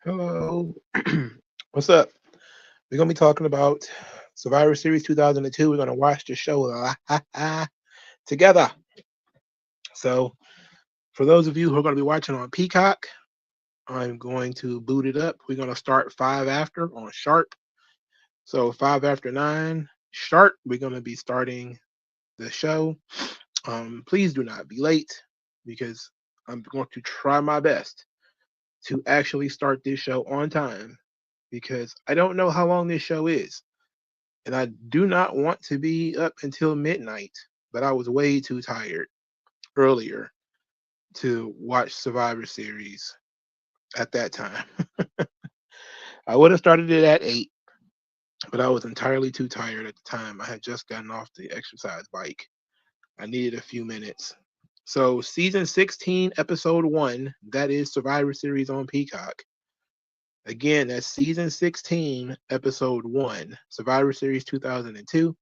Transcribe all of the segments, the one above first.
Hello. What's up? We're going to be talking about Survivor Series 2002. We're going to watch the show together. So, for those of you who are going to be watching on Peacock, I'm going to boot it up. We're going to start 5 after on sharp. So, 5 after 9 sharp, we're going to be starting the show. Please do not be late because I'm going to try my best to actually start this show on time because I don't know how long this show is. And I do not want to be up until midnight, but I was way too tired earlier to watch Survivor Series at that time. I would have started it at 8, but I was entirely too tired at the time. I had just gotten off the exercise bike. I needed a few minutes. So, season 16, episode 1, that is Survivor Series on Peacock. Again, that's season 16, episode 1, Survivor Series 2002.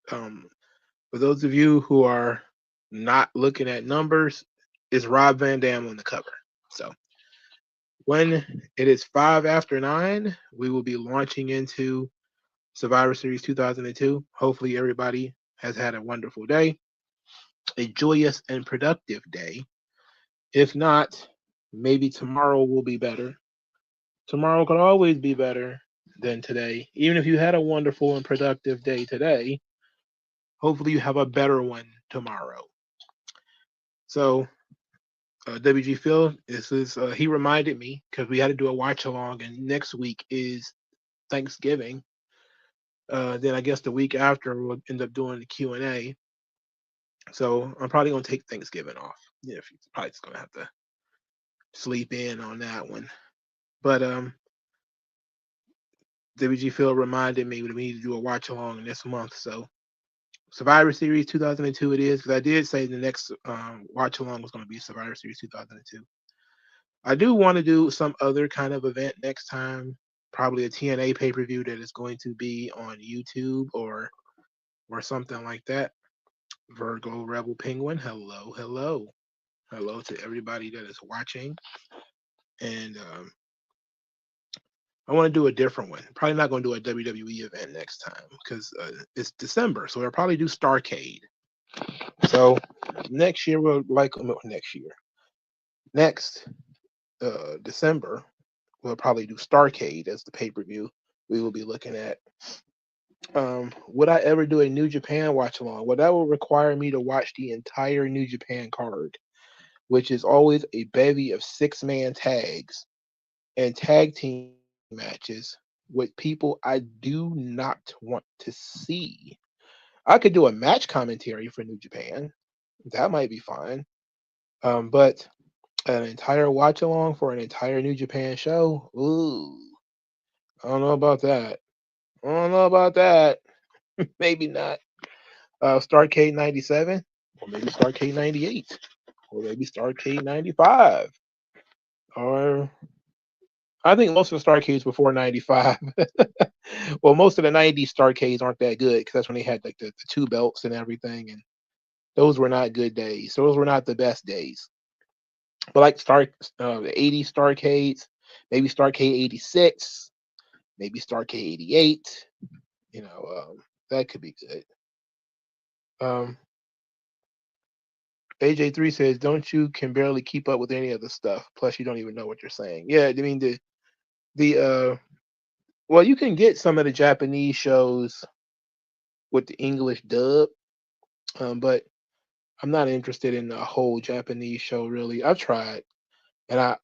For those of you who are not looking at numbers, it's Rob Van Dam on the cover. So when it is 5 after 9, we will be launching into Survivor Series 2002. Hopefully, everybody has had a wonderful day, a joyous and productive day. If not, maybe tomorrow will be better. Tomorrow could always be better than today. Even if you had a wonderful and productive day today, hopefully you have a better one tomorrow. So, WG Phil, he reminded me because we had to do a watch along, and next week is Thanksgiving. Then I guess the week after we'll end up doing the Q&A. So I'm probably gonna take Thanksgiving off. Yeah, probably just gonna have to sleep in on that one. But WG Phil reminded me that we need to do a watch along this month. So Survivor Series 2002 it is, because I did say the next watch along was going to be Survivor Series 2002. I do want to do some other kind of event next time, probably a TNA pay-per-view that is going to be on YouTube or something like that. Virgo Rebel Penguin, hello, hello. Hello to everybody that is watching. And I want to do a different one. Probably not going to do a WWE event next time because it's December, so we'll probably do Starcade. So next year next December we'll probably do Starcade as the pay-per-view we will be looking at. Would I ever do a New Japan watch along? Well, that will require me to watch the entire New Japan card, which is always a bevy of 6-man tags and tag team matches with people I do not want to see. I could do a match commentary for New Japan. That might be fine. But an entire watch along for an entire New Japan show? Ooh, I don't know about that. I don't know about that. Maybe not. Starcade 97, or maybe Starcade 98, or maybe Starcade 95. Or I think most of the Starcades before 95. Well, most of the 90s Starcades aren't that good because that's when they had like the 2 belts and everything. And those were not good days. Those were not the best days. But like the 80s Starcades, maybe Starcade 86, maybe Starcade 88, that could be good. AJ3 says, "Don't you can barely keep up with any of the stuff. Plus, you don't even know what you're saying." Yeah, I mean the well, you can get some of the Japanese shows with the English dub, but I'm not interested in the whole Japanese show really. I've tried, and I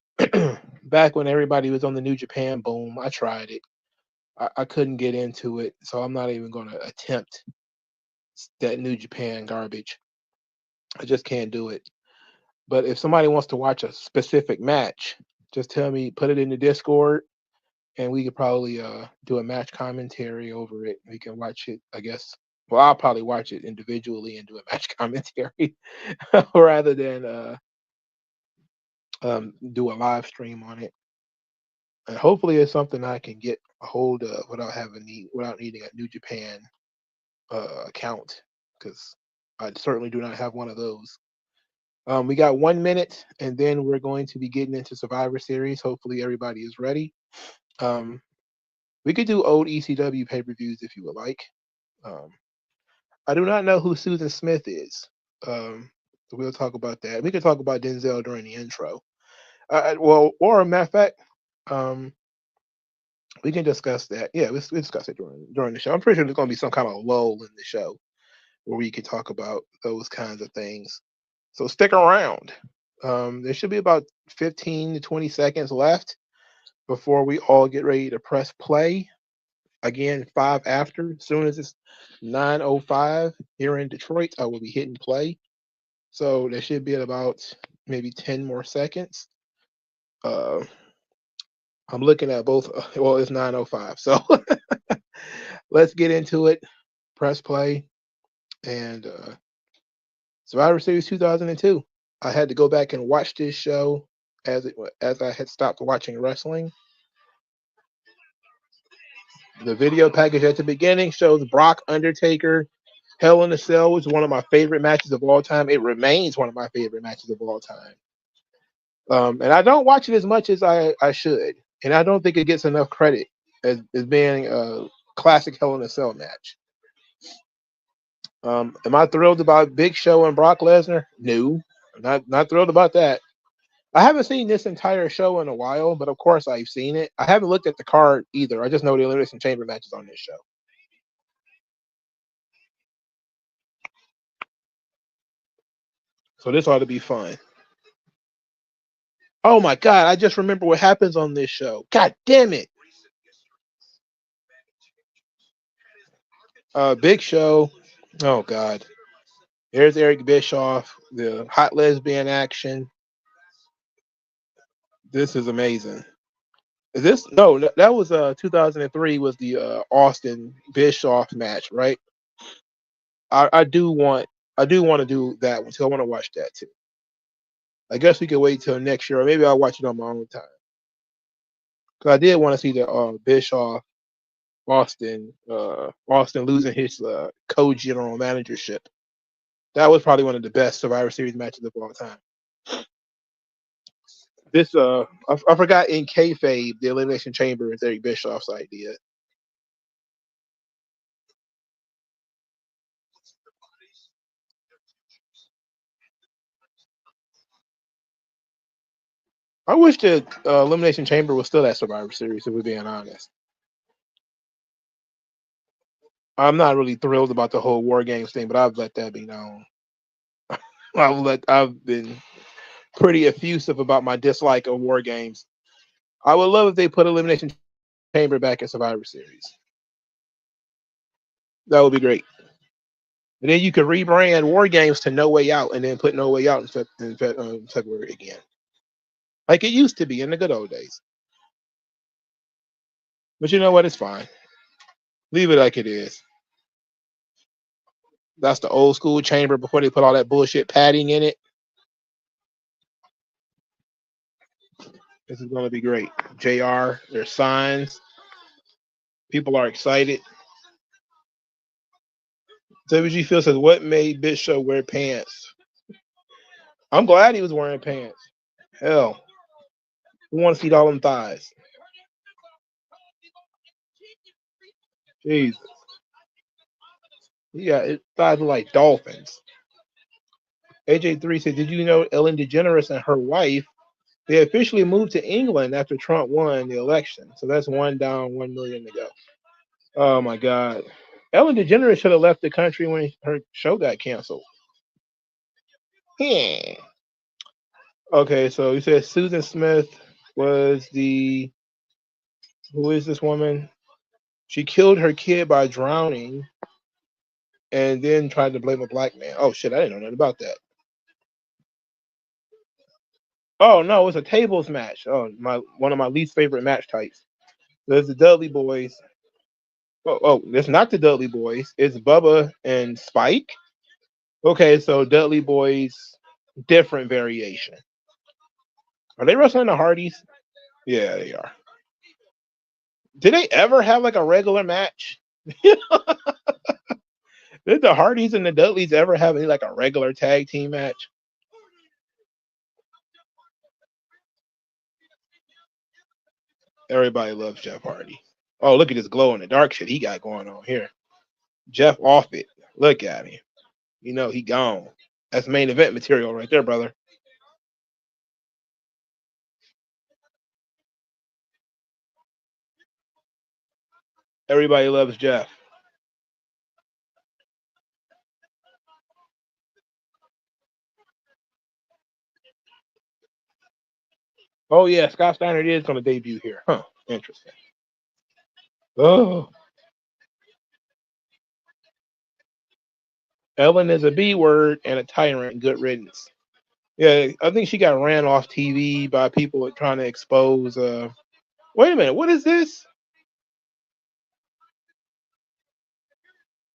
back when everybody was on the New Japan boom, I tried it. I couldn't get into it, so I'm not even going to attempt that New Japan garbage. I just can't do it. But if somebody wants to watch a specific match, just tell me, put it in the Discord, and we could probably do a match commentary over it. We can watch it, I guess. Well, I'll probably watch it individually and do a match commentary rather than do a live stream on it. And hopefully, it's something I can get a hold of without needing a New Japan account, because I certainly do not have one of those. We got 1 minute, and then we're going to be getting into Survivor Series. Hopefully, everybody is ready. We could do old ECW pay-per-views if you would like. I do not know who Susan Smith is. So we'll talk about that. We could talk about Denzel during the intro. Or a matter of fact, we can discuss that. Yeah, we'll discuss it during the show. I'm pretty sure there's going to be some kind of lull in the show where we can talk about those kinds of things. So stick around. There should be about 15 to 20 seconds left before we all get ready to press play. Again, 5 after. As soon as it's 9:05 here in Detroit, I will be hitting play. So there should be at about maybe 10 more seconds. I'm looking at both. Well, it's 9:05. So let's get into it. Press play. And Survivor Series 2002. I had to go back and watch this show as I had stopped watching wrestling. The video package at the beginning shows Brock, Undertaker. Hell in a Cell was one of my favorite matches of all time. It remains one of my favorite matches of all time. And I don't watch it as much as I should. And I don't think it gets enough credit as being a classic Hell in a Cell match. Am I thrilled about Big Show and Brock Lesnar? No, not thrilled about that. I haven't seen this entire show in a while, but of course I've seen it. I haven't looked at the card either. I just know the Elimination Chamber matches on this show. So this ought to be fun. Oh my God, I just remember what happens on this show. God damn it. Big Show. Oh God. There's Eric Bischoff, the hot lesbian action. This is amazing. Is this no? That was 2003 was the Austin Bischoff match, right? I do want to do that one, so I want to watch that too. I guess we could wait till next year, or maybe I'll watch it on my own time. Because I did want to see the Bischoff Austin losing his co-general managership. That was probably one of the best Survivor Series matches of all time. This I forgot in kayfabe the Elimination Chamber is Eric Bischoff's idea. I wish the Elimination Chamber was still at Survivor Series, if we're being honest. I'm not really thrilled about the whole War Games thing, but I've let that be known. I've been pretty effusive about my dislike of War Games. I would love if they put Elimination Chamber back at Survivor Series. That would be great. And then you could rebrand War Games to No Way Out and then put No Way Out in February again. Like it used to be in the good old days. But you know what? It's fine. Leave it like it is. That's the old school chamber before they put all that bullshit padding in it. This is going to be great. JR, there's signs. People are excited. WG Phil says, what made Bishop wear pants? I'm glad he was wearing pants. Hell. We want to see all them thighs. Jesus. Yeah, thighs look like dolphins. AJ3 said, did you know Ellen DeGeneres and her wife, they officially moved to England after Trump won the election. So that's one down, 1 million to go. Oh, my God. Ellen DeGeneres should have left the country when her show got canceled. Yeah. Okay, so you said Susan Smith was who is this woman? She killed her kid by drowning and then tried to blame a black man. Oh, shit, I didn't know nothing about that. Oh, no, it's a tables match. Oh, one of my least favorite match types. There's the Dudley Boys. Oh, it's not the Dudley Boys. It's Bubba and Spike. Okay, so Dudley Boys, different variation. Are they wrestling the Hardys? Yeah, they are. Did they ever have like a regular match? Did the Hardys and the Dudleys ever have like a regular tag team match? Everybody loves Jeff Hardy. Oh, look at this glow in the dark shit he got going on here. Jeff off it. Look at him. You know he gone. That's main event material right there, brother. Everybody loves Jeff. Oh yeah, Scott Steiner is going to debut here. Huh. Interesting. Oh. Ellen is a B word and a tyrant. Good riddance. Yeah, I think she got ran off TV by people trying to expose. Wait a minute, what is this?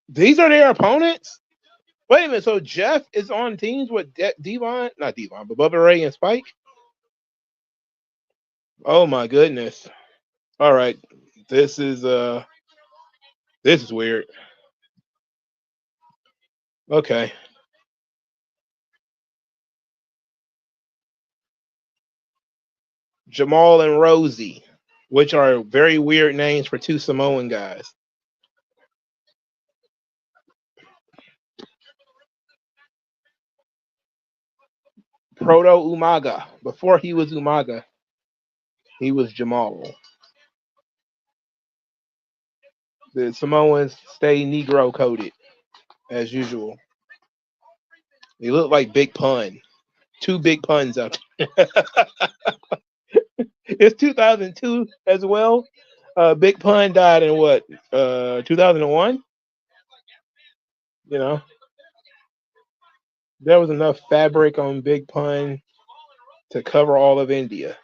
These are their opponents? Wait a minute, so Jeff is on teams with Devon, not Devon, but Bubba Ray and Spike? Oh my goodness. All right. This is weird. Okay. Jamal and Rosie, which are very weird names for two Samoan guys. Proto Umaga. Before he was Umaga, he was Jamal. The Samoans stay Negro coded as usual. They look like Big Pun. Two big puns up. It's 2002 as well. Big Pun died in what? 2001. You know, there was enough fabric on Big Pun to cover all of India.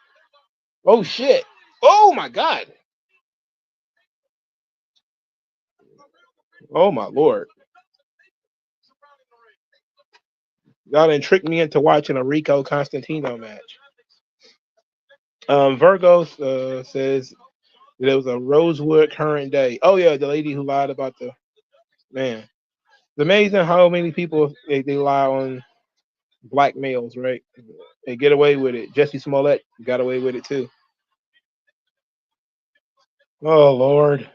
Oh shit! Oh my god! Oh my lord! Y'all done tricked me into watching a Rico Constantino match. Virgo says that it was a Rosewood current day. Oh yeah, the lady who lied about the man. It's amazing how many people they lie on black males, right? They get away with it. Jesse Smollett got away with it too. Oh Lord.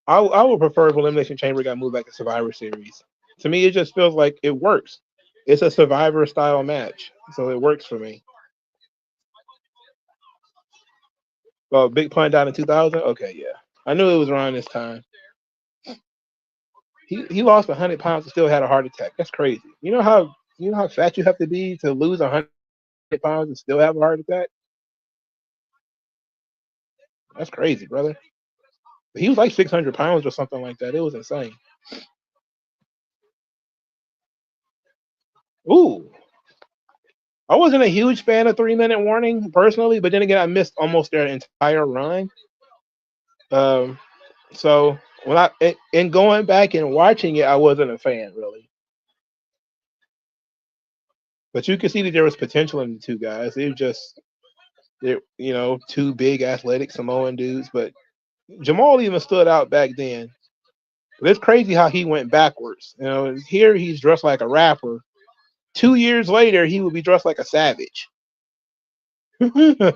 I would prefer if Elimination Chamber got moved back to Survivor Series. To me, it just feels like it works. It's a Survivor style match, so it works for me. Oh, Big Pun died in 2000. Okay, yeah, I knew it was around this time. He lost 100 pounds and still had a heart attack. That's crazy. You know how fat you have to be to lose 100 pounds and still have a heart attack? That's crazy, brother. He was like 600 pounds or something like that. It was insane. Ooh. I wasn't a huge fan of 3 Minute Warning personally, but then again, I missed almost their entire run. So when in going back and watching it, I wasn't a fan really. But you could see that there was potential in the two guys. They're two big athletic Samoan dudes. But Jamal even stood out back then. But it's crazy how he went backwards. Here he's dressed like a rapper. 2 years later, he would be dressed like a savage. And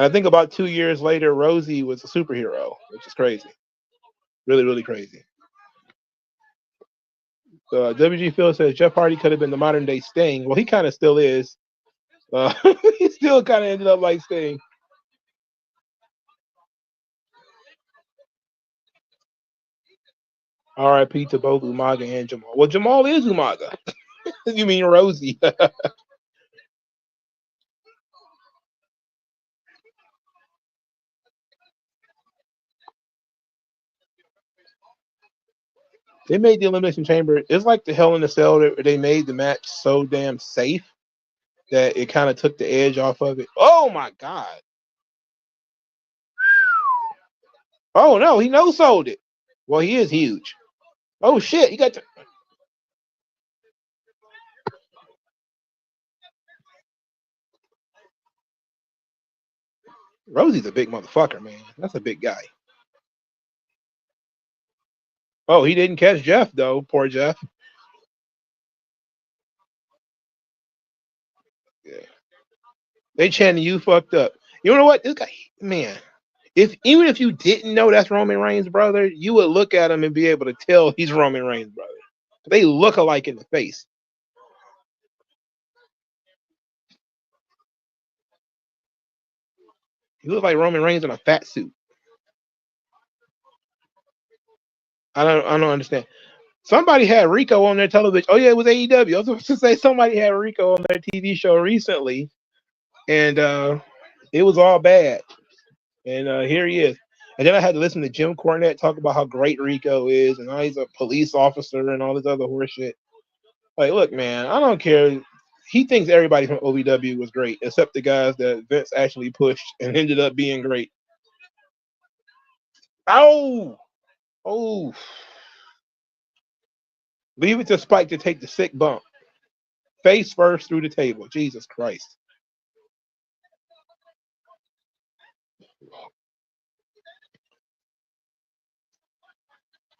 I think about 2 years later, Rosie was a superhero, which is crazy. Really, really crazy. WG Phil says Jeff Hardy could have been the modern day Sting. Well, he kind of still is. He still kind of ended up like Sting. R.I.P. to both Umaga and Jamal. Well, Jamal is Umaga. You mean Rosie? They made the Elimination Chamber. It's like the Hell in a Cell. They made the match so damn safe that it kind of took the edge off of it. Oh my god! Oh no, he no sold it. Well, he is huge. Oh shit, he got. Rosie's a big motherfucker, man. That's a big guy. Oh, he didn't catch Jeff though. Poor Jeff. They chanting you fucked up. You know what? This guy, man. Even if you didn't know that's Roman Reigns' brother, you would look at him and be able to tell he's Roman Reigns' brother. They look alike in the face. He looks like Roman Reigns in a fat suit. I don't understand. Somebody had Rico on their television. Oh yeah, it was AEW. I was supposed to say somebody had Rico on their TV show recently, and it was all bad. And here he is. And then I had to listen to Jim Cornette talk about how great Rico is, and how he's a police officer and all this other horse shit. Like, look, man, I don't care. He thinks everybody from OVW was great, except the guys that Vince actually pushed and ended up being great. Ow! Oh. Leave it to Spike to take the sick bump. Face first through the table. Jesus Christ.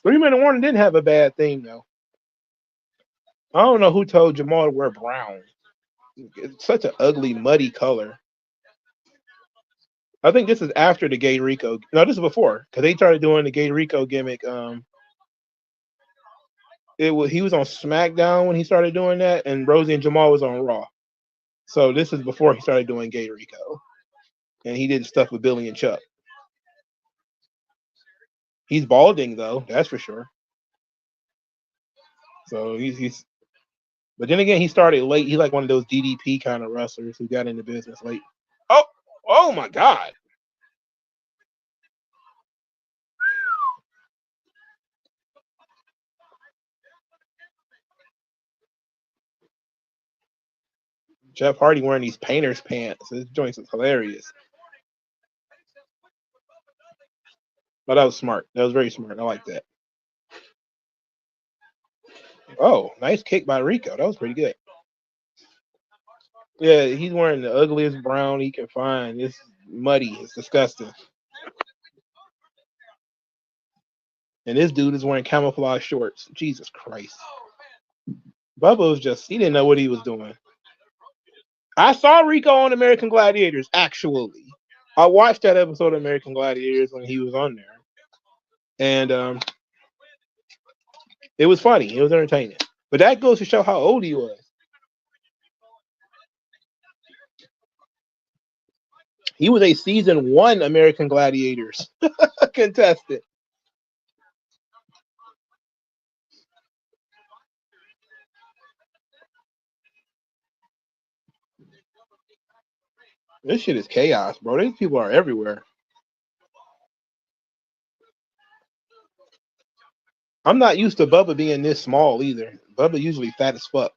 Three-minute warning didn't have a bad thing, though. I don't know who told Jamal to wear brown. It's such an ugly, muddy color. I think this is after the Gay Rico. No, this is before, because they started doing the Gay Rico gimmick. He was on Smackdown when he started doing that, and Rosie and Jamal was on Raw. So this is before he started doing Gay Rico, and he did stuff with Billy and Chuck. He's balding though, that's for sure. So he's. But then again, he started late. He's like one of those DDP kind of wrestlers who got into business late. Oh my God. Jeff Hardy wearing these painter's pants. This joint is hilarious. But that was smart. That was very smart. I like that. Oh, nice kick by Rico. That was pretty good. Yeah, he's wearing the ugliest brown he can find. It's muddy. It's disgusting. And this dude is wearing camouflage shorts. Jesus Christ. Bubba was just, he didn't know what he was doing. I saw Rico on American Gladiators, actually. I watched that episode of American Gladiators when he was on there. And it was funny. It was entertaining. But that goes to show how old he was. He was a season 1 American Gladiators contestant. This shit is chaos, bro. These people are everywhere. I'm not used to Bubba being this small either. Bubba usually fat as fuck.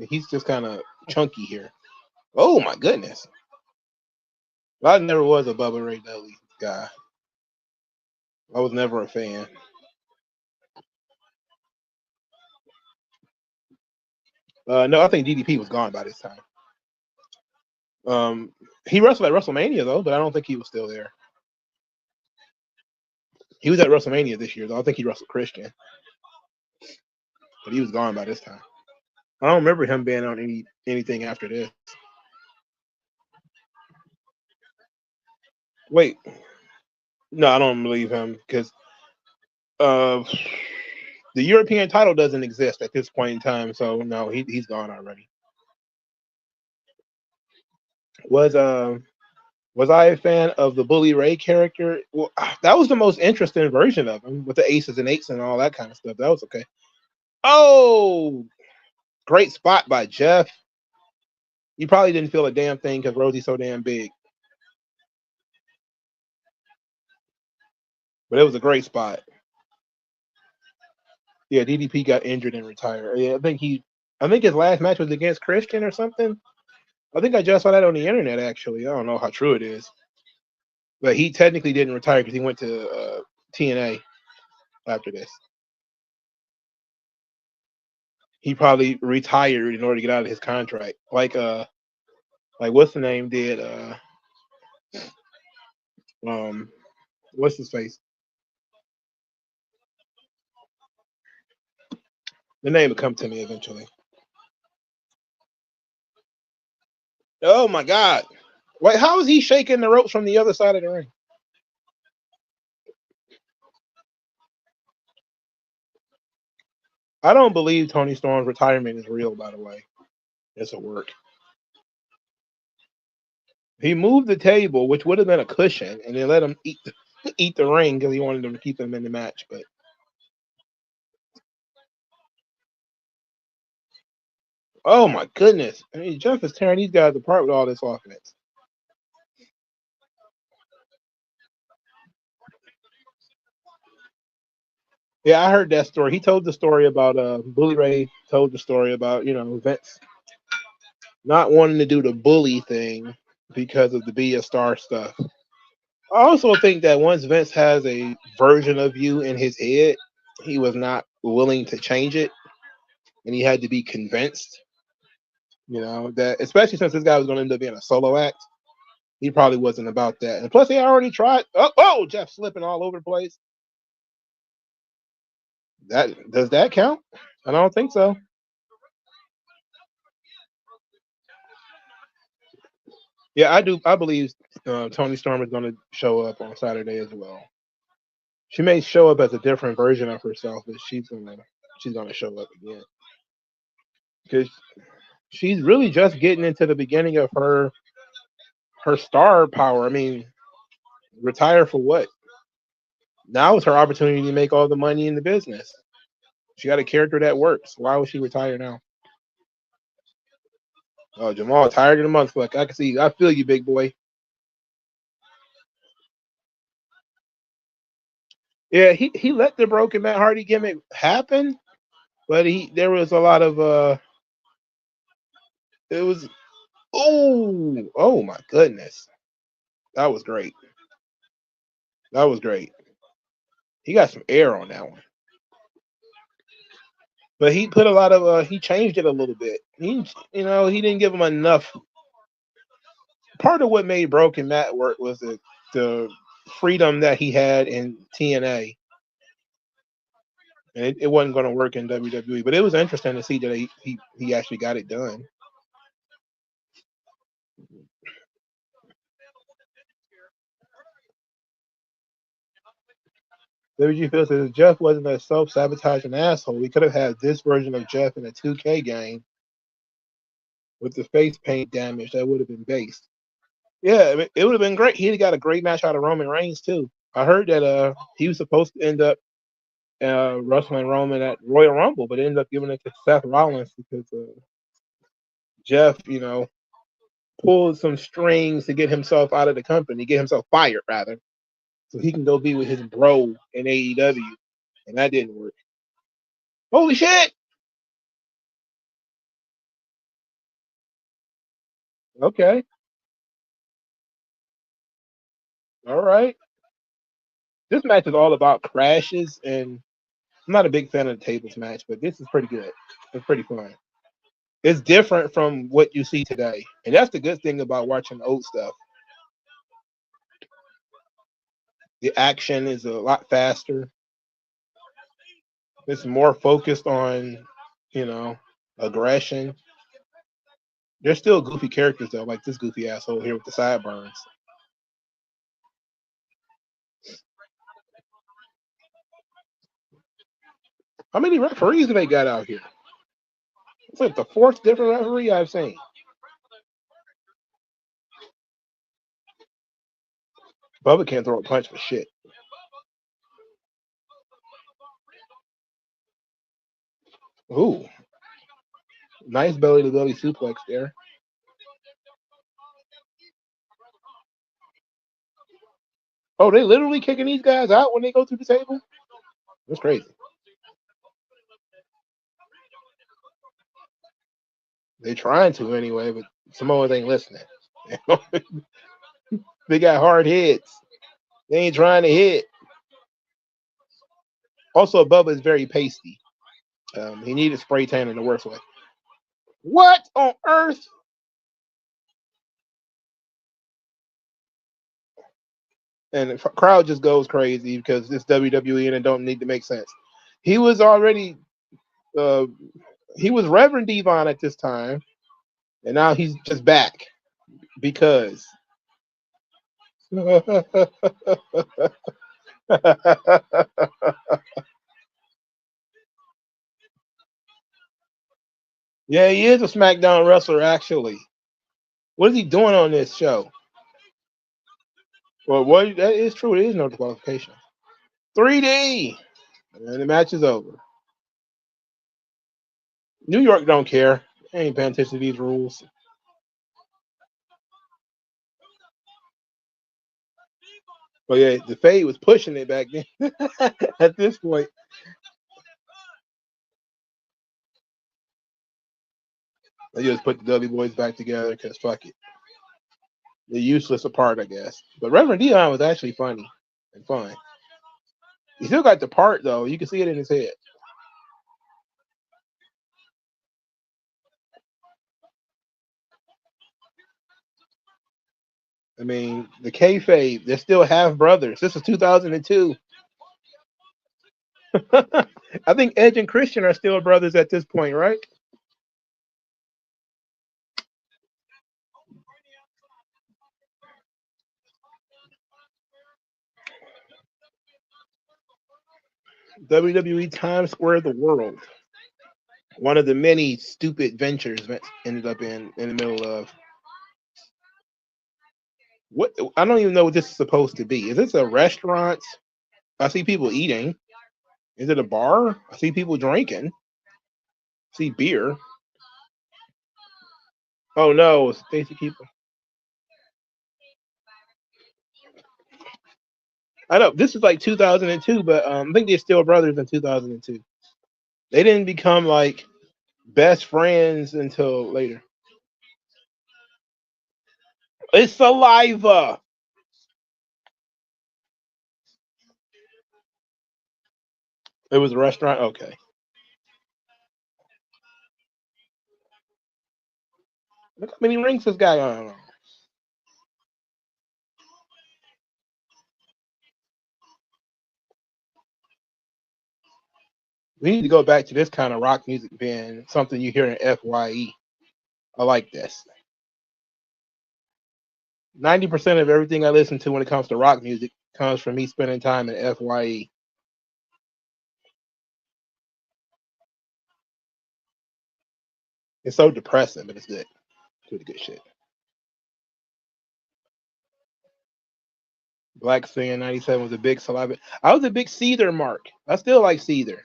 He's just kind of chunky here. Oh my goodness. I never was a Bubba Ray Dudley guy. I was never a fan. No, I think DDP was gone by this time. He wrestled at WrestleMania though, but I don't think he was still there. He was at WrestleMania this year though. I think he wrestled Christian, but he was gone by this time. I don't remember him being on anything after this. Wait, no, I don't believe him because the European title doesn't exist at this point in time. So no, he's gone already. Was I a fan of the Bully Ray character? Well, that was the most interesting version of him with the aces and eights and all that kind of stuff. That was okay. Oh, great spot by Jeff. You probably didn't feel a damn thing because Rosie's so damn big. But it was a great spot. Yeah, DDP got injured and retired. Yeah, I think his last match was against Christian or something. I think I just saw that on the internet, actually. I don't know how true it is. But he technically didn't retire because he went to TNA after this. He probably retired in order to get out of his contract. Like what's the name did what's his face? The name will come to me eventually. Oh my God. Wait, how is he shaking the ropes from the other side of the ring? I don't believe Tony Storm's retirement is real, by the way. It's a work. He moved the table, which would have been a cushion, and they let him eat the ring because he wanted them to keep him in the match. But oh my goodness, I mean, Jeff is tearing these guys apart with all this offense. Yeah, I heard that story. He told the story about Bully Ray told the story about, Vince not wanting to do the bully thing because of the Be a Star stuff. I also think that once Vince has a version of you in his head, he was not willing to change it, and he had to be convinced, that especially since this guy was going to end up being a solo act, he probably wasn't about that. And plus, he already tried. Oh, Jeff slipping all over the place. Does that count? I don't think so. Yeah, I do. I believe Tony Storm is going to show up on Saturday as well. She may show up as a different version of herself, but she's gonna show up again because she's really just getting into the beginning of her star power. I mean, retire for what? Now is her opportunity to make all the money in the business. She got a character that works. Why would she retire now? Oh, Jamal tired of the motherfucker. I can see. I feel you, big boy. Yeah, he let the broken Matt Hardy gimmick happen, but there was a lot of it was oh my goodness. That was great. That was great. He got some air on that one. But he put a lot of he changed it a little bit. He didn't give him enough. Part of what made Broken Matt work was the freedom that he had in TNA. And it wasn't going to work in WWE, but it was interesting to see that he actually got it done. WG Phil says Jeff wasn't a self-sabotaging asshole. We could have had this version of Jeff in a 2K game with the face paint damage. That would have been based. Yeah, I mean, it would have been great. He'd got a great match out of Roman Reigns too. I heard that he was supposed to end up wrestling Roman at Royal Rumble, but ended up giving it to Seth Rollins because Jeff, pulled some strings to get himself out of the company, get himself fired rather, so he can go be with his bro in AEW, and that didn't work. Holy shit! Okay. All right. This match is all about crashes, and I'm not a big fan of the tables match, but this is pretty good. It's pretty fun. It's different from what you see today, and that's the good thing about watching old stuff. The action is a lot faster. It's more focused on, aggression. There's still goofy characters though, like this goofy asshole here with the sideburns. How many referees do they got out here? It's like the fourth different referee I've seen. Bubba can't throw a punch for shit. Ooh. Nice belly to belly suplex there. Oh, they literally kicking these guys out when they go through the table? That's crazy. They trying to anyway, but Samoans ain't listening. They got hard heads. They ain't trying to hit. Also, Bubba is very pasty. He needed spray tan in the worst way. What on earth? And the crowd just goes crazy because it's WWE and it don't need to make sense. He was already, he was Reverend Devon at this time, and now he's just back because Yeah, he is a SmackDown wrestler, actually. What is he doing on this show? Well, what that is true. It is no disqualification. 3D, and the match is over. New York don't care. They ain't paying attention to these rules. But yeah, the Fade was pushing it back then. At this point, they just put the W Boys back together because fuck it. They're useless apart, I guess. But Reverend Dion was actually funny and fun. He still got the part though. You can see it in his head. I mean, the kayfabe, they're still half brothers. This is 2002. I think Edge and Christian are still brothers at this point, right? WWE Times Square, the world. One of the many stupid ventures Vince ended up in the middle of. What I don't even know what this is supposed to be. Is this a restaurant? I see people eating. Is it a bar? I see people drinking. I see beer. Oh no, Stacy Keeper. I know this is like 2002, but I think they're still brothers in 2002. They didn't become like best friends until later. It's saliva. It was a restaurant. Okay. Look how many rings this guy on. We need to go back to this kind of rock music being something you hear in FYE. I like this. 90% of everything I listen to when it comes to rock music comes from me spending time in FYE. It's so depressing, but it's good. It's really good shit. Black Singing 97 was a big saliva. I was a big Seether mark. I still like Seether.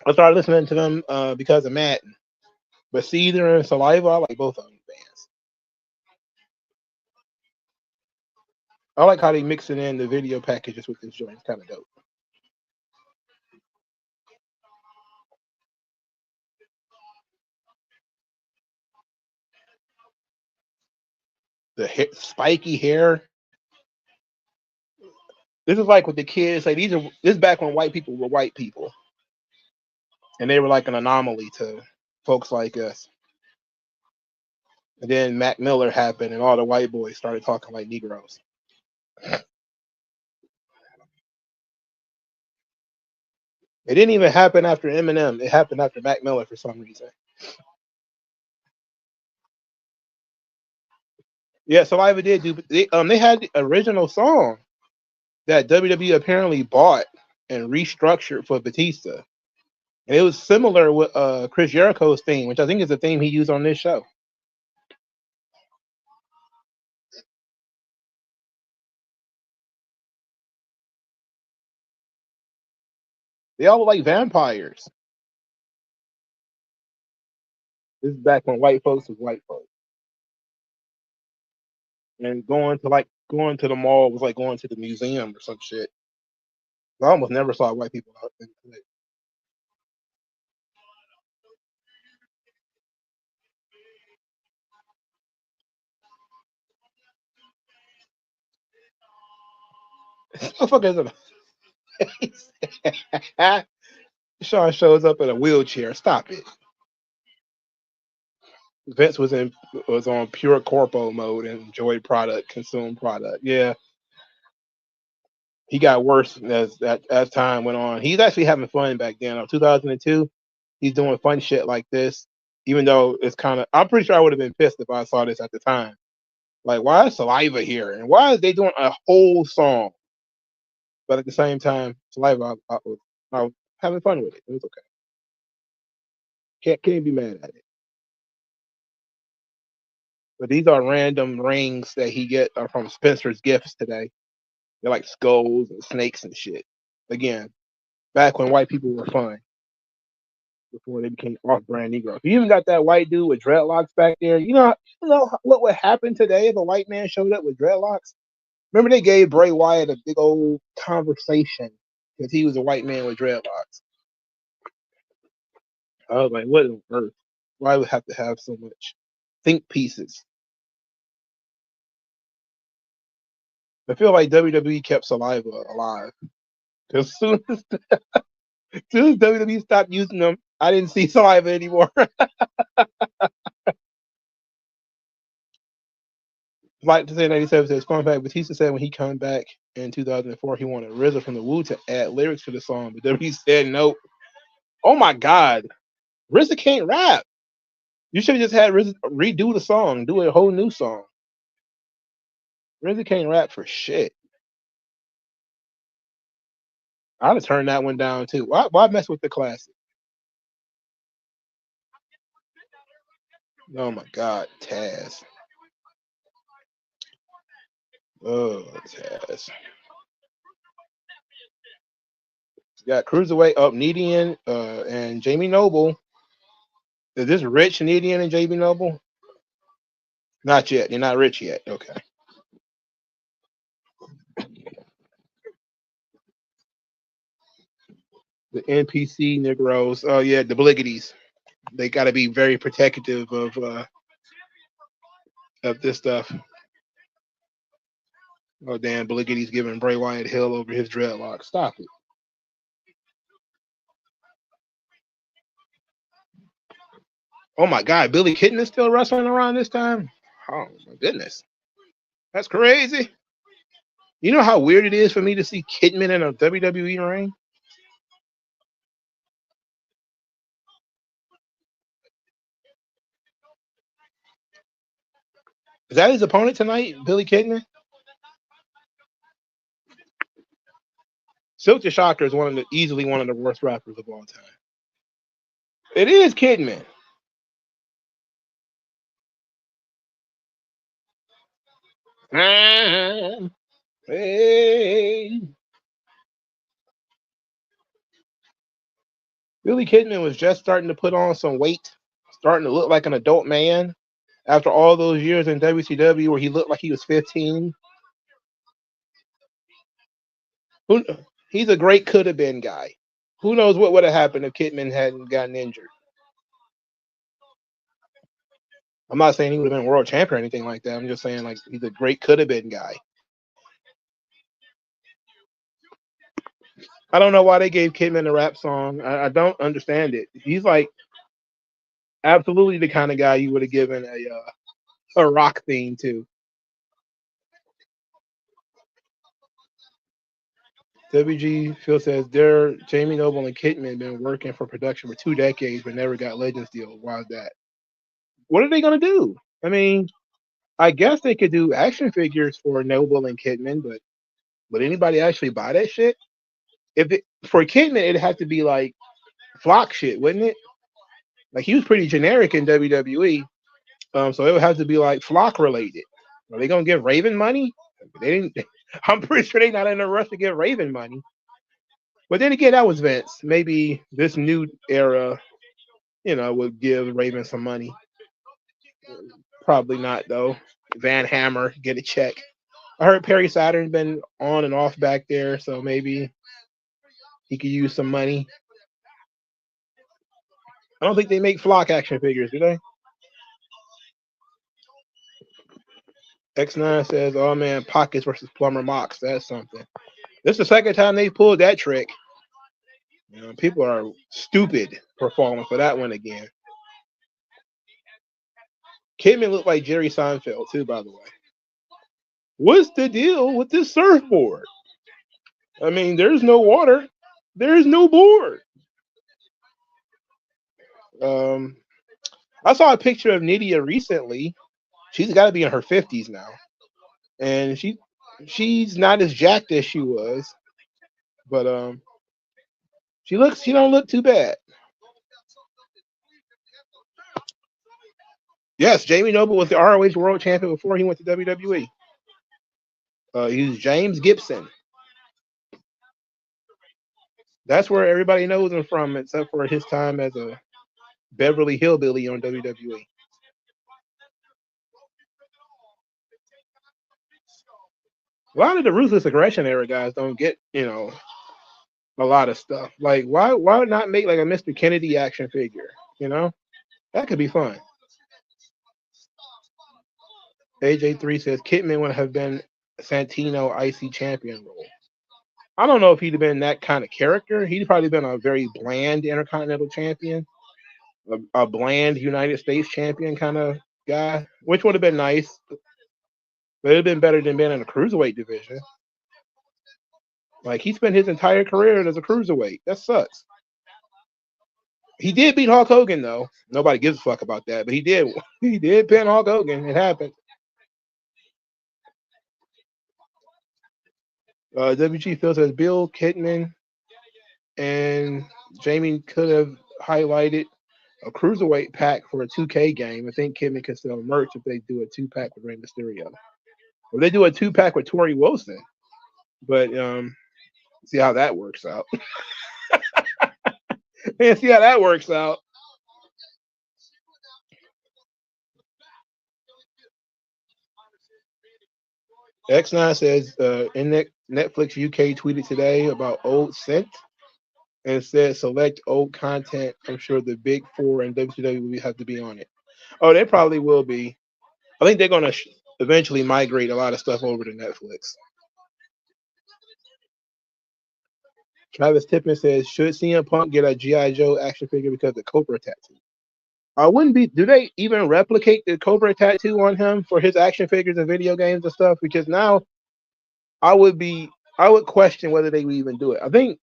I started listening to them because of Madden. But Seether and Saliva, I like both of them bands. I like how they mixing in the video packages with this joint. It's kind of dope. The spiky hair. This is like what the kids say. This is back when white people were white people, and they were like an anomaly to folks like us. And then Mac Miller happened, and all the white boys started talking like Negroes. It didn't even happen after Eminem. It happened after Mac Miller for some reason. Yeah, Saliva did do. They had the original song that WWE apparently bought and restructured for Batista. And it was similar with Chris Jericho's theme, which I think is the theme he used on this show. They all look like vampires. This is back when white folks was white folks. And going to the mall was like going to the museum or some shit. I almost never saw white people out in the motherfucker is a Sean shows up in a wheelchair. Stop it. Vince was on pure corpo mode and enjoyed product, consume product. Yeah, he got worse as time went on. He's actually having fun back then. In 2002, he's doing fun shit like this. Even though it's kind of, I'm pretty sure I would have been pissed if I saw this at the time. Like, why is Saliva here? And why is they doing a whole song? But at the same time, Saliva, I was having fun with it. It was okay. Can't be mad at it. But these are random rings that he get from Spencer's Gifts today. They're like skulls and snakes and shit. Again, back when white people were fun, before they became off-brand Negroes. You even got that white dude with dreadlocks back there. You know what would happen today if a white man showed up with dreadlocks? Remember they gave Bray Wyatt a big old conversation because he was a white man with dreadlocks. I was like, what on earth? Why would have to have so much think pieces? I feel like WWE kept Saliva alive. Because as soon as WWE stopped using them, I didn't see Saliva anymore. Like to say 97 says, fun fact, Batista said when he came back in 2004, he wanted RZA from the Wu to add lyrics to the song, but WWE said no. Oh my God, RZA can't rap. You should have just had RZA redo the song, do a whole new song. RZA can't rap for shit. I'd have turned that one down too. Why mess with the classic? Oh my God, Taz. Oh, Taz. You got Cruiserweight up, Nidian and Jamie Noble. Is this Rich, Nidian, and Jamie Noble? Not yet. You're not rich yet. Okay. The NPC Negroes. Oh yeah, the Bliggities. They got to be very protective of this stuff. Oh damn, Bliggity's giving Bray Wyatt hell over his dreadlocks. Stop it. Oh my God, Billy Kidman is still wrestling around this time? Oh my goodness. That's crazy. You know how weird it is for me to see Kidman in a WWE ring? Is that his opponent tonight, Billy Kidman? Silk the Shocker is easily one of the worst rappers of all time. It is Kidman. Hey. Billy Kidman was just starting to put on some weight, starting to look like an adult man after all those years in WCW where he looked like he was 15. He's a great could have been guy. Who knows what would have happened if Kidman hadn't gotten injured? I'm not saying he would have been world champion or anything like that. I'm just saying like he's a great could have been guy. I don't know why they gave Kidman a rap song. I don't understand it. He's like absolutely the kind of guy you would have given a rock theme to. WG Phil says Jamie Noble and Kidman been working for production for 2 decades but never got Legends deal. Why is that? What are they gonna do? I mean, I guess they could do action figures for Noble and Kidman, but would anybody actually buy that shit? For Kidman, it'd have to be like Flock shit, wouldn't it? Like he was pretty generic in WWE, so it would have to be like Flock related. Are they gonna give Raven money? They didn't. I'm pretty sure they're not in a rush to give Raven money. But then again, that was Vince. Maybe this new era, would give Raven some money. Probably not though. Van Hammer, get a check. I heard Perry Saturn's been on and off back there, so maybe he could use some money. I don't think they make Flock action figures, do they? X9 says, oh man, Pockets versus Plumber Mox. That's something. This is the second time they pulled that trick. People are stupid for falling for that one again. Kidman looked like Jerry Seinfeld, too, by the way. What's the deal with this surfboard? I mean, there's no water. There's no board. I saw a picture of Nydia recently, She's got to be in her 50s now, and she's not as jacked as she was, but she don't look too bad. Yes, Jamie Noble was the ROH World Champion before he went to WWE. He was James Gibson. That's where everybody knows him from, except for his time as a Beverly Hillbilly on WWE. A lot of the Ruthless Aggression era guys don't get, a lot of stuff. Like, why not make like a Mr. Kennedy action figure? That could be fun. AJ3 says Kidman would have been Santino IC champion role. I don't know if he'd have been that kind of character. He'd probably been a very bland Intercontinental champion, a bland United States champion kind of guy, which would have been nice. But it'd have been better than being in the cruiserweight division. Like, he spent his entire career as a cruiserweight. That sucks. He did beat Hulk Hogan, though. Nobody gives a fuck about that, but he did. He did pin Hulk Hogan. It happened. WG Phil says Bill Kidman and Jamie could have highlighted a cruiserweight pack for a 2K game. I think Kidman could sell merch if they do a 2-pack with Rey Mysterio. Or they do a 2-pack with Tori Wilson. But see how that works out. Man, see how that works out. X9 says in Netflix UK tweeted today about Old Scent and said select old content. I'm sure the big four and WCW will have to be on it. Oh, they probably will be. I think they're going to eventually migrate a lot of stuff over to Netflix. Travis Tippin says, should CM Punk get a G.I. Joe action figure because of the Cobra tattoo? I wouldn't be. Do they even replicate the Cobra tattoo on him for his action figures and video games and stuff? Because now I would question whether they would even do it. I think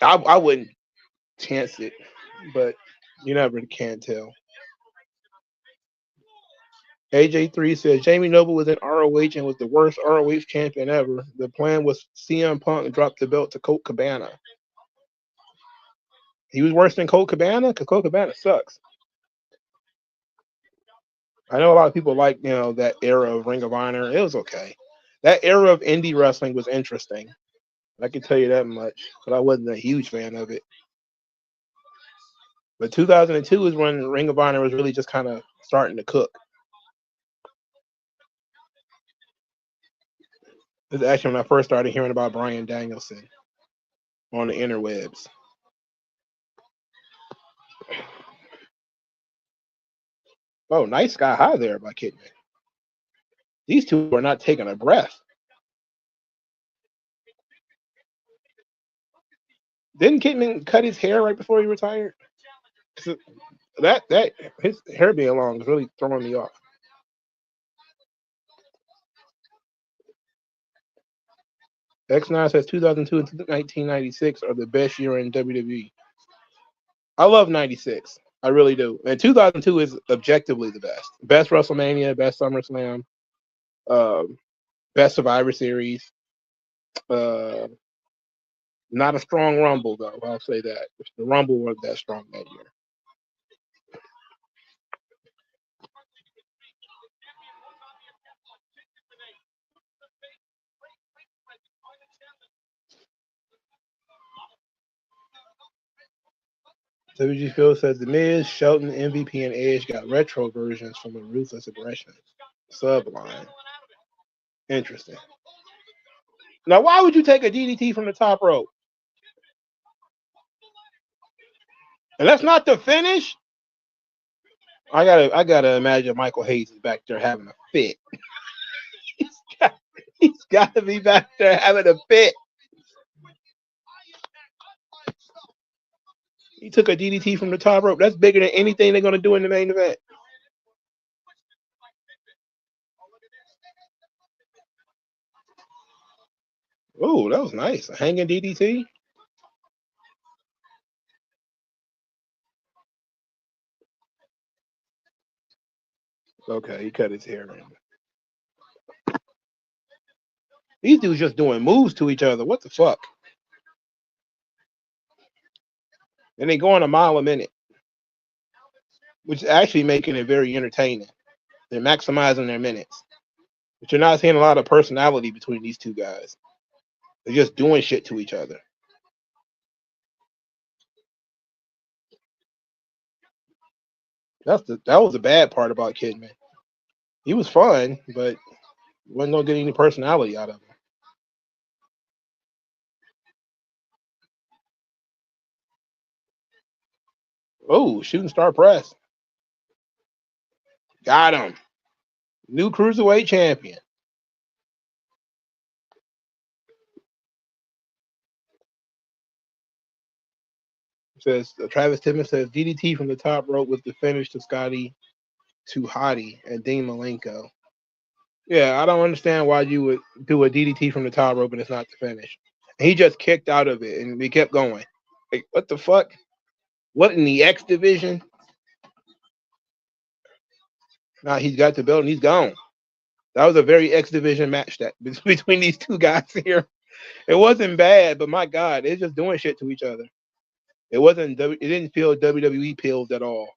I wouldn't chance it, but you never can tell. AJ3 says Jamie Noble was in ROH and was the worst ROH champion ever. The plan was CM Punk dropped the belt to Colt Cabana. He was worse than Colt Cabana because Colt Cabana sucks. I know a lot of people like that era of Ring of Honor. It was okay. That era of indie wrestling was interesting. I can tell you that much, but I wasn't a huge fan of it. But 2002 is when Ring of Honor was really just kind of starting to cook. This is actually when I first started hearing about Bryan Danielson on the interwebs. Oh, nice Sky High there by Kidman. These two are not taking a breath. Didn't Kidman cut his hair right before he retired? That his hair being long is really throwing me off. X9 says 2002 and 1996 are the best year in WWE. I love 96. I really do. And 2002 is objectively the best. Best WrestleMania, best SummerSlam, best Survivor Series. Not a strong Rumble, though. I'll say that. The Rumble wasn't that strong that year. WG Phil says The Miz, Shelton, MVP, and Edge got retro versions from the Ruthless Aggression subline. Interesting. Now, why would you take a DDT from the top rope? And that's not the finish. I gotta imagine Michael Hayes is back there having a fit. he's got to be back there having a fit. He took a DDT from the top rope. That's bigger than anything they're gonna do in the main event. Oh, that was nice. A hanging DDT. Okay, he cut his hair. These dudes just doing moves to each other. What the fuck? And they going a mile a minute, which is actually making it very entertaining. They're maximizing their minutes. But you're not seeing a lot of personality between these two guys. They're just doing shit to each other. That was the bad part about Kidman. He was fun, but wasn't gonna get any personality out of him. Oh, shooting star press. Got him. New cruiserweight champion. Says Travis Timmons says DDT from the top rope was the finish to Scotty to Hottie and Dean Malenko. Yeah, I don't understand why you would do a DDT from the top rope and it's not the finish. And he just kicked out of it and we kept going. Like, what the fuck? What in the X division? Now he's got the belt and he's gone. That was a very X division match that between these two guys here. It wasn't bad, but my God, it's just doing shit to each other. It wasn't. It didn't feel WWE pills at all.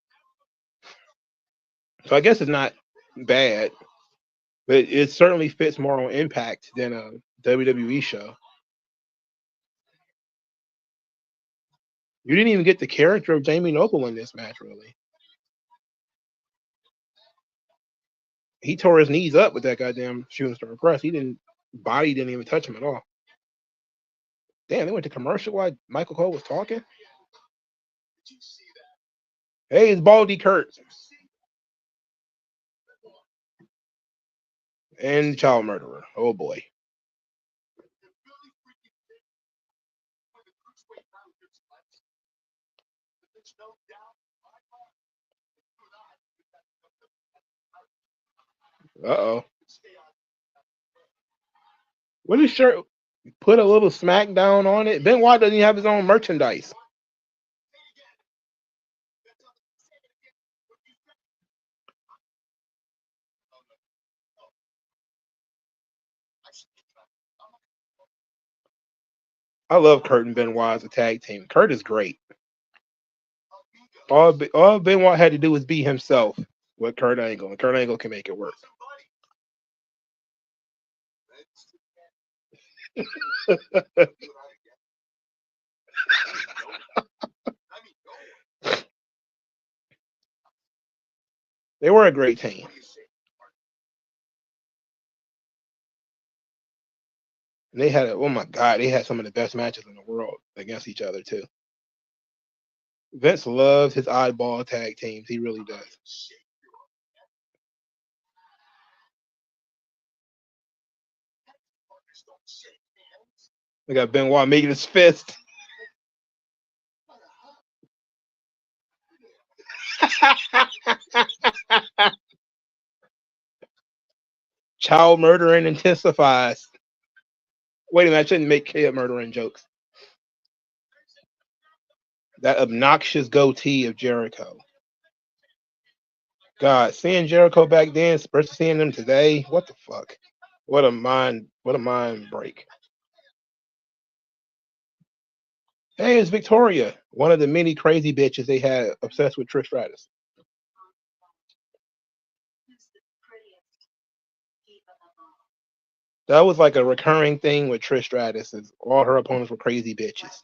So I guess it's not bad, but it certainly fits more on Impact than a WWE show. You didn't even get the character of Jamie Noble in this match, really. He tore his knees up with that goddamn shooting star press. Body didn't even touch him at all. Damn, they went to commercial while Michael Cole was talking. Hey, it's Baldy Kurt. And child murderer. Oh boy. Uh-oh. What is shirt? Put a little Smackdown on it. Benoit doesn't even have his own merchandise. I love Kurt and Benoit as a tag team. Kurt is great. All Benoit had to do was be himself with Kurt Angle, and Kurt Angle can make it work. They were a great team. And they had, oh my God, they had some of the best matches in the world against each other, too. Vince loves his oddball tag teams. He really does. We got Benoit making his fist. Child murdering intensifies. Wait a minute, I shouldn't make kid murdering jokes. That obnoxious goatee of Jericho. God, seeing Jericho back then versus seeing them today, what the fuck? What a mind break. Hey, it's Victoria, one of the many crazy bitches they had obsessed with Trish Stratus. That was like a recurring thing with Trish Stratus. Is all her opponents were crazy bitches.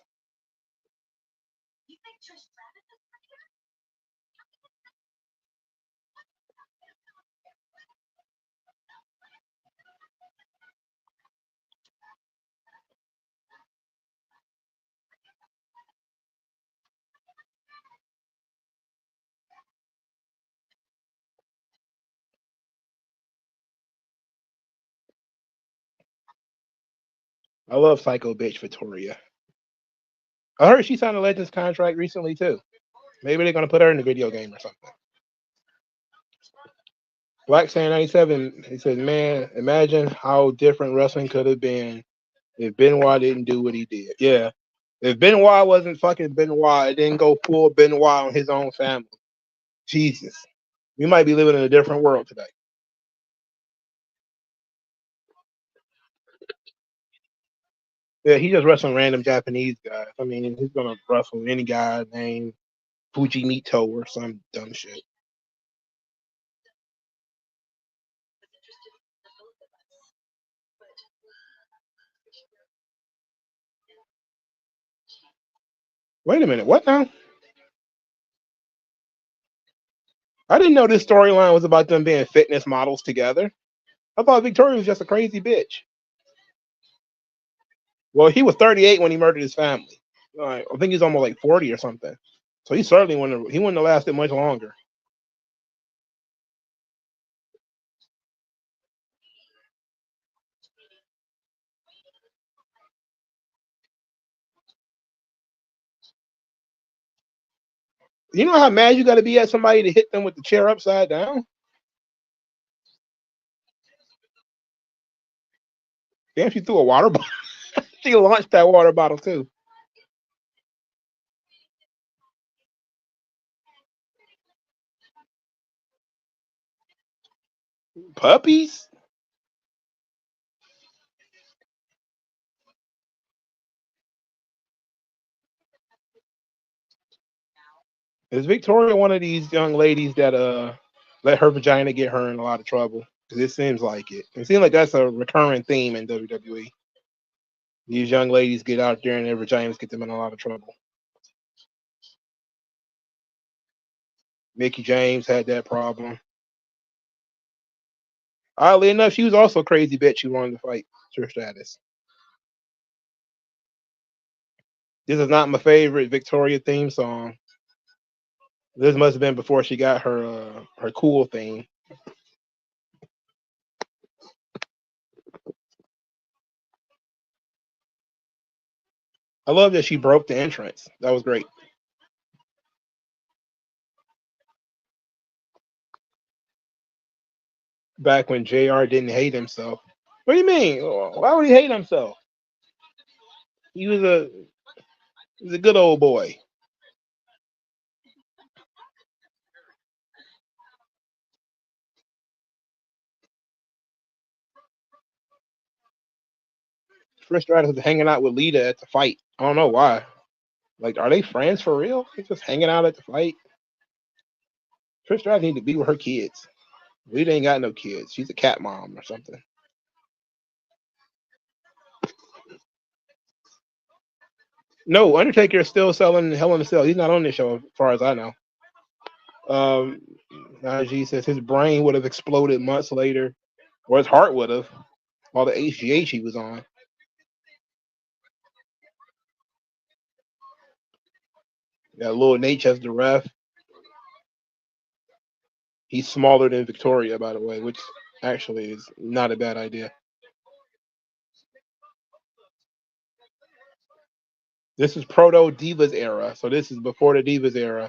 I love Psycho Bitch Victoria. I heard she signed a Legends contract recently too. Maybe they're gonna put her in the video game or something. Black Sand 97, he says, man, imagine how different wrestling could have been if Benoit didn't do what he did. Yeah. If Benoit wasn't fucking Benoit, it didn't go full Benoit on his own family. Jesus. We might be living in a different world today. Yeah, he just wrestling random Japanese guys. I mean, he's gonna wrestle any guy named Fujimito or some dumb shit. Wait a minute, what now? I didn't know this storyline was about them being fitness models together. I thought Victoria was just a crazy bitch. Well, he was 38 when he murdered his family. I think he's almost like 40 or something. So he certainly wouldn't have lasted much longer. You know how mad you got to be at somebody to hit them with the chair upside down? Damn, she threw a water bottle. She launched that water bottle too. Puppies? Is Victoria one of these young ladies that let her vagina get her in a lot of trouble? Because it seems like it. It seems like that's a recurring theme in WWE. These young ladies get out there and their vaginas get them in a lot of trouble. Mickey James had that problem. Oddly enough, she was also a crazy bitch who wanted to fight Trish Stratus. This is not my favorite Victoria theme song. This must have been before she got her cool theme. I love that she broke the entrance. That was great. Back when JR didn't hate himself. What do you mean? Why would he hate himself? He was a good old boy. Trish Stratus was hanging out with Lita at the fight. I don't know why. Like, are they friends for real? They just hanging out at the fight. Trish Stratus need to be with her kids. Lita ain't got no kids. She's a cat mom or something. No, Undertaker is still selling Hell in a Cell. He's not on this show, as far as I know. Najee says his brain would have exploded months later, or his heart would have. All the HGH he was on. Yeah, little Nate as the ref. He's smaller than Victoria, by the way, which actually is not a bad idea. This is Proto Divas era, so this is before the Divas era,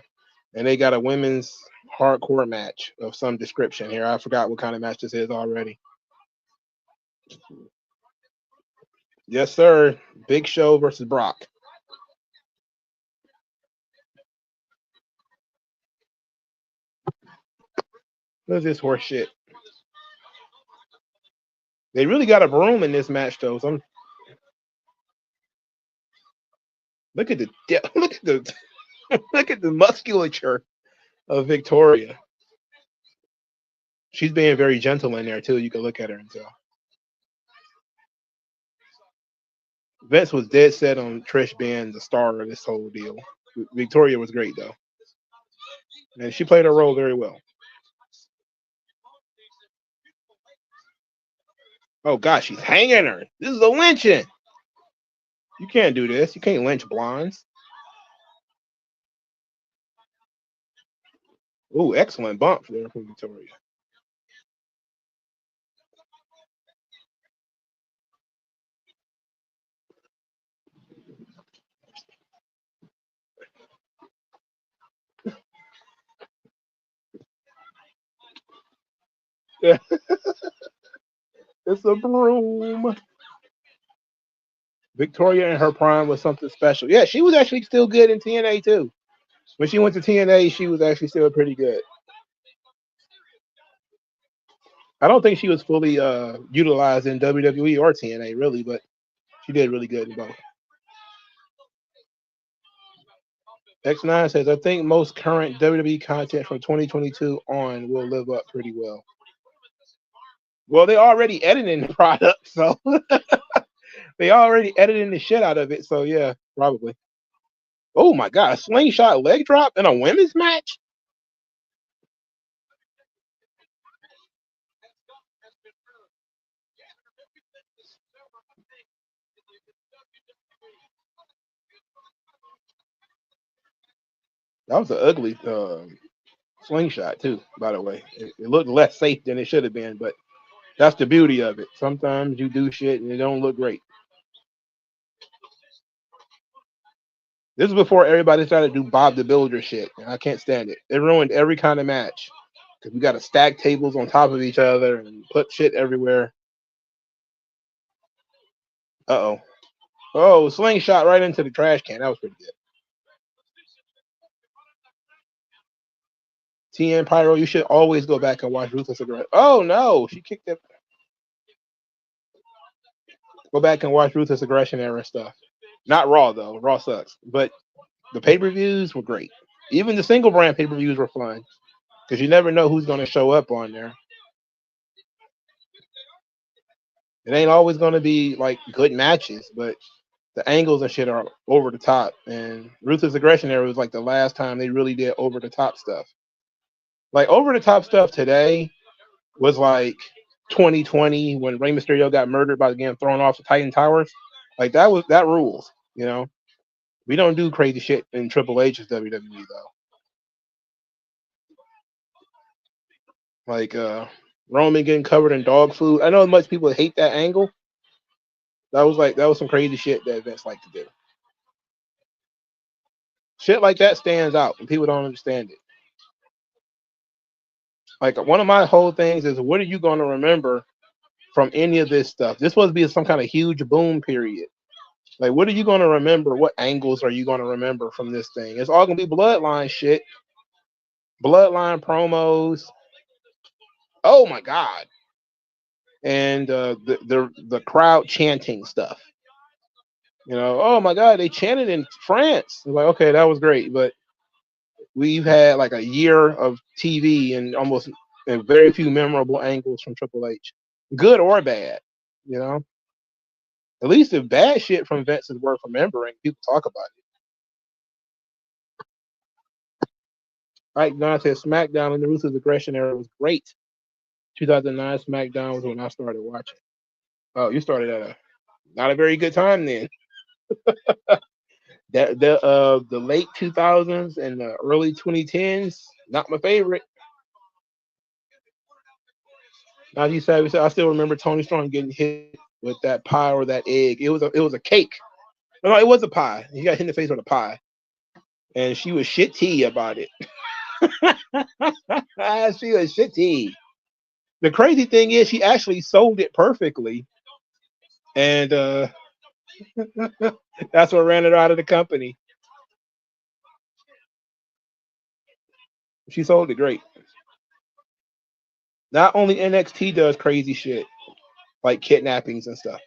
and they got a women's hardcore match of some description here. I forgot what kind of match this is already. Yes, sir. Big Show versus Brock. What is this horse shit? They really got a broom in this match, though. So look at the look at the look at the musculature of Victoria. She's being very gentle in there too. You can look at her and tell. Vince was dead set on Trish being the star of this whole deal. Victoria was great though, and she played her role very well. Oh gosh, she's hanging her. This is a lynching. You can't do this. You can't lynch blondes. Oh, excellent bump there from Victoria. Yeah. It's a broom. Victoria in her prime was something special. Yeah, she was actually still good in TNA too. When she went to TNA, she was actually still pretty good. I don't think she was fully utilized in WWE or TNA, really, but she did really good in both. X9 says, I think most current WWE content from 2022 on will live up pretty well. Well, they're already editing the product, so they already editing the shit out of it. So yeah, probably. Oh my god, a slingshot leg drop in a women's match? That was an ugly slingshot too, by the way. It looked less safe than it should have been, but that's the beauty of it. Sometimes you do shit and it don't look great. This is before everybody started to do Bob the Builder shit, and I can't stand it. It ruined every kind of match. Because we got to stack tables on top of each other and put shit everywhere. Uh-oh. Oh, slingshot right into the trash can. That was pretty good. TN Pyro, you should always go back and watch Ruthless Aggression. Oh, no. She kicked it. Go back and watch Ruthless Aggression era stuff. Not Raw, though. Raw sucks. But the pay-per-views were great. Even the single brand pay-per-views were fun. Because you never know who's going to show up on there. It ain't always going to be, like, good matches, but the angles and shit are over the top. And Ruthless Aggression era was, like, the last time they really did over-the-top stuff. Like, over-the-top stuff today was, like, 2020 when Rey Mysterio got murdered by getting thrown off the Titan Towers. Like, that rules, you know? We don't do crazy shit in Triple H's WWE, though. Like, Roman getting covered in dog food. I know much people hate that angle. That was some crazy shit that Vince liked to do. Shit like that stands out, and people don't understand it. Like, one of my whole things is, what are you going to remember from any of this stuff? This supposed to be some kind of huge boom period. Like, what are you going to remember? What angles are you going to remember from this thing? It's all going to be Bloodline shit. Bloodline promos. Oh, my God. And the crowd chanting stuff. You know, oh, my God, they chanted in France. Like, okay, that was great. But we've had like a year of TV and almost very few memorable angles from Triple H. Good or bad, you know? At least if bad shit from Vince is worth remembering, people talk about it. Mike Dunn says Smackdown in the Ruthless Aggression era was great. 2009 Smackdown was when I started watching. Oh, you started at not a very good time then. The late 2000s and the early 2010s, not my favorite. Now you said I still remember Tony Storm getting hit with that pie or that egg. It was a cake. No, it was a pie. He got hit in the face with a pie, and she was shitty about it. She was shitty. The crazy thing is, she actually sold it perfectly, and that's what ran her out of the company. She sold it great. Not only NXT does crazy shit like kidnappings and stuff.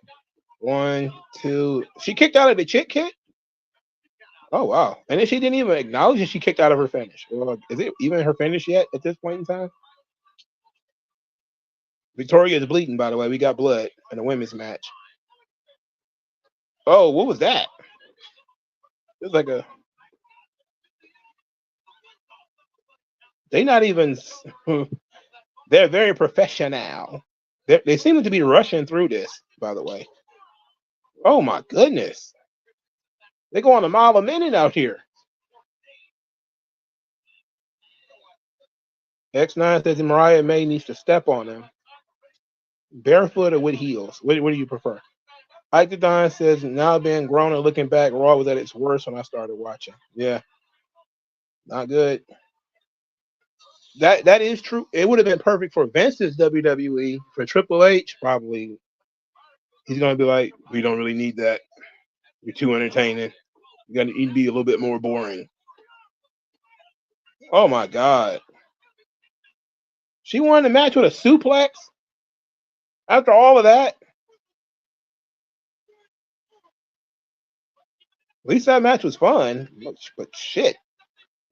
1, 2. She kicked out of the chick kit. Oh wow! And then she didn't even acknowledge that she kicked out of her finish. Well, is it even her finish yet at this point in time? Victoria is bleeding, by the way. We got blood in a women's match. Oh, what was that? It was like a. They not even. They're very professional. They seem to be rushing through this, by the way. Oh my goodness! They're going a mile a minute out here. X9 says Mariah May needs to step on him. Barefoot or with heels? What do you prefer? Ike Don says, now being grown and looking back, Raw was at its worst when I started watching. Yeah. Not good. That is true. It would have been perfect for Vince's WWE. For Triple H, probably he's gonna be like, we don't really need that. You're too entertaining. You gotta be a little bit more boring. Oh my God. She won the match with a suplex? After all of that, at least that match was fun. But shit,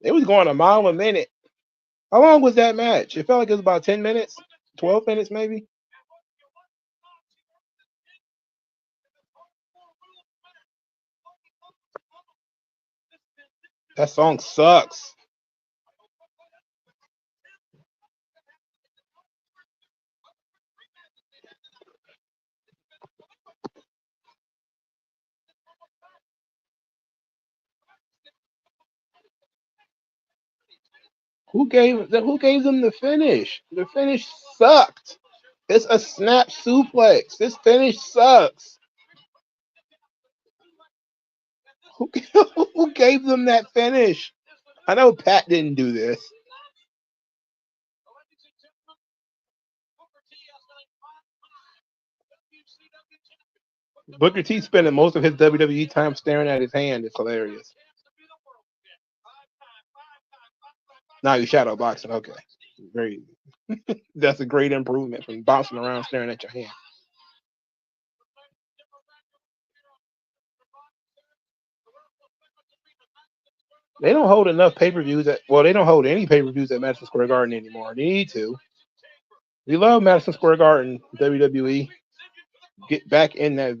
it was going a mile a minute. How long was that match? It felt like it was about 10 minutes, 12 minutes maybe. That song sucks. Who gave them the finish? The finish sucked. It's a snap suplex. This finish sucks. Who, who gave them that finish? I know Pat didn't do this. Booker T spending most of his WWE time staring at his hand. It's hilarious. Now you shadow boxing. Okay. Very. That's a great improvement from bouncing around staring at your hand. They don't hold enough pay-per-views they don't hold any pay-per-views at Madison Square Garden anymore. They need to. We love Madison Square Garden, WWE. Get back in that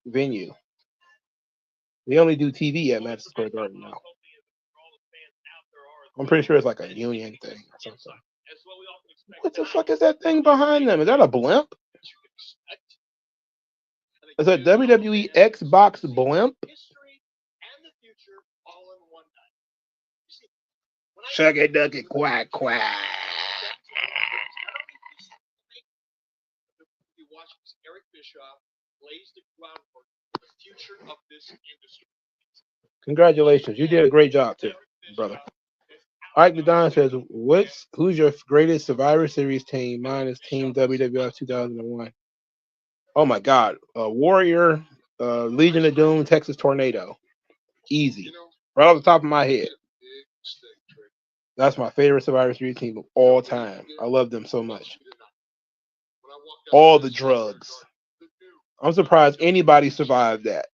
venue. They only do TV at Madison Square Garden now. I'm pretty sure it's like a union thing or something. What the fuck is that thing behind them? Is that a blimp? Is that WWE Xbox blimp? Shucky ducky quack quack. Congratulations, you did a great job too, brother. Ike the Don says, who's your greatest Survivor Series team? Mine is Team WWF 2001. Oh my God, Warrior, Legion of Doom, Texas Tornado, easy, right off the top of my head. That's my favorite Survivor Series team of all time. I love them so much. All the drugs. I'm surprised anybody survived that.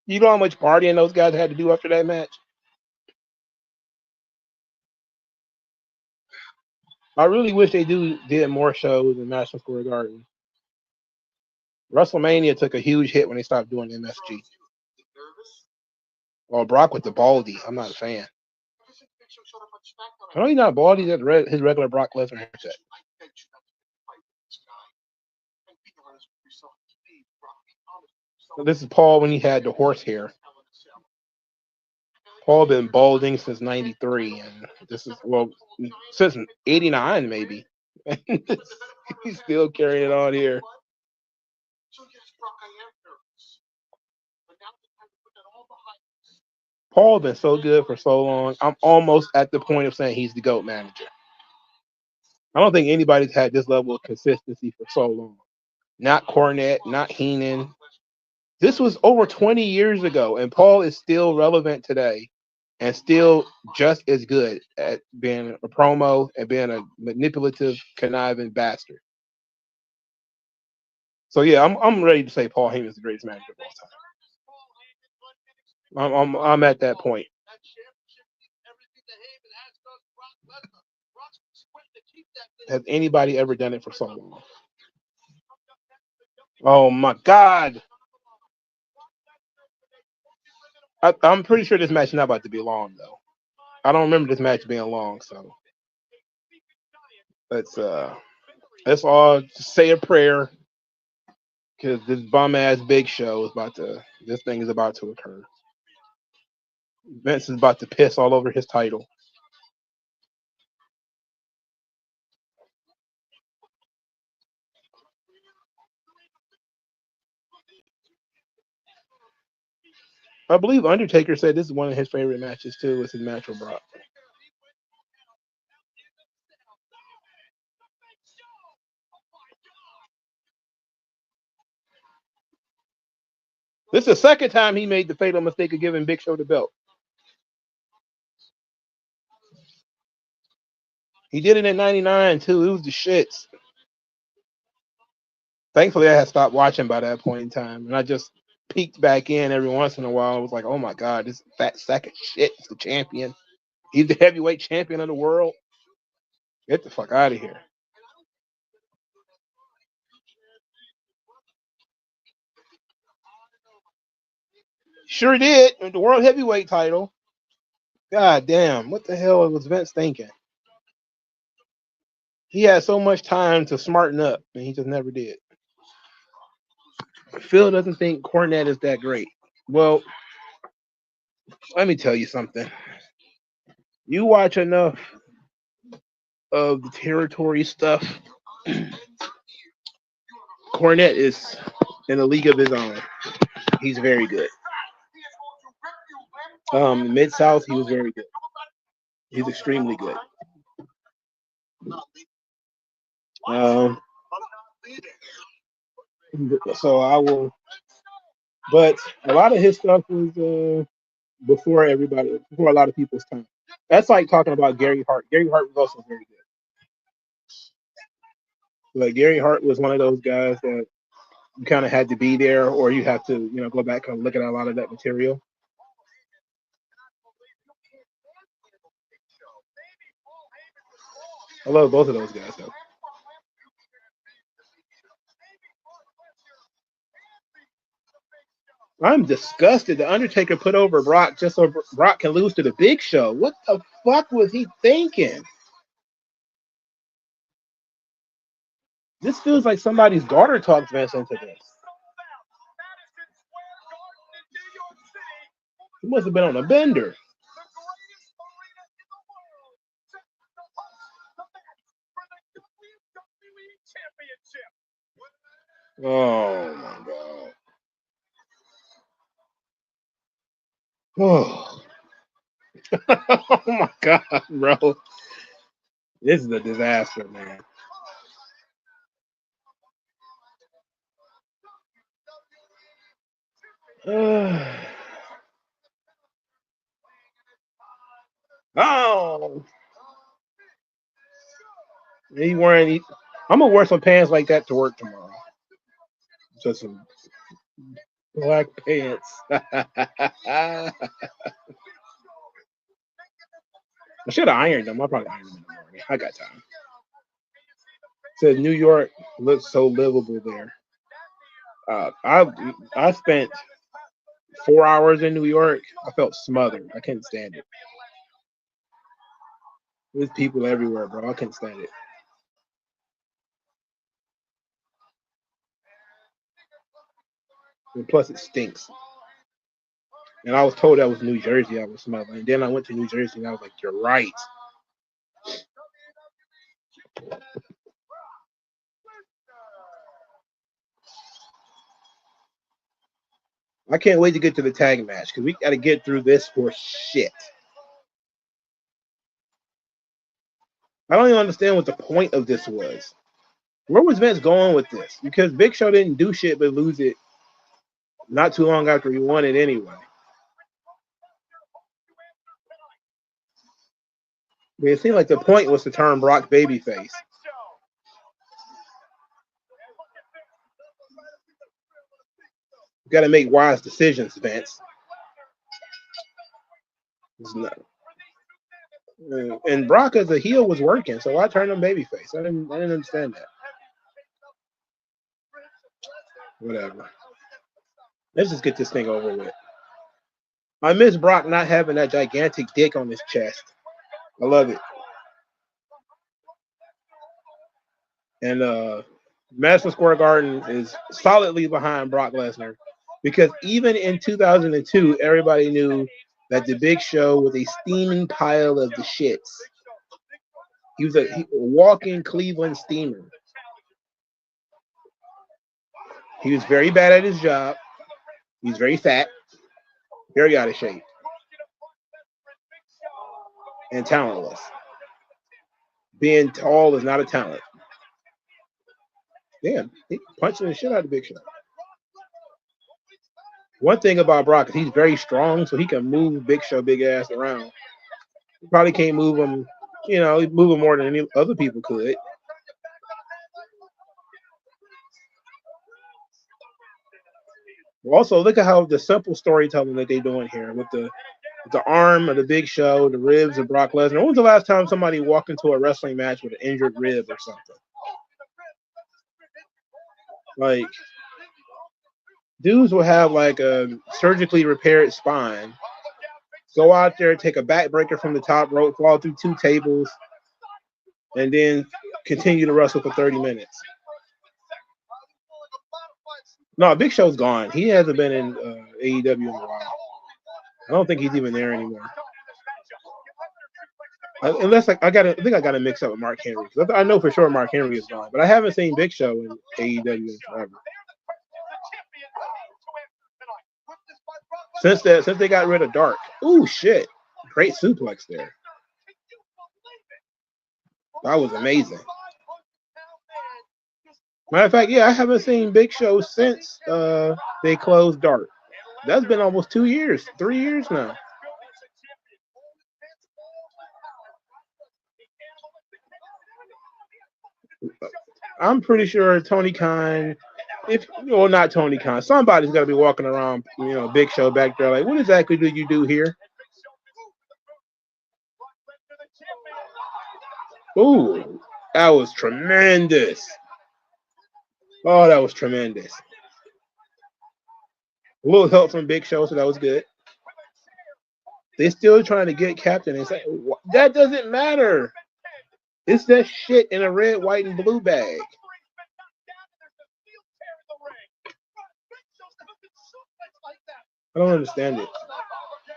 You know how much partying those guys had to do after that match? I really wish they did more shows in Madison Square Garden. WrestleMania took a huge hit when they stopped doing MSG. Oh, Brock with the baldy. I'm not a fan. I know he's not baldy. That's his regular Brock Lesnar haircut. This is Paul when he had the horse hair. Paul been balding since '93, and this is since '89 maybe. He's still carrying it on here. Paul been so good for so long. I'm almost at the point of saying he's the GOAT manager. I don't think anybody's had this level of consistency for so long. Not Cornette, not Heenan. This was over 20 years ago, and Paul is still relevant today and still just as good at being a promo and being a manipulative, conniving bastard. So yeah, I'm ready to say Paul Heyman is the greatest manager of all time. I'm at that point. Has anybody ever done it for so long? Oh my God! I'm pretty sure this match is not about to be long though. I don't remember this match being long, so let's all say a prayer because this bum ass Big Show is this thing is about to occur. Vince is about to piss all over his title. I believe Undertaker said this is one of his favorite matches too. It's his match with Brock. This is the second time he made the fatal mistake of giving Big Show the belt. He did it in '99 too. It was the shits. Thankfully, I had stopped watching by that point in time, and I just peeked back in every once in a while. I was like, "Oh my god, this fat sack of shit is the champion. He's the heavyweight champion of the world. Get the fuck out of here." Sure did. The world heavyweight title. God damn, what the hell was Vince thinking? He had so much time to smarten up, and he just never did. Phil doesn't think Cornette is that great. Well, let me tell you something. You watch enough of the territory stuff, Cornette is in a league of his own. He's very good. Mid-South, he was very good. He's extremely good. So I will, but a lot of his stuff was before a lot of people's time. That's like talking about Gary Hart. Gary Hart was also very good. Like Gary Hart was one of those guys that you kind of had to be there, or you have to, go back and look at a lot of that material. I love both of those guys, though. I'm disgusted. The Undertaker put over Brock just so Brock can lose to the Big Show. What the fuck was he thinking? This feels like somebody's daughter talked Vince into this. He must have been on a bender. Oh my god. Oh. Oh my god, bro. This is a disaster, man. Oh. I'm gonna wear some pants like that to work tomorrow. Just some black pants. I should have ironed them. I'll probably iron them in the morning. I got time. Said New York looks so livable there. I spent 4 hours in New York. I felt smothered. I couldn't stand it. There's people everywhere, bro. I couldn't stand it. And plus, it stinks. And I was told that was New Jersey I was smelling. And then I went to New Jersey and I was like, you're right. I can't wait to get to the tag match because we got to get through this horse shit. I don't even understand what the point of this was. Where was Vince going with this? Because Big Show didn't do shit but lose it not too long after he won it anyway. But it seemed like the point was to turn Brock babyface. You got to make wise decisions, Vince. And Brock as a heel was working, so why turn him babyface? I didn't understand that. Whatever. Let's just get this thing over with. I miss Brock not having that gigantic dick on his chest. I love it. And Madison Square Garden is solidly behind Brock Lesnar because even in 2002, everybody knew that the Big Show was a steaming pile of the shits. He was a walking Cleveland steamer. He was very bad at his job. He's very fat, very out of shape, and talentless. Being tall is not a talent. Damn, he punching the shit out of Big Show. One thing about Brock is he's very strong, so he can move Big Show big ass around. He probably can't move him, he'd move him more than any other people could. Also, look at how the simple storytelling that they're doing here with the arm of the Big Show, the ribs of Brock Lesnar. When was the last time somebody walked into a wrestling match with an injured rib or something? Like, dudes will have like a surgically repaired spine, go out there, take a backbreaker from the top rope, fall through 2 tables, and then continue to wrestle for 30 minutes. No, Big Show's gone. He hasn't been in AEW in a while. I don't think he's even there anymore. Unless I think I got to mix up with Mark Henry. I know for sure Mark Henry is gone, but I haven't seen Big Show in AEW in forever. Since they got rid of Dark. Ooh, shit. Great suplex there. That was amazing. Matter of fact, yeah, I haven't seen Big Show since they closed Dark. That's been almost 2 years, 3 years now. I'm pretty sure Tony Khan, not Tony Khan, somebody's got to be walking around, Big Show back there like, what exactly do you do here? Ooh, that was tremendous. Oh, that was tremendous. A little help from Big Show, so that was good. They're still trying to get Captain and say, that doesn't matter. It's that shit in a red, white, and blue bag. I don't understand it.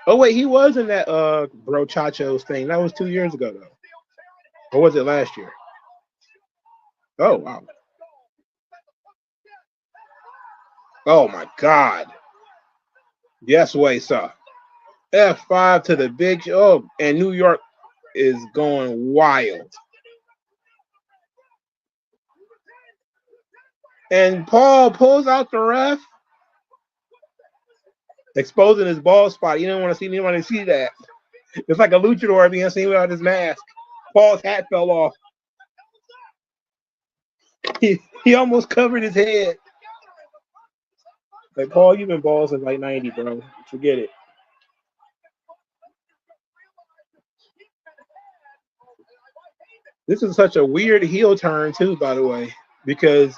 Oh, wait, he was in that Bro Chachos thing. That was 2 years ago, though. Or was it last year? Oh, wow. Oh, my God. Yes, way, sir. F5 to the Big Show. Oh, and New York is going wild. And Paul pulls out the ref, exposing his bald spot. You don't want to see anyone to see that. It's like a luchador being seen without his mask. Paul's hat fell off. He almost covered his head. Like, Paul, you've been bald since like 90, bro. Forget it. This is such a weird heel turn too, by the way, because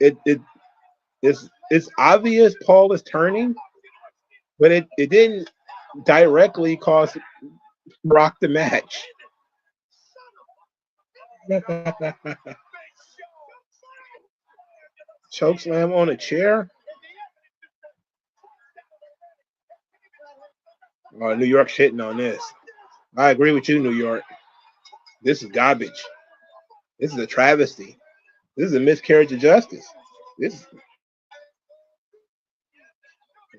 it's obvious Paul is turning, but it didn't directly cause Brock the match. Chokeslam on a chair. Oh, New York's hitting on this. I agree with you, New York. This is garbage. This is a travesty. This is a miscarriage of justice.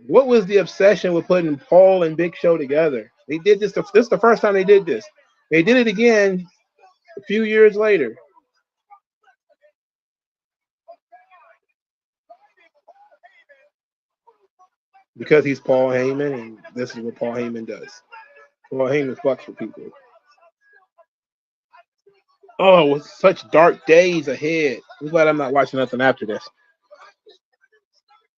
What was the obsession with putting Paul and Big Show together? They did this. This is the first time they did this. They did it again a few years later. Because he's Paul Heyman, and this is what Paul Heyman does. Paul Heyman fucks for people. Oh, with such dark days ahead. I'm glad I'm not watching nothing after this.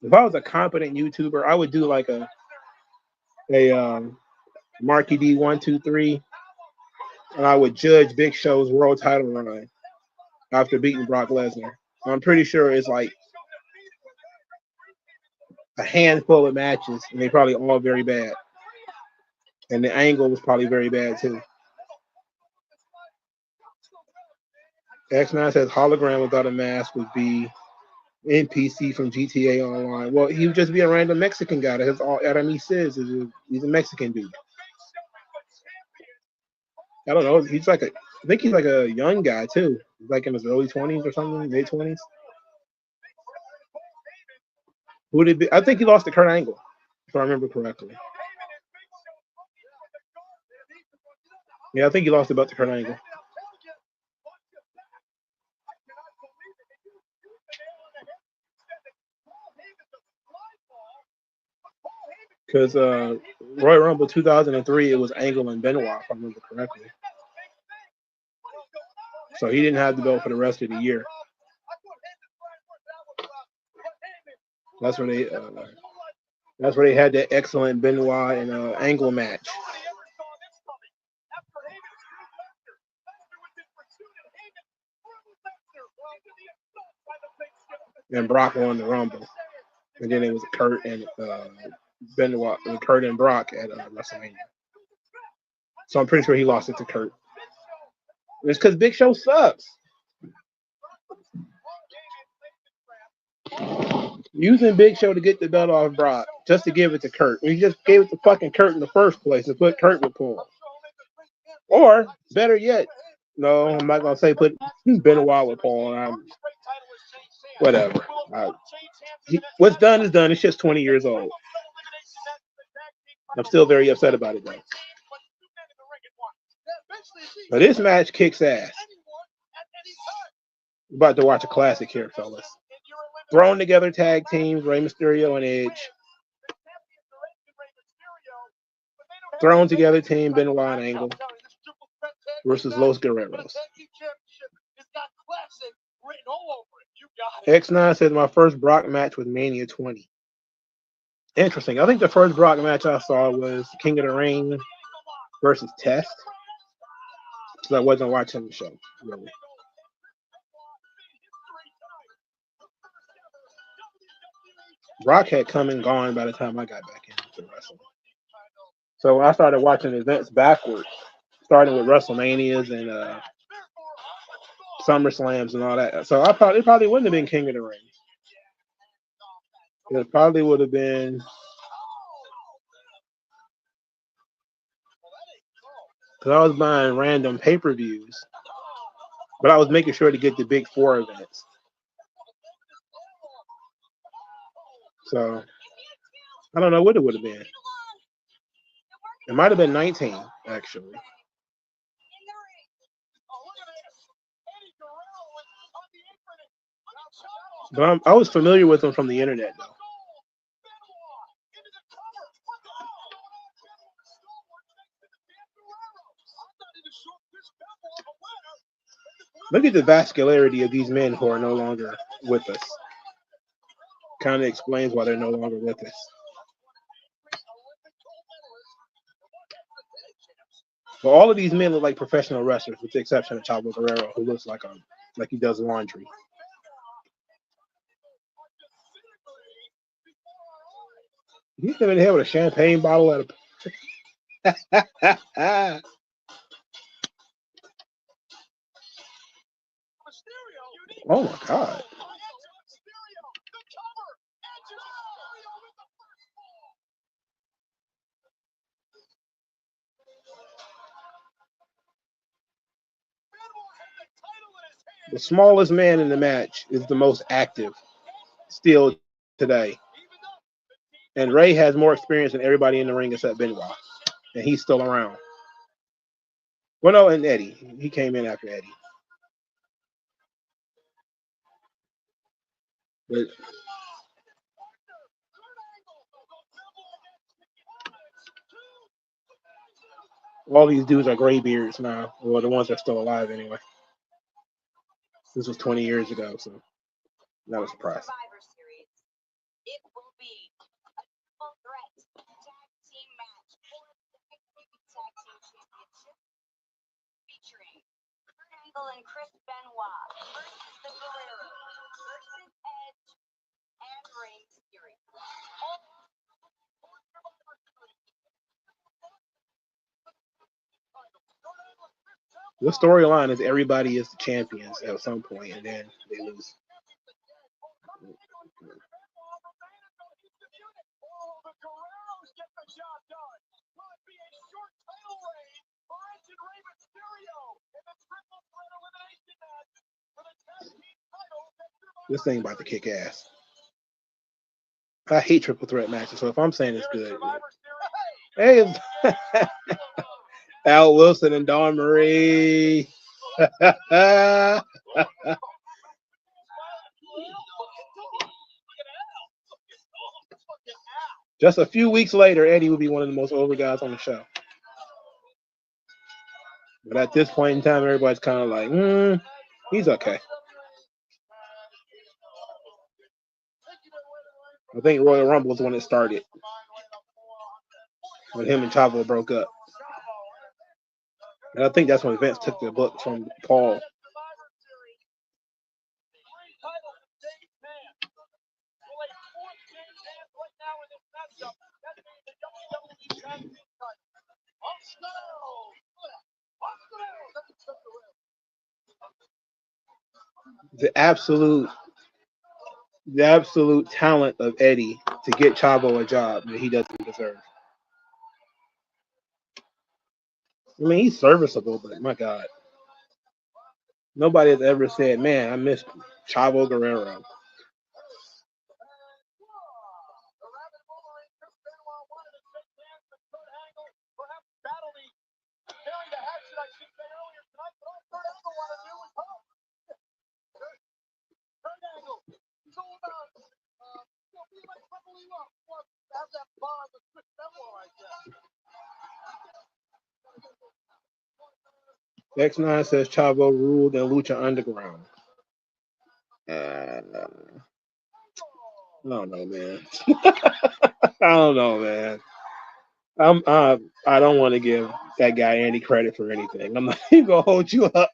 If I was a competent YouTuber, I would do like a Marky D 123, and I would judge Big Show's world title run after beating Brock Lesnar. I'm pretty sure it's like a handful of matches, and they're probably all very bad. And the angle was probably very bad too. X9 says hologram without a mask would be NPC from GTA Online. Well, he would just be a random Mexican guy. That's all Adam says. He's a Mexican dude. I don't know. I think he's like a young guy too. He's like in his early 20s or something, mid 20s. Who would it be? I think he lost to Kurt Angle, if I remember correctly. Yeah, I think he lost about to Kurt Angle. Because Royal Rumble 2003, it was Angle and Benoit, if I remember correctly. So he didn't have the belt for the rest of the year. That's where they had that excellent Benoit and Angle match. And Brock won the Rumble. And then it was Kurt and Benoit, Kurt and Brock at WrestleMania. So I'm pretty sure he lost it to Kurt. It's because Big Show sucks. Using Big Show to get the belt off Brock just to give it to Kurt. We just gave it to fucking Kurt in the first place and put Kurt with Paul. Or better yet, no, I'm not gonna say put Benoit with Paul. Whatever. What's done is done. It's just 20 years old. I'm still very upset about it though. But this match kicks ass. We're about to watch a classic here, fellas. Thrown together tag teams, Rey Mysterio and Edge. Thrown together team, Benoit and Angle versus Los Guerreros. X9 says my first Brock match was Mania 20. Interesting. I think the first Brock match I saw was King of the Ring versus Test. So I wasn't watching the show, really. Brock had come and gone by the time I got back into wrestling. So I started watching events backwards, starting with WrestleManias and SummerSlams and all that. So it probably wouldn't have been King of the Ring. It probably would have been because I was buying random pay-per-views, but I was making sure to get the big 4 events. So I don't know what it would have been. It might have been 19, actually. But I was familiar with them from the internet, though. Look at the vascularity of these men who are no longer with us. Kind of explains why they're no longer with us. Well, all of these men look like professional wrestlers, with the exception of Chavo Guerrero, who looks like he does laundry. He hit him in the head with a champagne bottle at a. Oh my God. The smallest man in the match is the most active still today. And Ray has more experience than everybody in the ring except Benoit. And he's still around. Well, no, and Eddie. He came in after Eddie. But all these dudes are gray beards now. Well, the ones that are still alive anyway. This was 20 years ago, so not a surprise. It will be a triple threat tag team match for the tag team championship, featuring Kurt Angle and Chris Benoit versus the Guerreros versus Edge and Rey Mysterio. The storyline is everybody is the champions at some point, and then they lose. This thing about to kick ass. I hate triple threat matches, so if I'm saying it's good, hey, Al Wilson and Dawn Marie. Just a few weeks later, Eddie will be one of the most over guys on the show. But at this point in time, everybody's kind of like, he's okay. I think Royal Rumble was when it started, when him and Chavo broke up. And I think that's when Vince took the book from Paul. The absolute talent of Eddie to get Chavo a job that he doesn't deserve. I mean, he's serviceable, but my God. Nobody has ever said, man, I miss Chavo Guerrero. X9 says Chavo ruled in Lucha Underground. I don't know, man. I don't know, man. I don't want to give that guy any credit for anything. I'm not even gonna hold you up.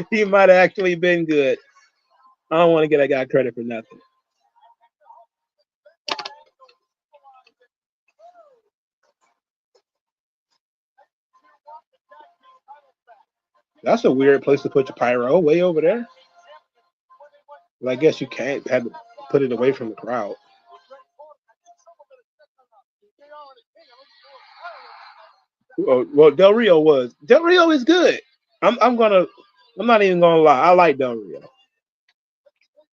He might have actually been good. I don't want to give that guy credit for nothing. That's a weird place to put your pyro, way over there. Well, I guess you can't have to put it away from the crowd. Oh, well, Del Rio is good. I'm not even gonna lie. I like Del Rio.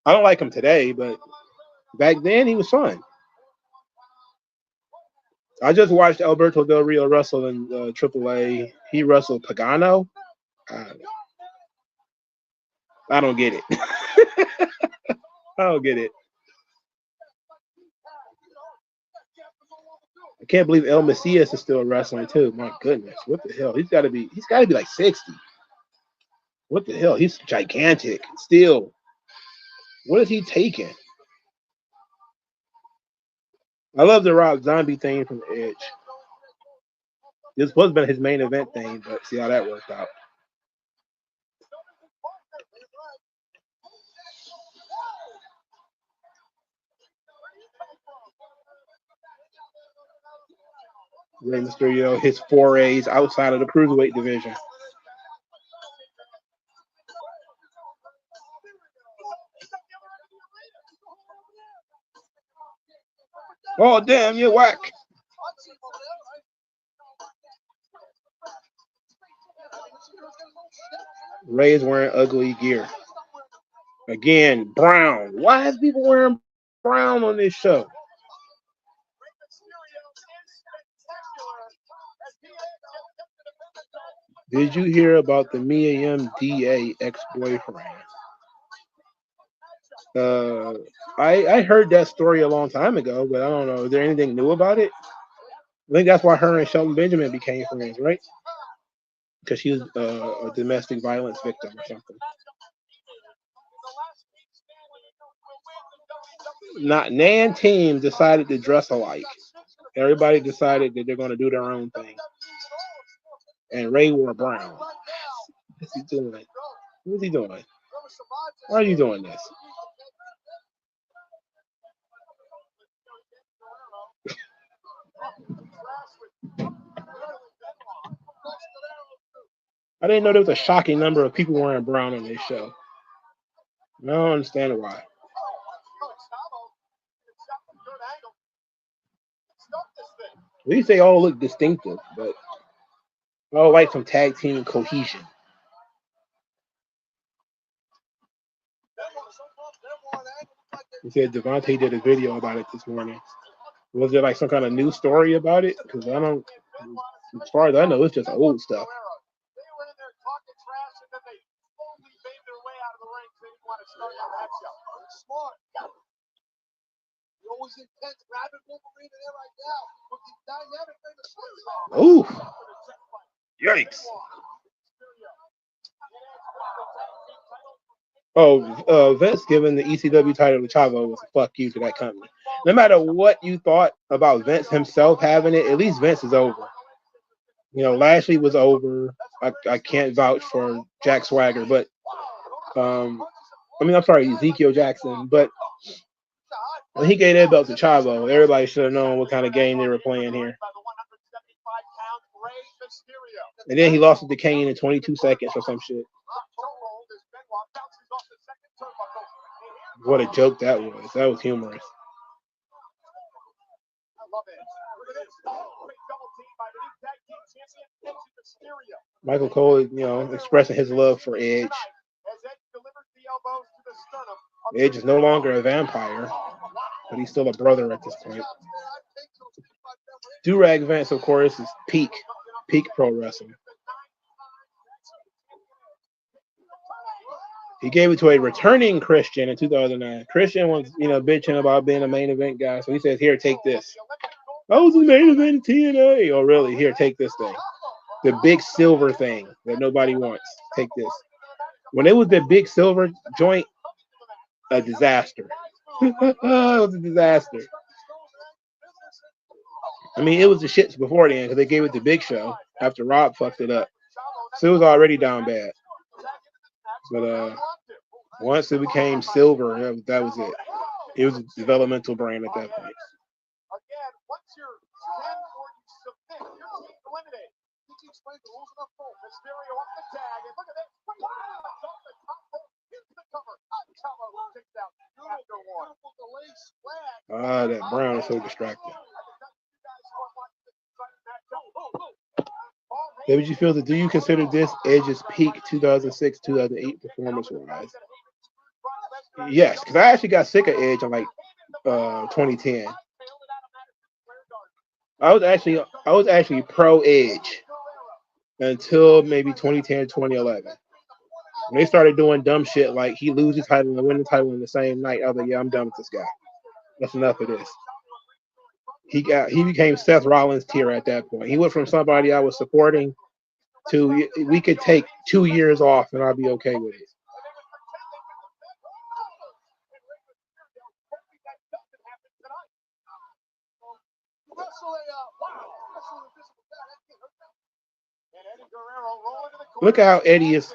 I don't like him today, but back then he was fun. I just watched Alberto Del Rio wrestle in AAA. He wrestled Pagano. I don't get it. I don't get it. I can't believe El Macias is still wrestling too. My goodness, what the hell? He's got to be like 60. What the hell? He's gigantic still. What is he taking? I love the Rob Zombie thing from Edge. This was been his main event thing, but see how that worked out. Rey Mysterio, his forays outside of the cruiserweight division. Oh, damn, you're whack. Ray is wearing ugly gear. Again, brown. Why is people wearing brown on this show? Did you hear about the Mia Yim DA ex-boyfriend? I heard that story a long time ago, but I don't know. Is there anything new about it? I think that's why her and Shelton Benjamin became friends, right? Because she was a domestic violence victim or something. Not Nan team decided to dress alike. Everybody decided that they're going to do their own thing. And Ray wore brown. What's he doing? What's he doing? Why are you doing this? I didn't know there was a shocking number of people wearing brown on this show. I don't understand why. At least they all look distinctive, but I would like some tag team cohesion. He said Devontae did a video about it this morning. Was there like some kind of news story about it? Because I don't, as far as I know, it's just old stuff. Ooh, yikes. Vince giving the ECW title to Chavo was a fuck you to that company. No matter what you thought about Vince himself having it, at least Vince is over. You know, Lashley was over. I can't vouch for Jack Swagger, but I'm sorry, Ezekiel Jackson. But when he gave that belt to Chavo, everybody should have known what kind of game they were playing here. And then he lost it to Kane in 22 seconds or some shit. What a joke that was. That was humorous. Michael Cole, you know, expressing his love for Edge. Edge is no longer a vampire, but he's still a brother at this point. Durag Vance, of course, is peak pro wrestling. He gave it to a returning Christian in 2009. Christian was, you know, bitching about being a main event guy, so he says, "Here, take this." I was the main event in TNA. Oh, really? Here, take this thing. The big silver thing that nobody wants. Take this. When it was the big silver joint, a disaster. It was a disaster. I mean, it was the shits before then because they gave it to Big Show after Rob fucked it up. So it was already down bad. But once it became silver, that was it. It was a developmental brand at that point. That Brown is so distracting. David, you feel that? Do you consider this Edge's peak 2006-2008 performance wise? Yes, because I actually got sick of Edge on like 2010. I was actually pro Edge until maybe 2010, 2011. When they started doing dumb shit like he loses title and win the title in the same night, I was like, yeah, I'm done with this guy. That's enough of this. He became Seth Rollins tier at that point. He went from somebody I was supporting to we could take 2 years off and I'll be okay with it. Look at how Eddie is,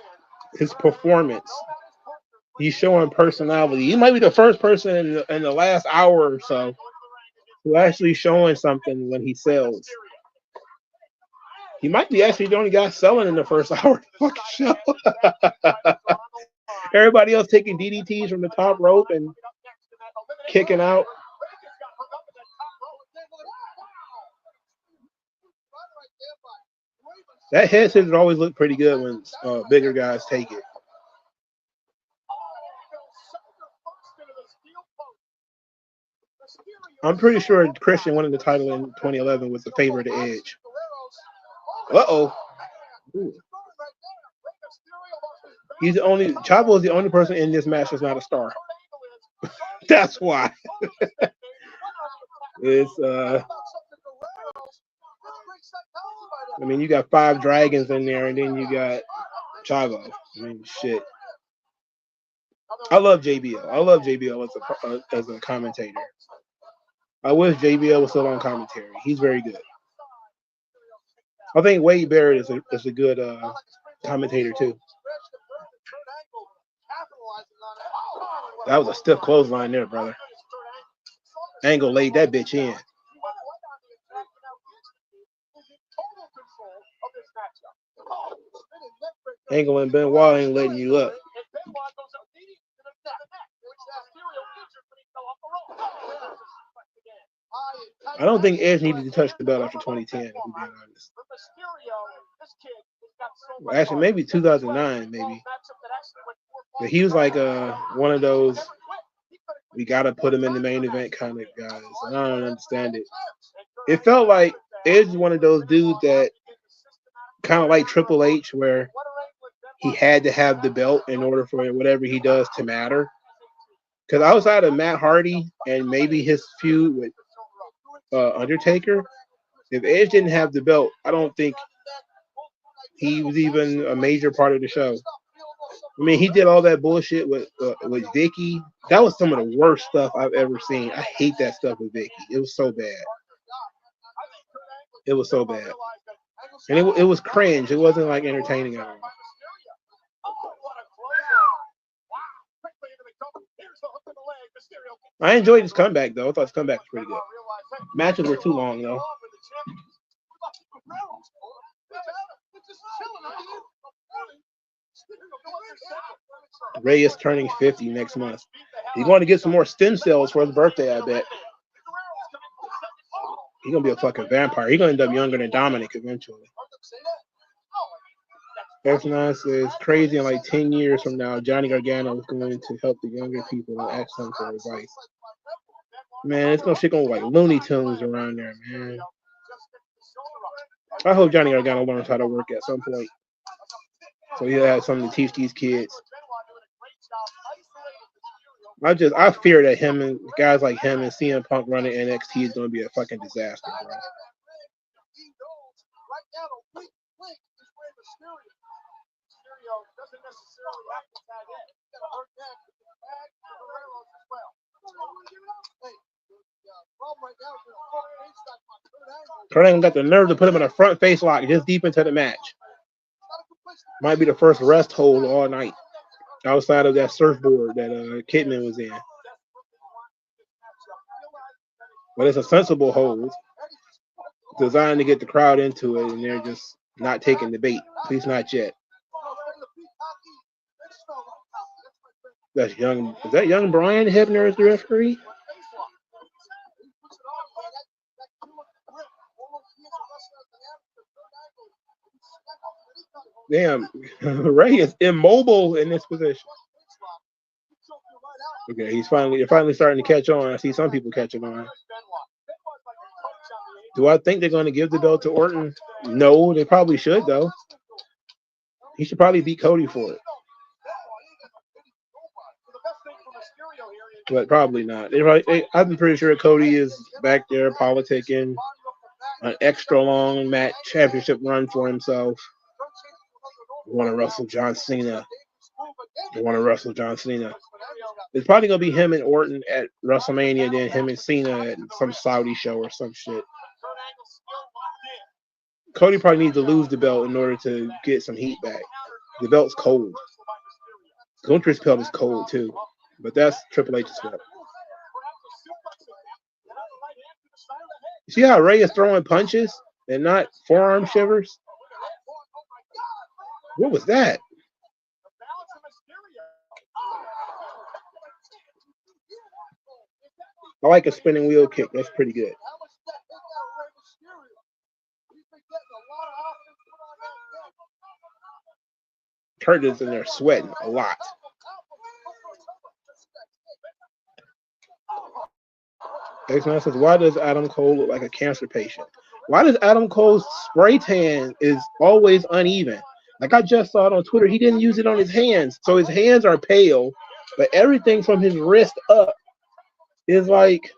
his performance. He's showing personality. He might be the first person in the last hour or so who actually showing something when he sells. He might be actually the only guy selling in the first hour of the fucking show. Everybody else taking DDTs from the top rope and kicking out. That head scissors always look pretty good when bigger guys take it. I'm pretty sure Christian winning the title in 2011 was the favorite to Edge. Uh-oh. Ooh. Chavo is the only person in this match that's not a star. That's why. It's I mean, you got 5 dragons in there, and then you got Chavo. I mean, shit. I love JBL. I love JBL as a commentator. I wish JBL was still on commentary. He's very good. I think Wade Barrett is a good commentator too. That was a stiff clothesline there, brother. Angle laid that bitch in. Angle and Benoit ain't letting you up. I don't think Edge needed to touch the belt after 2010, if we're being honest. Well, actually, maybe 2009, maybe. But he was like one of those, we got to put him in the main event kind of guys. I don't understand it. It felt like Edge is one of those dudes that kind of like Triple H, where he had to have the belt in order for whatever he does to matter. Because outside of Matt Hardy and maybe his feud with Undertaker, if Edge didn't have the belt, I don't think he was even a major part of the show. I mean, he did all that bullshit with Vicky. That was some of the worst stuff I've ever seen. I hate that stuff with Vicky. It was so bad. It was so bad. And it was cringe. It wasn't like entertaining at all. I enjoyed his comeback though. I thought his comeback was pretty good. Matches were too long though. Ray is turning 50 next month. He's going to get some more stem cells for his birthday, I bet. He's going to be a fucking vampire. He's going to end up younger than Dominic eventually. F9 says, crazy in like 10 years from now, Johnny Gargano is going to help the younger people and ask them for advice. Man, it's going to shit going like Looney Tunes around there, man. I hope Johnny Gargano learns how to work at some point. So he'll have something to teach these kids. I fear that him and guys like him and CM Punk running NXT is going to be a fucking disaster, bro. Kurt Angle got the nerve to put him in a front face lock just deep into the match. Might be the first rest hold all night outside of that surfboard that Kidman was in. But it's a sensible hold designed to get the crowd into it, and they're just not taking the bait. At least not yet. That's young. Is that young Brian Hebner as the referee? Damn, Ray is immobile in this position. Okay, you're finally starting to catch on. I see some people catching on. Do I think they're going to give the belt to Orton? No, they probably should though. He should probably beat Cody for it. But probably not. I'm pretty sure Cody is back there politicking an extra long match championship run for himself. Want to wrestle John Cena. It's probably going to be him and Orton at WrestleMania, then him and Cena at some Saudi show or some shit. Cody probably needs to lose the belt in order to get some heat back. The belt's cold. Gunther's belt is cold too, but that's Triple H's belt. You see how Ray is throwing punches and not forearm shivers? What was that? I like a spinning wheel kick. That's pretty good. Kurt is in there sweating a lot. X-Man says, why does Adam Cole look like a cancer patient? Why does Adam Cole's spray tan is always uneven? Like I just saw it on Twitter. He didn't use it on his hands. So his hands are pale, but everything from his wrist up is like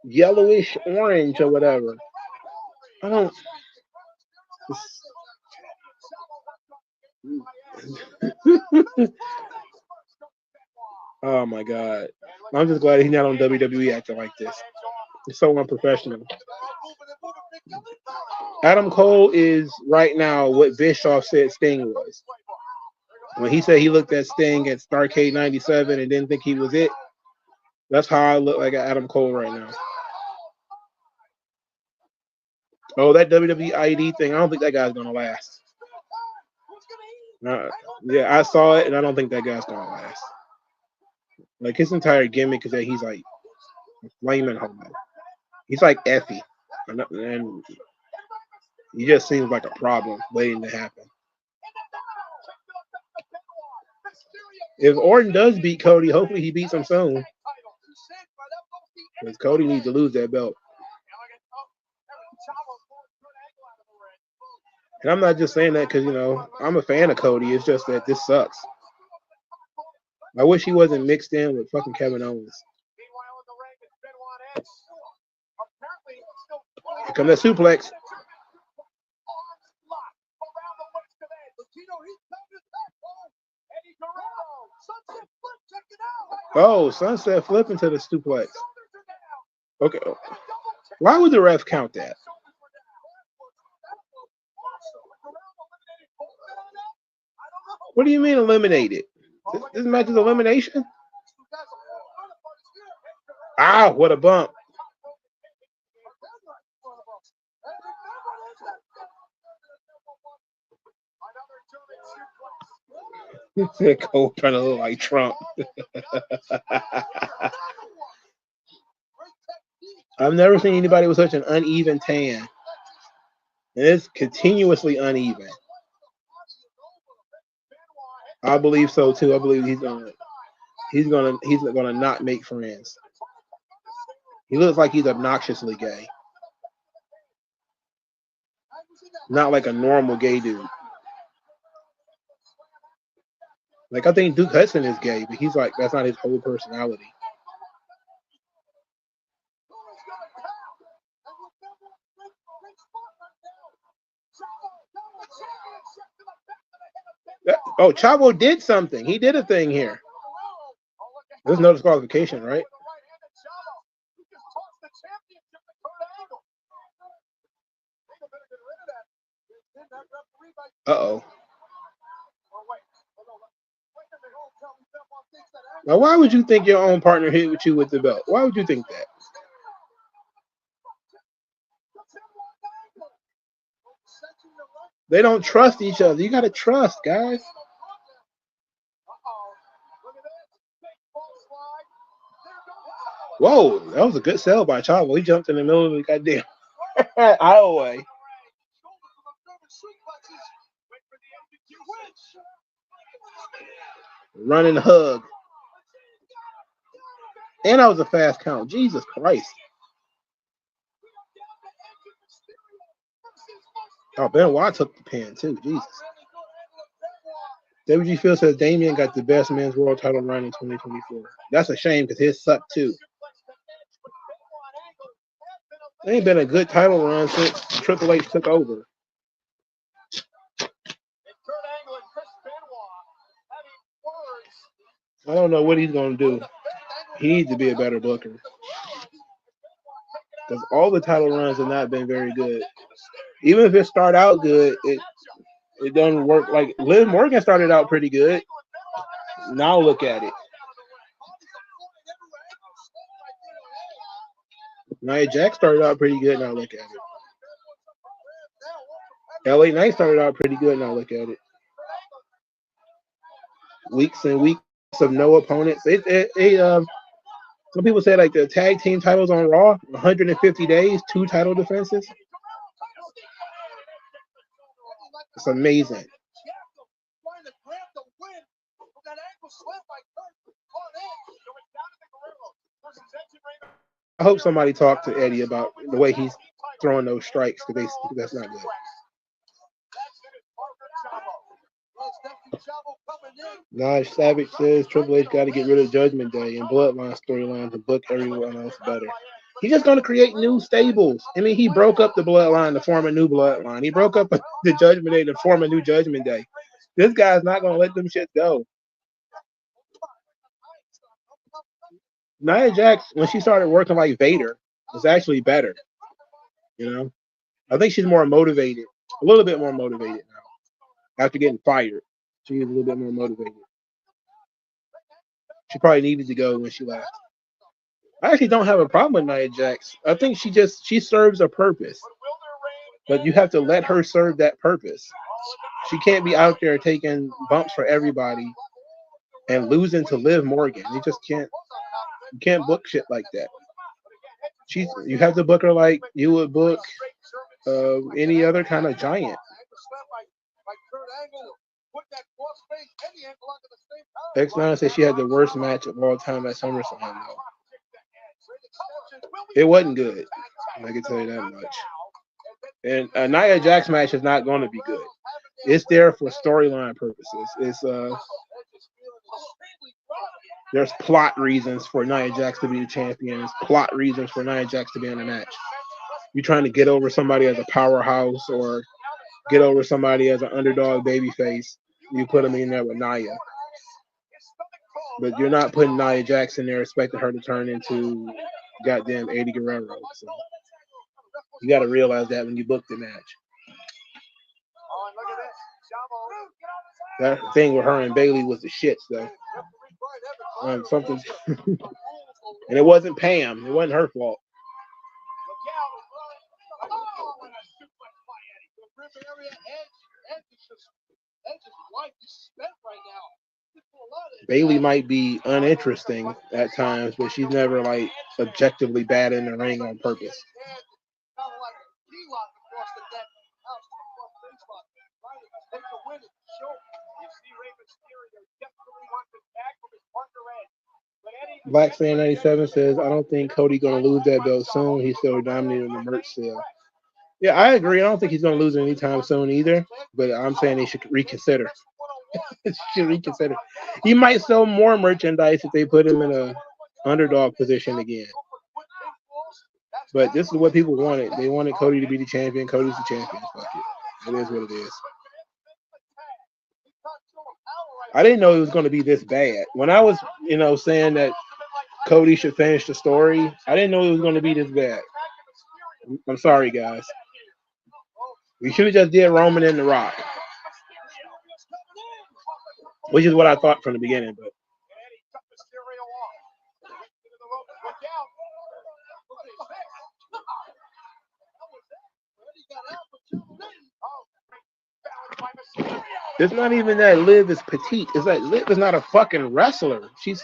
yellowish orange or whatever. I don't. Oh my God. I'm just glad he's not on WWE acting like this. It's so unprofessional. Adam Cole is right now what Bischoff said Sting was. When he said he looked at Sting at Starrcade 97 and didn't think he was it, that's how I look like Adam Cole right now. Oh, that WWE ID thing, I don't think that guy's going to last. Yeah, I saw it, and I don't think that guy's going to last. Like, his entire gimmick is that he's like a flaming homo. He's like Effie. And he just seems like a problem waiting to happen. If Orton does beat Cody, hopefully he beats him soon. Because Cody needs to lose that belt. And I'm not just saying that because, you know, I'm a fan of Cody. It's just that this sucks. I wish he wasn't mixed in with fucking Kevin Owens. Here comes that suplex. Oh, Sunset flipping to the suplex. Okay. Why would the ref count that? What do you mean eliminated? This match is elimination? Ah, what a bump. Cole trying to look like Trump. I've never seen anybody with such an uneven tan. And it's continuously uneven. I believe so too. I believe he's gonna not make friends. He looks like he's obnoxiously gay. Not like a normal gay dude. Like, I think Duke Hudson is gay, but he's like, that's not his whole personality. Oh, Chavo did something. He did a thing here. There's no disqualification, right? Uh-oh. Now, why would you think your own partner hit with you with the belt? Why would you think that? They don't trust each other. You got to trust, guys. Whoa, that was a good sell by Chavo. He jumped in the middle of the goddamn aisleway. Running hug. And that was a fast count. Jesus Christ. Oh, Benoit took the pin too. Jesus. WG Phil says Damian got the best men's world title run in 2024. That's a shame because his sucked too. It ain't been a good title run since Triple H took over. I don't know what he's going to do. He needs to be a better booker. Because all the title runs have not been very good. Even if it start out good, it doesn't work. Like Liv Morgan started out pretty good. Now look at it. Nia Jax started out pretty good. Now look at it. LA Knight started out pretty good. Now look at it. Weeks and weeks of no opponents. Some people say like the tag team titles on Raw, 150 days, 2 title defenses. It's amazing. I hope somebody talked to Eddie about the way he's throwing those strikes because that's not good. Naj Savage says Triple H got to get rid of Judgment Day and Bloodline storyline to book everyone else better. He's just going to create new stables. I mean, he broke up the Bloodline to form a new Bloodline. He broke up the Judgment Day to form a new Judgment Day. This guy's not going to let them shit go. Nia Jax, when she started working like Vader, was actually better. You know, I think she's more motivated, a little bit more motivated now after getting fired. She is a little bit more motivated. She probably needed to go when she left. I actually don't have a problem with Nia Jax. I think she serves a purpose, but you have to let her serve that purpose. She can't be out there taking bumps for everybody and losing to Liv Morgan. You just can't. You can't book shit like that. You have to book her like you would book any other kind of giant. X9 says she had the worst match of all time at SummerSlam, though. It wasn't good. I can tell you that much. And a Nia Jax match is not going to be good. It's there for storyline purposes. There's plot reasons for Nia Jax to be the champion. There's plot reasons for Nia Jax to be in the match. You're trying to get over somebody as a powerhouse or get over somebody as an underdog babyface. You put them in there with Nia. But you're not putting Nia Jax in there expecting her to turn into goddamn Eddie Guerrero. So you got to realize that when you book the match. That thing with her and Bayley was the shits, though. Something, and it wasn't Pam. It wasn't her fault. Bayley might be uninteresting at times, but she's never like objectively bad in the ring on purpose. Black Fan 97 says, I don't think Cody gonna lose that belt soon. He's still dominating the merch sale. Yeah, I agree. I don't think he's gonna lose it anytime soon either. But I'm saying they should reconsider. He might sell more merchandise if they put him in a underdog position again. But this is what people wanted. They wanted Cody to be the champion. Cody's the champion. Fuck it. It is what it is. I didn't know it was going to be this bad. When I was, saying that Cody should finish the story, I didn't know it was going to be this bad. I'm sorry, guys. We should have just did Roman and The Rock, which is what I thought from the beginning. But it's not even that Liv is petite. It's like Liv is not a fucking wrestler. She's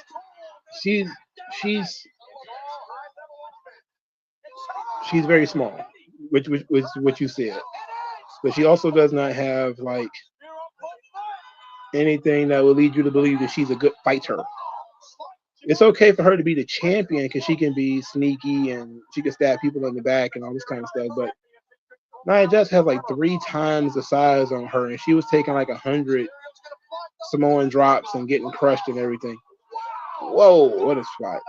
very small, which what you said. But she also does not have like anything that would lead you to believe that she's a good fighter. It's okay for her to be the champion because she can be sneaky and she can stab people in the back and all this kind of stuff. But Nia Jax has like 3 times the size on her, and she was taking like 100 Samoan drops and getting crushed and everything. Whoa, what a spot.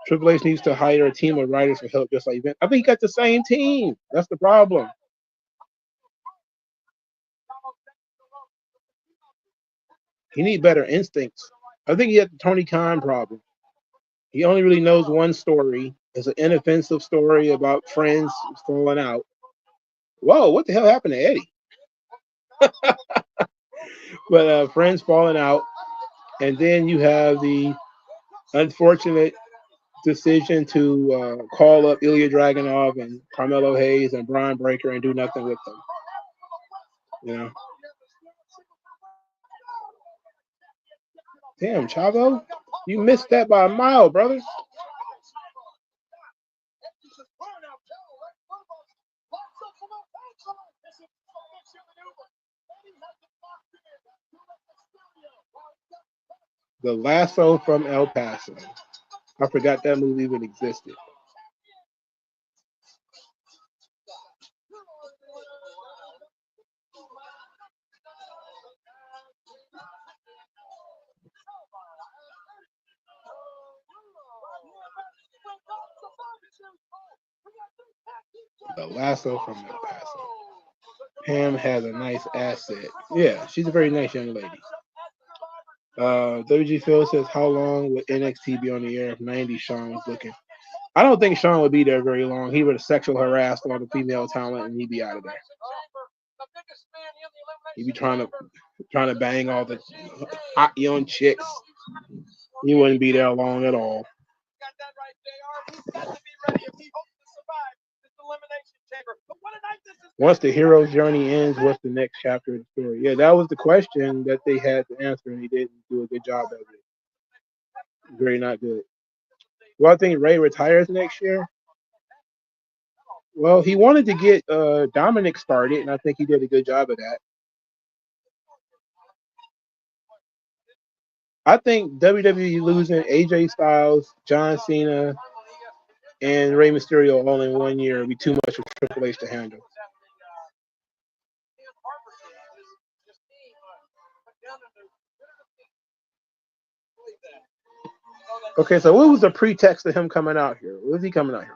Triple H needs to hire a team of writers for help, just like Vince. I think he got the same team. That's the problem. He needs better instincts. I think he had the Tony Khan problem. He only really knows one story. It's an inoffensive story about friends falling out. Whoa, what the hell happened to Eddie? But friends falling out. And then you have the unfortunate decision to call up Ilya Dragunov and Carmelo Hayes and Brian Breaker and do nothing with them. Damn, Chavo, you missed that by a mile, brother. The Lasso from El Paso. I forgot that movie even existed. The Lasso from El Paso. Pam has a nice asset. Yeah, she's a very nice young lady. WG Phil says, how long would NXT be on the air if 90 Sean was looking? I don't think Sean would be there very long. He would have sexual harassed all the female talent and he'd be out of there. He'd be trying to bang all the hot young chicks. He wouldn't be there long at all. Once the hero's journey ends, what's the next chapter of the story? Yeah, that was the question that they had to answer, and he didn't do a good job of it. Very not good. Well, I think Ray retires next year. Well, he wanted to get Dominic started, and I think he did a good job of that. I think WWE losing AJ Styles, John Cena, and Rey Mysterio all in 1 year would be too much for Triple H to handle. Okay, so what was the pretext of him coming out here? What was he coming out here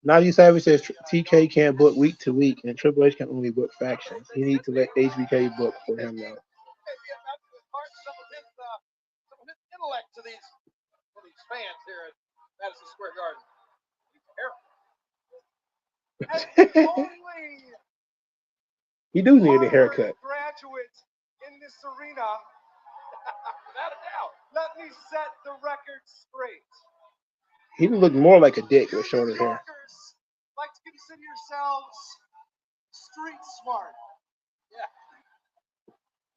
Nadia Savage says TK can't book week to week, and Triple H can only book factions. He needs to let HBK book for him now. He do need a haircut. Graduates in this arena. Let me set the record straight. He would look more like a dick with shorter hair. Like to consider yourselves street smart. Yeah.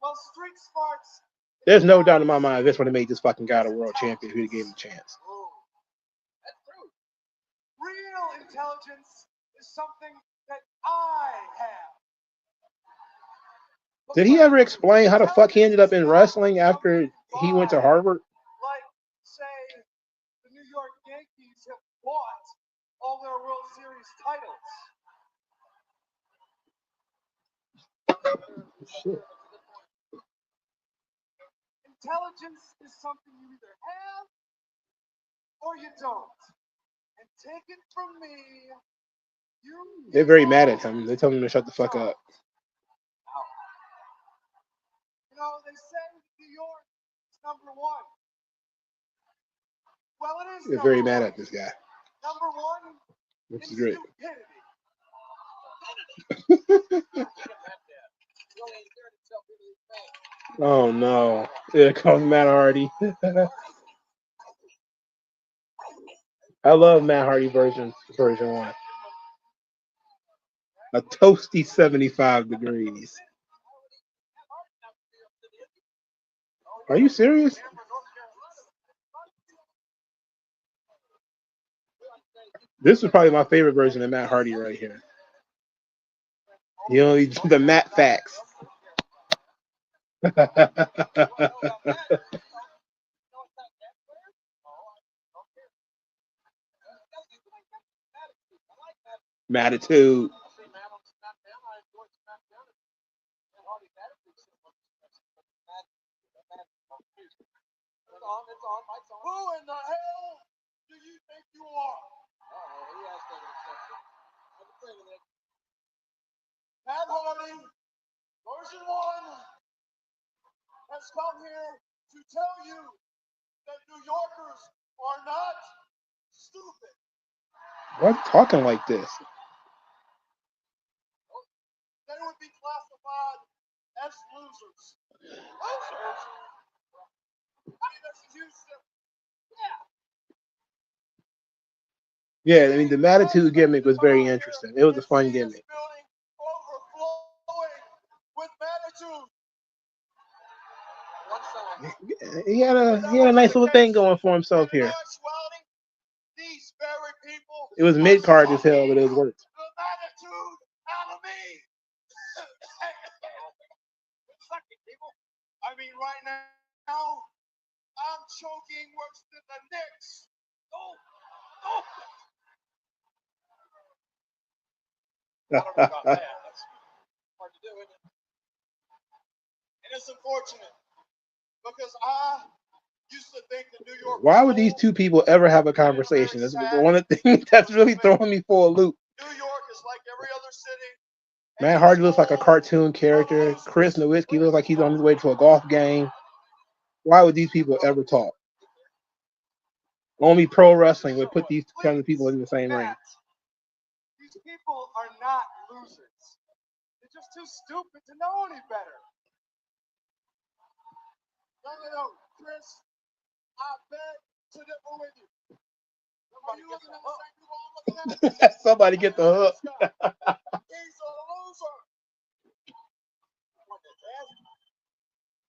Well, street smarts. There's no doubt in my mind this would have made this fucking guy the world champion if he gave him a chance. Oh, that's true. Real intelligence is something that I have. Did he ever explain how the fuck he ended up in wrestling after he went to Harvard? Like, say, the New York Yankees have bought all their World Series titles. Shit. Intelligence is something you either have or you don't. And take it from me, They're very mad at him. They tell him to shut the fuck up. You know, they say New York is number one. Well, it is. They're very mad at this guy. Number one, which is great. Oh no. Here comes Matt Hardy. I love Matt Hardy version 1. A toasty 75 degrees. Are you serious? This is probably my favorite version of Matt Hardy right here. You know, the Matt facts. Matitude. Who in the hell do you think you are? Matt Hardy, version 1, has come here to tell you that New Yorkers are not stupid. Why are you talking like this? They would be classified as losers. Losers? Yeah, I mean, the Matitude gimmick was very interesting. It was a fun gimmick. He had a nice little thing going for himself here. It was mid-card as hell, but it was worth. I mean, right now, I'm choking worse than the Knicks. Oh. I don't know about that. That's hard to do, isn't it? And it's unfortunate because I used to think the New York. Why would these two people ever have a conversation? That's one of the things that's really throwing me for a loop. New York is like every other city. Matt Hardy looks like a cartoon character. Chris Nowinski looks like he's on his way to a golf game. Why would these people ever talk? Only pro wrestling would put these kind of people in the same ring. These people are not losers. They're just too stupid to know any better. No, Chris, I beg to differ with you. Are you looking at the same people I'm looking at? Somebody get the hook. He's a loser.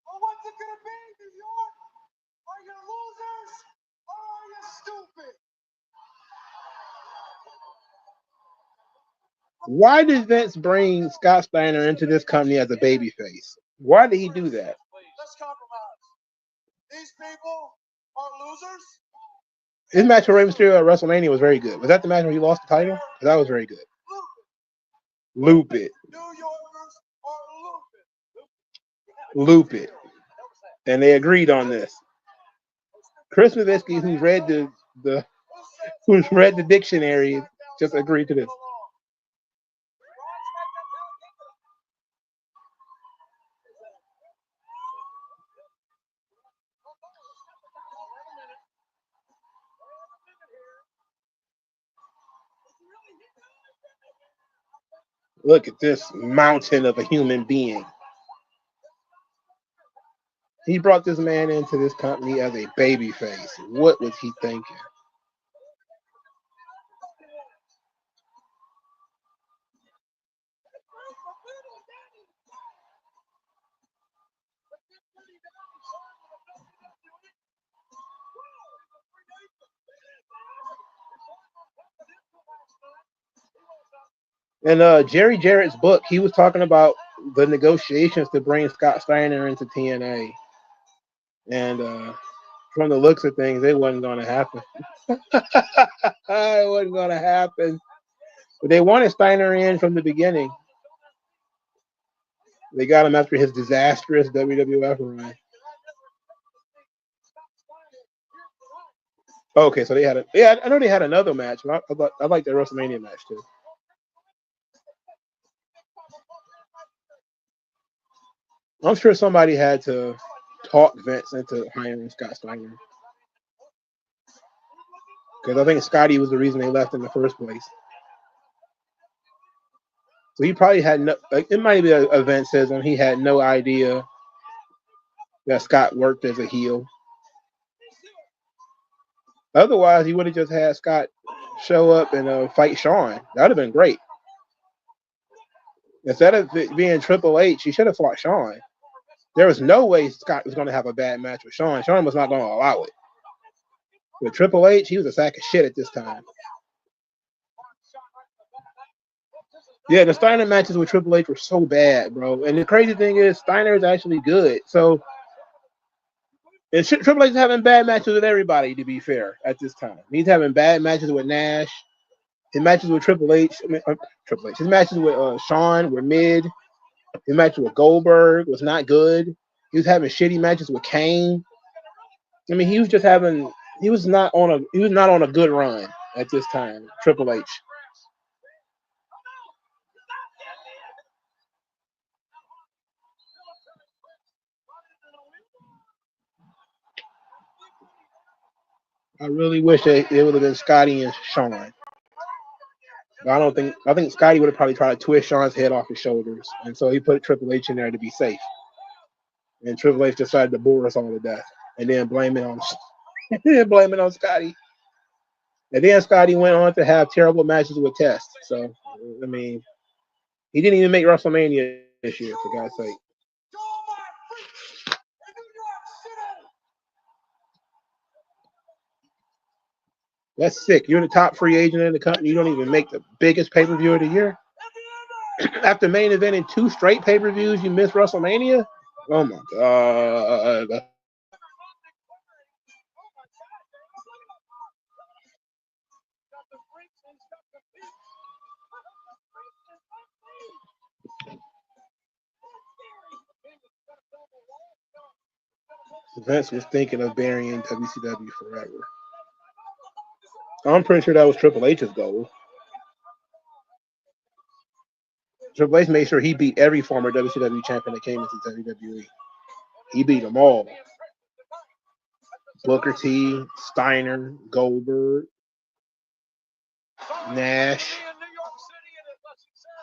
Well, what's it going to be, New York? Are you losers or are you stupid? Why did Vince bring Scott Steiner into this company as a babyface? Why did he do that? Let's compromise. These people are losers. His match with Rey Mysterio at WrestleMania was very good. Was that the match where he lost the title? That was very good. Loop it. New Yorkers are Loop it. And they agreed on this. Chris Nowinski, who's read the dictionary, just agreed to this. Look at this mountain of a human being. He brought this man into this company as a babyface. What was he thinking? In Jerry Jarrett's book, he was talking about the negotiations to bring Scott Steiner into TNA. And from the looks of things, it wasn't going to happen. It wasn't going to happen. But they wanted Steiner in from the beginning. They got him after his disastrous WWF run. Okay, so they had I know they had another match, but I like their WrestleMania match too. I'm sure somebody had to talk Vince into hiring Scott Steiner. Because I think Scotty was the reason they left in the first place. So he probably had no, it might be a Vince says he had no idea that Scott worked as a heel. Otherwise, he would have just had Scott show up and fight Shawn. That would have been great. Instead of it being Triple H, he should have fought Shawn. There was no way Scott was going to have a bad match with Shawn. Shawn was not going to allow it. With Triple H, he was a sack of shit at this time. Yeah, the Steiner matches with Triple H were so bad, bro. And the crazy thing is, Steiner is actually good. So, and Triple H is having bad matches with everybody, to be fair, at this time. He's having bad matches with Nash. His matches with Triple H. His matches with Shawn were mid. His match with Goldberg was not good. He was having shitty matches with Kane. I mean, he was not on a good run at this time, Triple H. I really wish it would have been Scotty and Shawn. But I think Scotty would have probably tried to twist Shawn's head off his shoulders. And so he put Triple H in there to be safe. And Triple H decided to bore us all to death. And then blame it on Scotty. And then Scotty went on to have terrible matches with Test. So, I mean, he didn't even make WrestleMania this year, for God's sake. That's sick. You're the top free agent in the company. You don't even make the biggest pay-per-view of the year. After main eventing 2 straight pay-per-views, you miss WrestleMania? Oh, my God. Vince was thinking of burying WCW forever. I'm pretty sure that was Triple H's goal. Triple H made sure he beat every former WCW champion that came into WWE. He beat them all. Booker T, Steiner, Goldberg, Nash.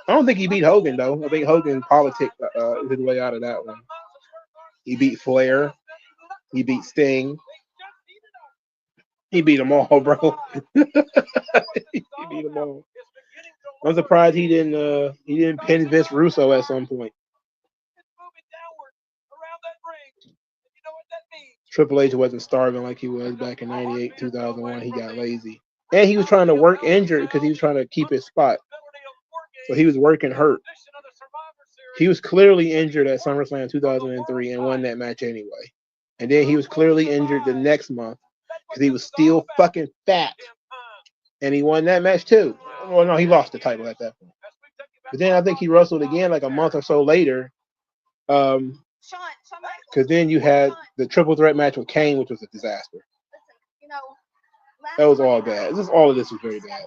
I don't think he beat Hogan, though. I think Hogan politicked his way out of that one. He beat Flair. He beat Sting. He beat them all, bro. He beat them all. I'm surprised he didn't pin Vince Russo at some point. Triple H wasn't starving like he was back in 98, 2001. He got lazy. And he was trying to work injured because he was trying to keep his spot. So he was working hurt. He was clearly injured at SummerSlam 2003 and won that match anyway. And then he was clearly injured the next month because he was still fucking fat. And he won that match too. Well, no, he lost the title at that point. But then I think he wrestled again like a month or so later. Because then you had the triple threat match with Kane, which was a disaster. That was all bad. All of this was very bad.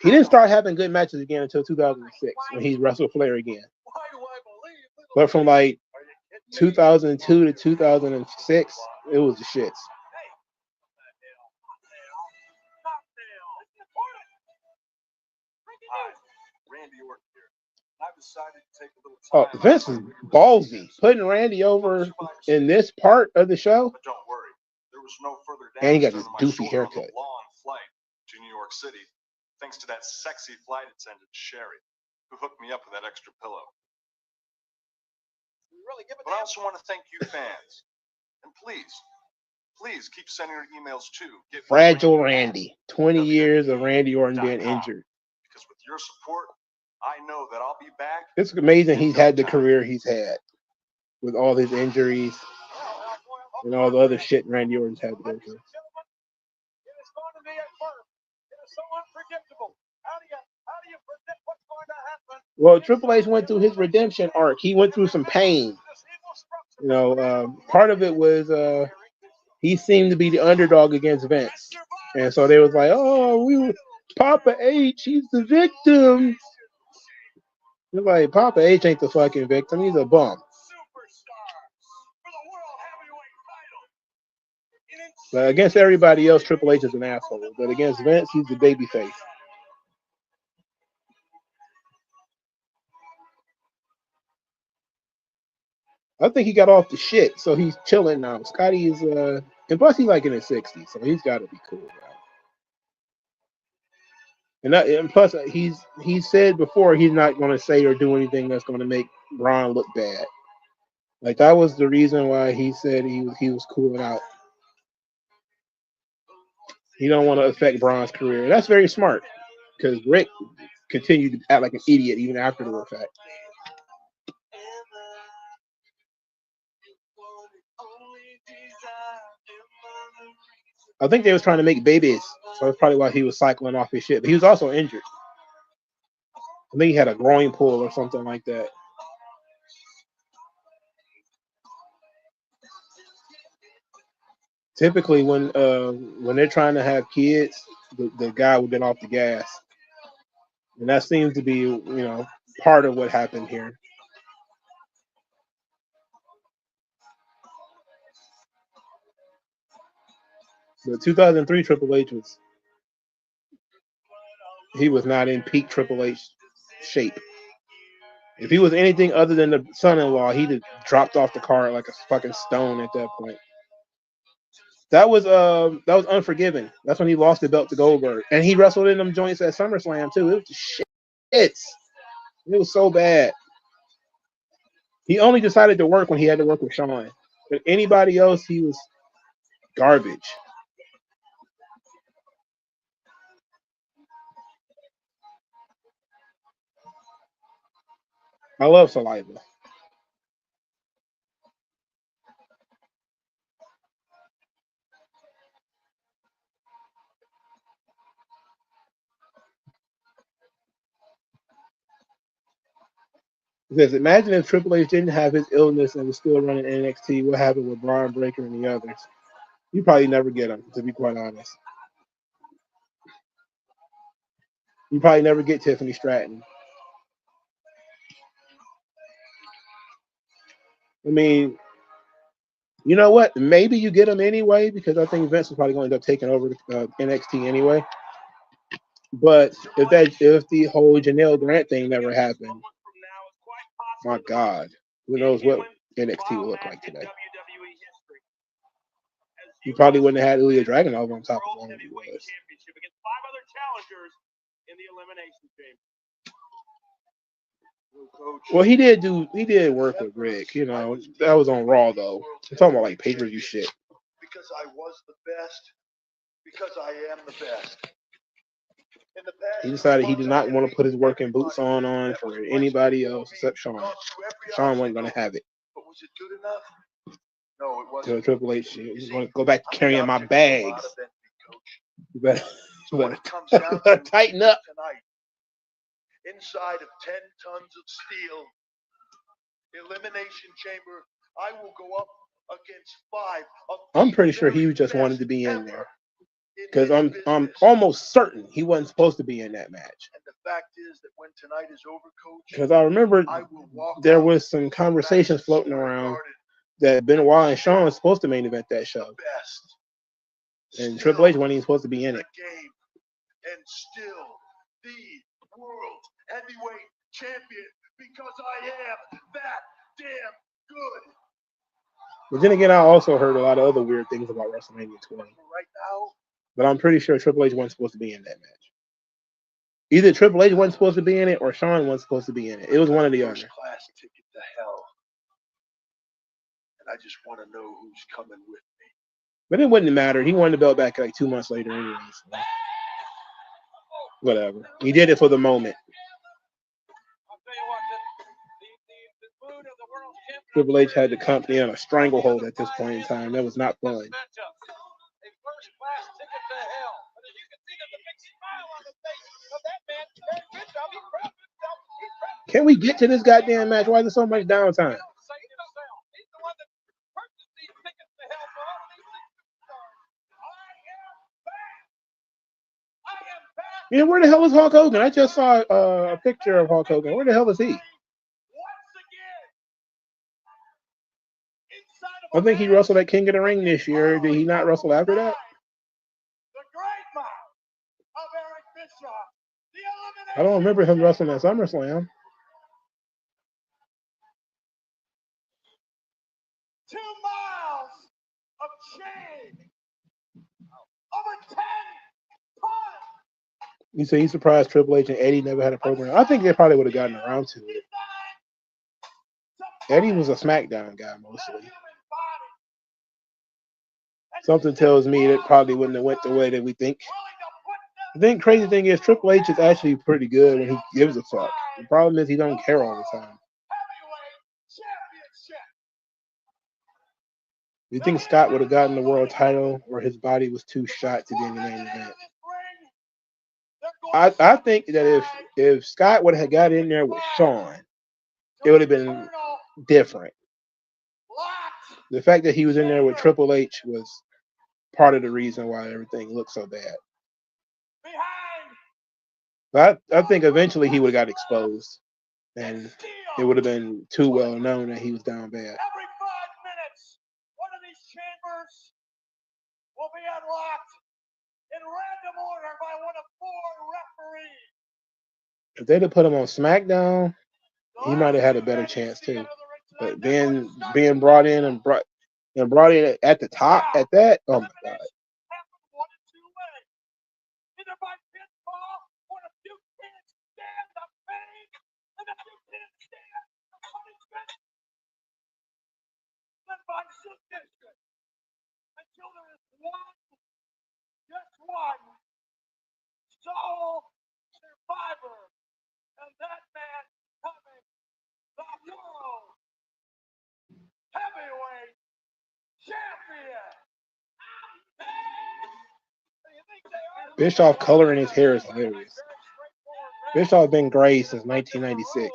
He didn't start having good matches again until 2006 when he wrestled Flair again. But from like 2002 to 2006, it was the shits. Oh, Vince is ballsy, putting Randy over in this part of the show. But don't worry, there was no further And he got damage this to my doofy shoulder on the haircut. long flight to New York City, thanks to that sexy flight attendant Sherry, who hooked me up with that extra pillow. But I also want to thank you fans, and please keep sending your emails too. Fragile Randy, 20 years of Randy Orton being injured. Because with your support, I know that I'll be back. It's amazing he's had the career he's had with all his injuries and all the other shit Randy Orton's had to go through. It is going to be a first. It is so unpredictable. How do you predict what's going to happen? Well, Triple H went through his redemption arc. He went through some pain. You know, part of it was he seemed to be the underdog against Vince. And so they was like, oh, Papa H, he's the victim. They're like, Papa H ain't the fucking victim. He's a bum. But against everybody else, Triple H is an asshole. But against Vince, he's the babyface. I think he got off the shit, so he's chilling now. Scotty is, and plus he's like in his 60s, so he's got to be cool, bro. And plus he said before he's not going to say or do anything that's going to make Braun look bad. Like that was the reason why he said he was cooling out. He don't want to affect Braun's career. And that's very smart because Rick continued to act like an idiot even after the fact. I think they was trying to make babies, so that's probably why he was cycling off his shit. But he was also injured. I think he had a groin pull or something like that. Typically, when they're trying to have kids, the guy will get off the gas, and that seems to be part of what happened here. The 2003 Triple H was not in peak Triple H shape. If he was anything other than the son-in-law, he'd have dropped off the car like a fucking stone at that point. That was Unforgiven. That's when he lost the belt to Goldberg, and he wrestled in them joints at SummerSlam too. It was shit. It was so bad. He only decided to work when he had to work with Shawn. But anybody else, he was garbage. I love Saliva. Because imagine if Triple H didn't have his illness and was still running NXT, what happened with Braun Breaker and the others? You probably never get him, to be quite honest. You probably never get Tiffany Stratton. I mean, you know what? Maybe you get him anyway, because I think Vince is probably going to end up taking over NXT anyway. But if the whole Janelle Grant thing never happened, my God, who knows what NXT will look like today? You probably wouldn't have had Ilya Dragunov on top of all of you. Well, he did work with Rick. That was on Raw though. I'm talking about like pay-per-view shit. Because I was the best. Because I am the best. He decided he did not want to put his working boots on for anybody else except Shawn. Shawn wasn't going to have it. But was it good enough? No, it wasn't. So Triple H, he's going to go back to carrying my bags. You better tighten up. Tonight, inside of 10 tons of steel, Elimination Chamber, I will go up against 5 of I'm pretty sure he just wanted to be in there. Because I'm almost certain he wasn't supposed to be in that match. And the fact is that when tonight is over, Coach, because I remember there was some conversations floating around that Benoit and Shawn was supposed to main event that show. And Triple H wasn't even supposed to be in it. And still the world heavyweight champion because I am that damn good. But then again, I also heard a lot of other weird things about WrestleMania 20. Right now, but I'm pretty sure Triple H wasn't supposed to be in that match. Either Triple H wasn't supposed to be in it or Shawn wasn't supposed to be in it. It was one or the other. Class ticket to hell. And I just want to know who's coming with me. But it wouldn't matter. He won the belt back like 2 months later anyway. So. Whatever. He did it for the moment. Triple H had the company on a stranglehold at this point in time. That was not fun. Can we get to this goddamn match? Why is there so much downtime? Yeah, where the hell is Hulk Hogan? I just saw a picture of Hulk Hogan. Where the hell is he? I think he wrestled at King of the Ring this year. Did he not wrestle after that? I don't remember him wrestling at SummerSlam. 2 miles of chain over 10 tons. You say he's surprised Triple H and Eddie never had a program. I think they probably would have gotten around to it. Eddie was a Smackdown guy mostly. Something tells me that probably wouldn't have went the way that we think. The thing, crazy thing is Triple H is actually pretty good when he gives a fuck. The problem is he don't care all the time. You think Scott would have gotten the world title or his body was too shot to be in the main event? I think that if Scott would have got in there with Shawn, it would have been different. The fact that he was in there with Triple H was part of the reason why everything looked so bad. But I think eventually he would have got exposed, and it would have been too well known that he was down bad. Every 5 minutes, one of these chambers will be unlocked in random order by one of 4 referees. If they'd have put him on SmackDown, he might have had a better chance too. But being brought in and brought in at the top at that, oh my God. Until there is one, just one, sole survivor, and that man coming, the world heavyweight champion. Bischoff coloring his hair is hilarious. Bischoff been gray since 1996.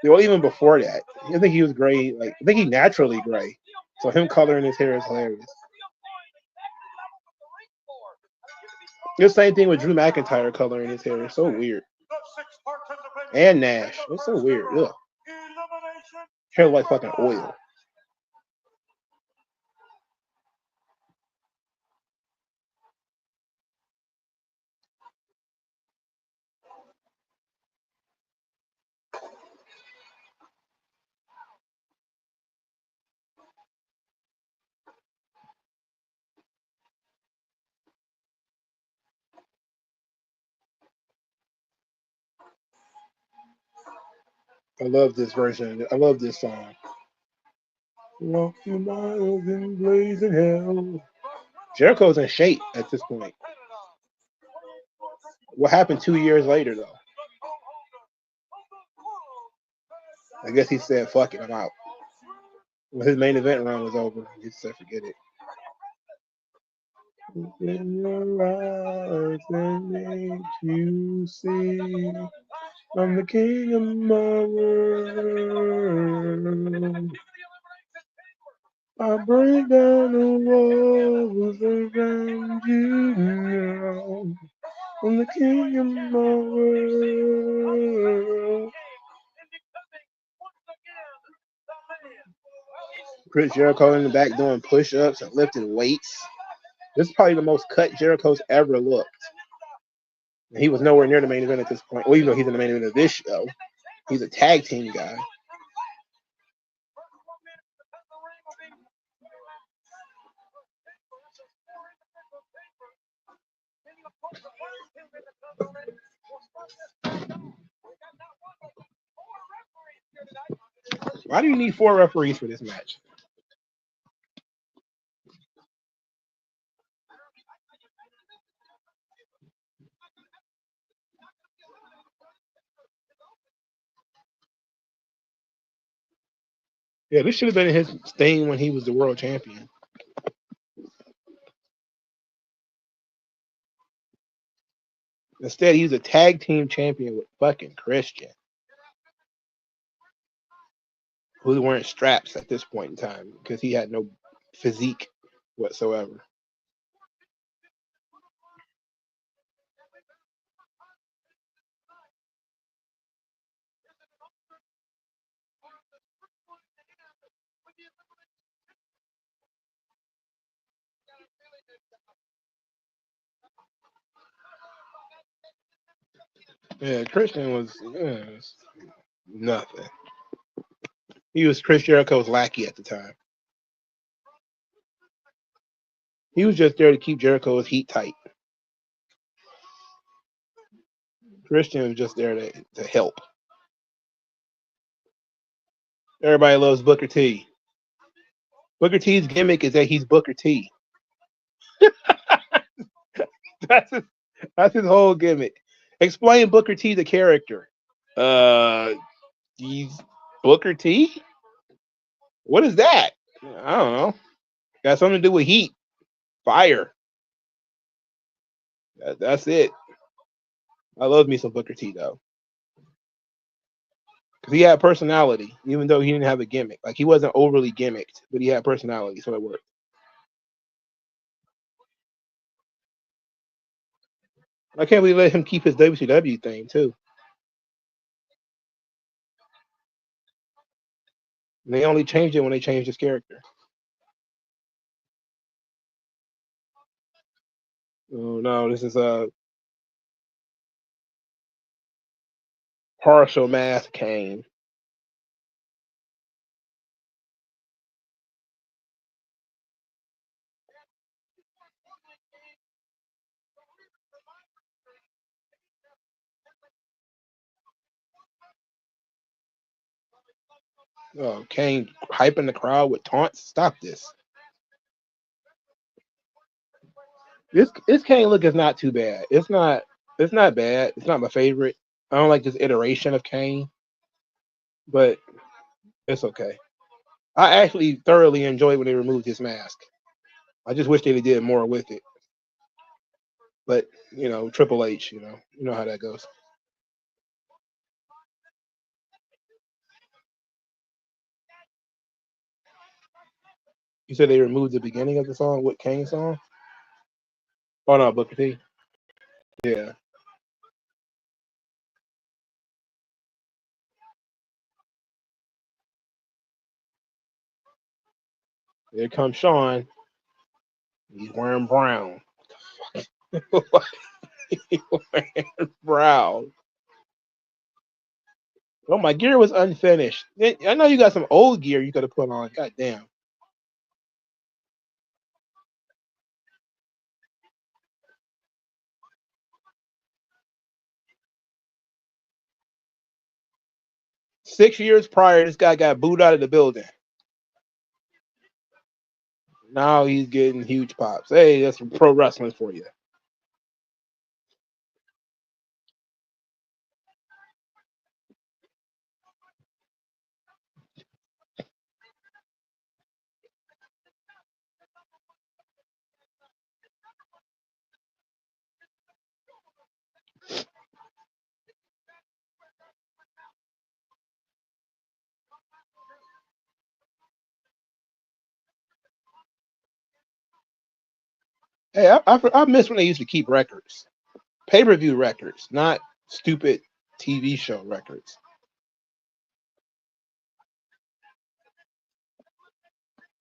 Well, even before that, I think he was gray. Like I think he naturally gray. So him coloring his hair is hilarious. The same thing with Drew McIntyre coloring his hair. It's so weird. And Nash. It's so weird. Ugh. Hair like fucking oil. I love this version. I love this song. Walk through miles in blazing hell. Jericho's in shape at this point. What happened 2 years later, though? I guess he said, fuck it, I'm out. When his main event run was over, he said, forget it. In your eyes that makes you see I'm the king of my world. I break down the walls around you now. I'm the king of my world. Chris Jericho in the back doing push-ups and lifting weights. This is probably the most cut Jericho's ever looked. He was nowhere near the main event at this point. Well, even though he's in the main event of this show, he's a tag team guy. Why do you need 4 referees for this match? Yeah, this should have been his thing when he was the world champion. Instead, he's a tag team champion with fucking Christian, who weren't straps at this point in time because he had no physique whatsoever. Yeah, Christian was nothing. He was Chris Jericho's lackey at the time. He was just there to keep Jericho's heat tight. Christian was just there to help. Everybody loves Booker T. Booker T's gimmick is that he's Booker T. that's his whole gimmick. Explain Booker T, the character. He's Booker T? What is that? I don't know. Got something to do with heat, fire. That's it. I love me some Booker T though, because he had personality, even though he didn't have a gimmick. Like he wasn't overly gimmicked, but he had personality, so it worked. I can't believe let him keep his WCW thing too. And they only changed it when they changed his character. Oh no, this is a partial mask Kane. Oh, Kane hyping the crowd with taunts. Stop this. This Kane look is not too bad. It's not bad. It's not my favorite. I don't like this iteration of Kane, but it's okay. I actually thoroughly enjoyed when they removed his mask. I just wish they did more with it. But Triple H, you know how that goes. You said they removed the beginning of the song. What Kane song? Oh no, Booker T. Yeah. Here comes Sean. He's wearing brown. He's wearing brown. Oh, my gear was unfinished. I know you got some old gear you could have put on. God damn. Six years prior, this guy got booed out of the building. Now he's getting huge pops. Hey, that's pro wrestling for you. Hey, I miss when they used to keep records, pay-per-view records, not stupid TV show records.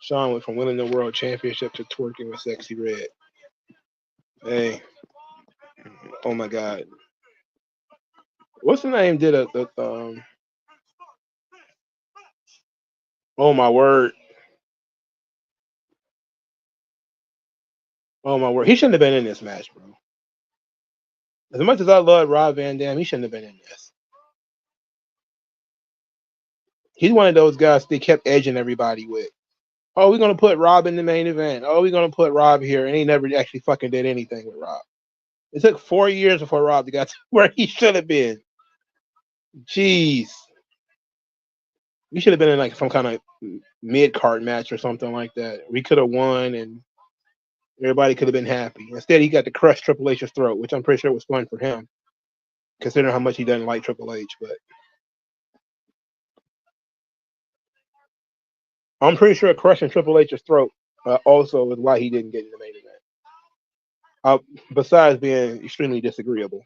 Sean went from winning the world championship to twerking with Sexy Red. Hey, oh my God, what's the name? Did oh my word, oh my word, he shouldn't have been in this match, bro. As much as I love Rob Van Dam, he shouldn't have been in this. He's one of those guys they kept edging everybody with. Oh, we're gonna put Rob in the main event. Oh, we're gonna put Rob here, and he never actually fucking did anything with Rob. It took 4 years before Rob got to where he should have been. Jeez, we should have been in like some kind of mid card match or something like that. We could have won, and everybody could have been happy. Instead, he got to crush Triple H's throat, which I'm pretty sure was fun for him, considering how much he doesn't like Triple H. But I'm pretty sure crushing Triple H's throat also is why he didn't get in the main event. Besides being extremely disagreeable.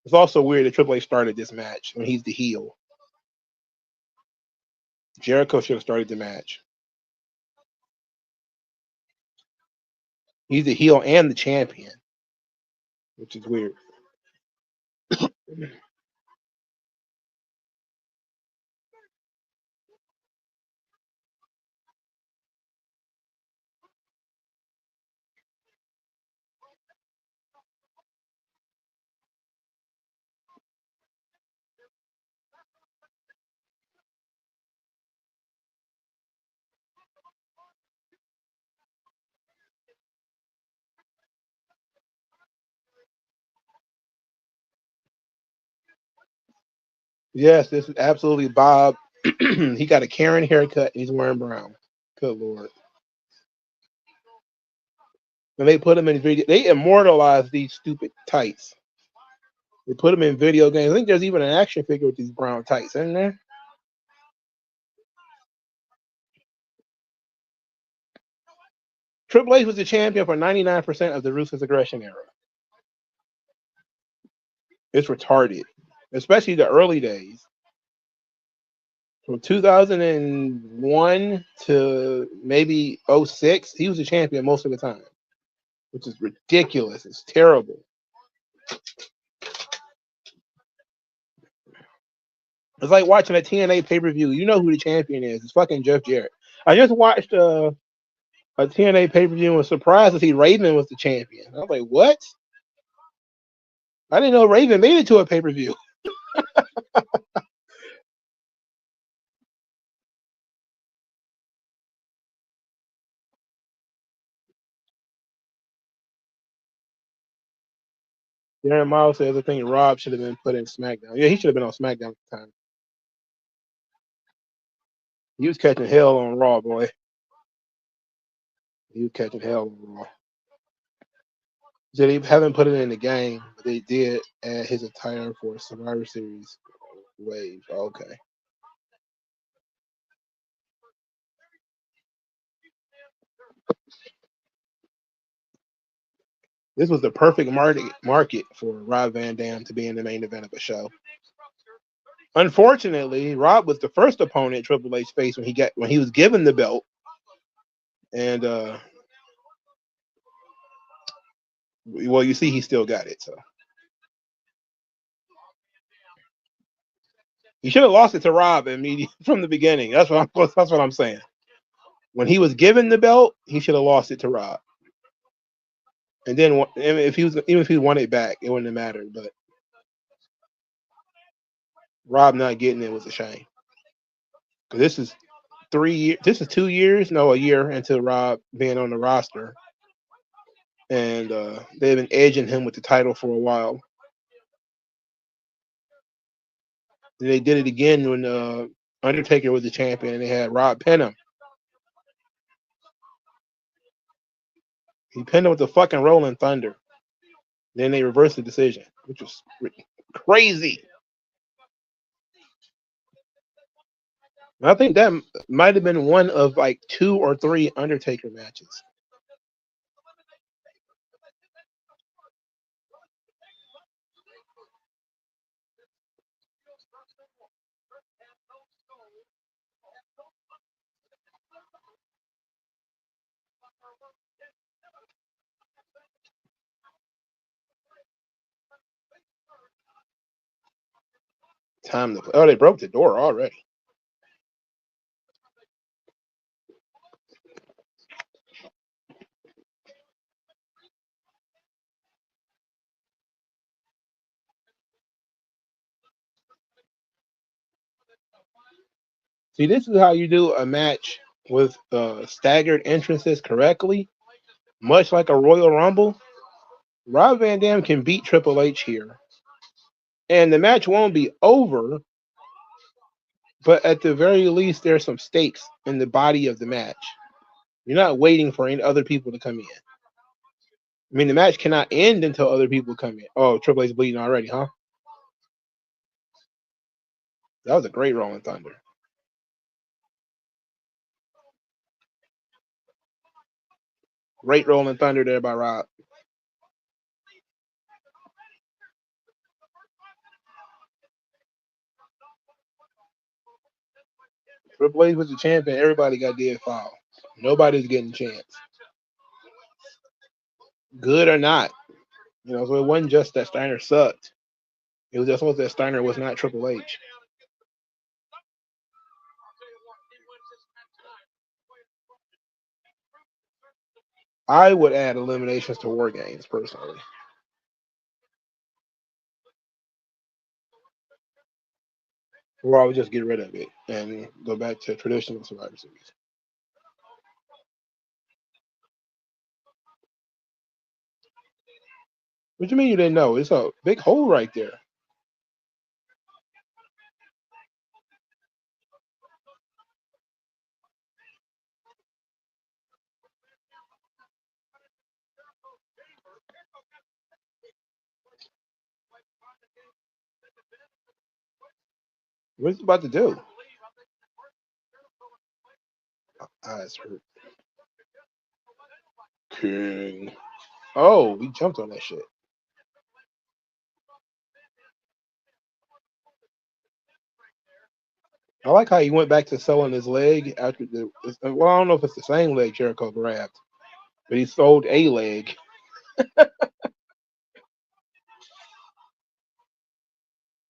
It's also weird that Triple H started this match when he's the heel. Jericho should have started the match. He's the heel and the champion, which is weird. Yes, this is absolutely Bob. He got a Karen haircut. And he's wearing brown. Good Lord. And they put him in video. They immortalized these stupid tights. They put him in video games. I think there's even an action figure with these brown tights, isn't there? Triple H was the champion for 99% of the Ruthless Aggression era. It's retarded, especially the early days. From 2001 to maybe 06, he was the champion most of the time, which is ridiculous. It's terrible. It's like watching a TNA pay-per-view. You know who the champion is. It's fucking Jeff Jarrett. I just watched a TNA pay-per-view and was surprised to see Raven was the champion. I was like, what? I didn't know Raven made it to a pay-per-view. Darren Miles says, I think Rob should have been put in SmackDown. Yeah, he should have been on SmackDown at the time. He was catching hell on Raw, boy. He was catching hell on Raw. So they haven't put it in the game, but they did add his attire for Survivor Series wave. Okay. This was the perfect market for Rob Van Dam to be in the main event of a show. Unfortunately, Rob was the first opponent Triple H faced when he was given the belt, and well, you see, he still got it. So he should have lost it to Rob immediately from the beginning. That's what I'm saying. When he was given the belt, he should have lost it to Rob. And then if he won it back, it wouldn't have mattered. But Rob not getting it was a shame. Because this is 3 years. This is 2 years. No, a year into Rob being on the roster, and they've been edging him with the title for a while. And they did it again when Undertaker was the champion, and they had Rob pin him. He pinned him with the fucking Rolling Thunder. Then they reversed the decision, which was crazy. I think that might have been one of like 2 or 3 Undertaker matches. Time to play. Oh, they broke the door already. See, this is how you do a match with staggered entrances correctly, much like a Royal Rumble. Rob Van Dam can beat Triple H here, and the match won't be over, but at the very least, there's some stakes in the body of the match. You're not waiting for any other people to come in. I mean, the match cannot end until other people come in. Oh, Triple H bleeding already, huh? That was a great Rolling Thunder. Great Rolling Thunder there by Rob. Triple H was the champion. Everybody got dead foul. Nobody's getting a chance. Good or not. You know, so it wasn't just that Steiner sucked. It was just that Steiner was not Triple H. I would add eliminations to War Games, personally. Or I would just get rid of it and go back to traditional Survivor Series. What do you mean you didn't know? It's a big hole right there. What's it about to do? Eyes hurt. King. Oh, we jumped on that shit. I like how he went back to selling his leg after the. Well, I don't know if it's the same leg Jericho grabbed, but he sold a leg.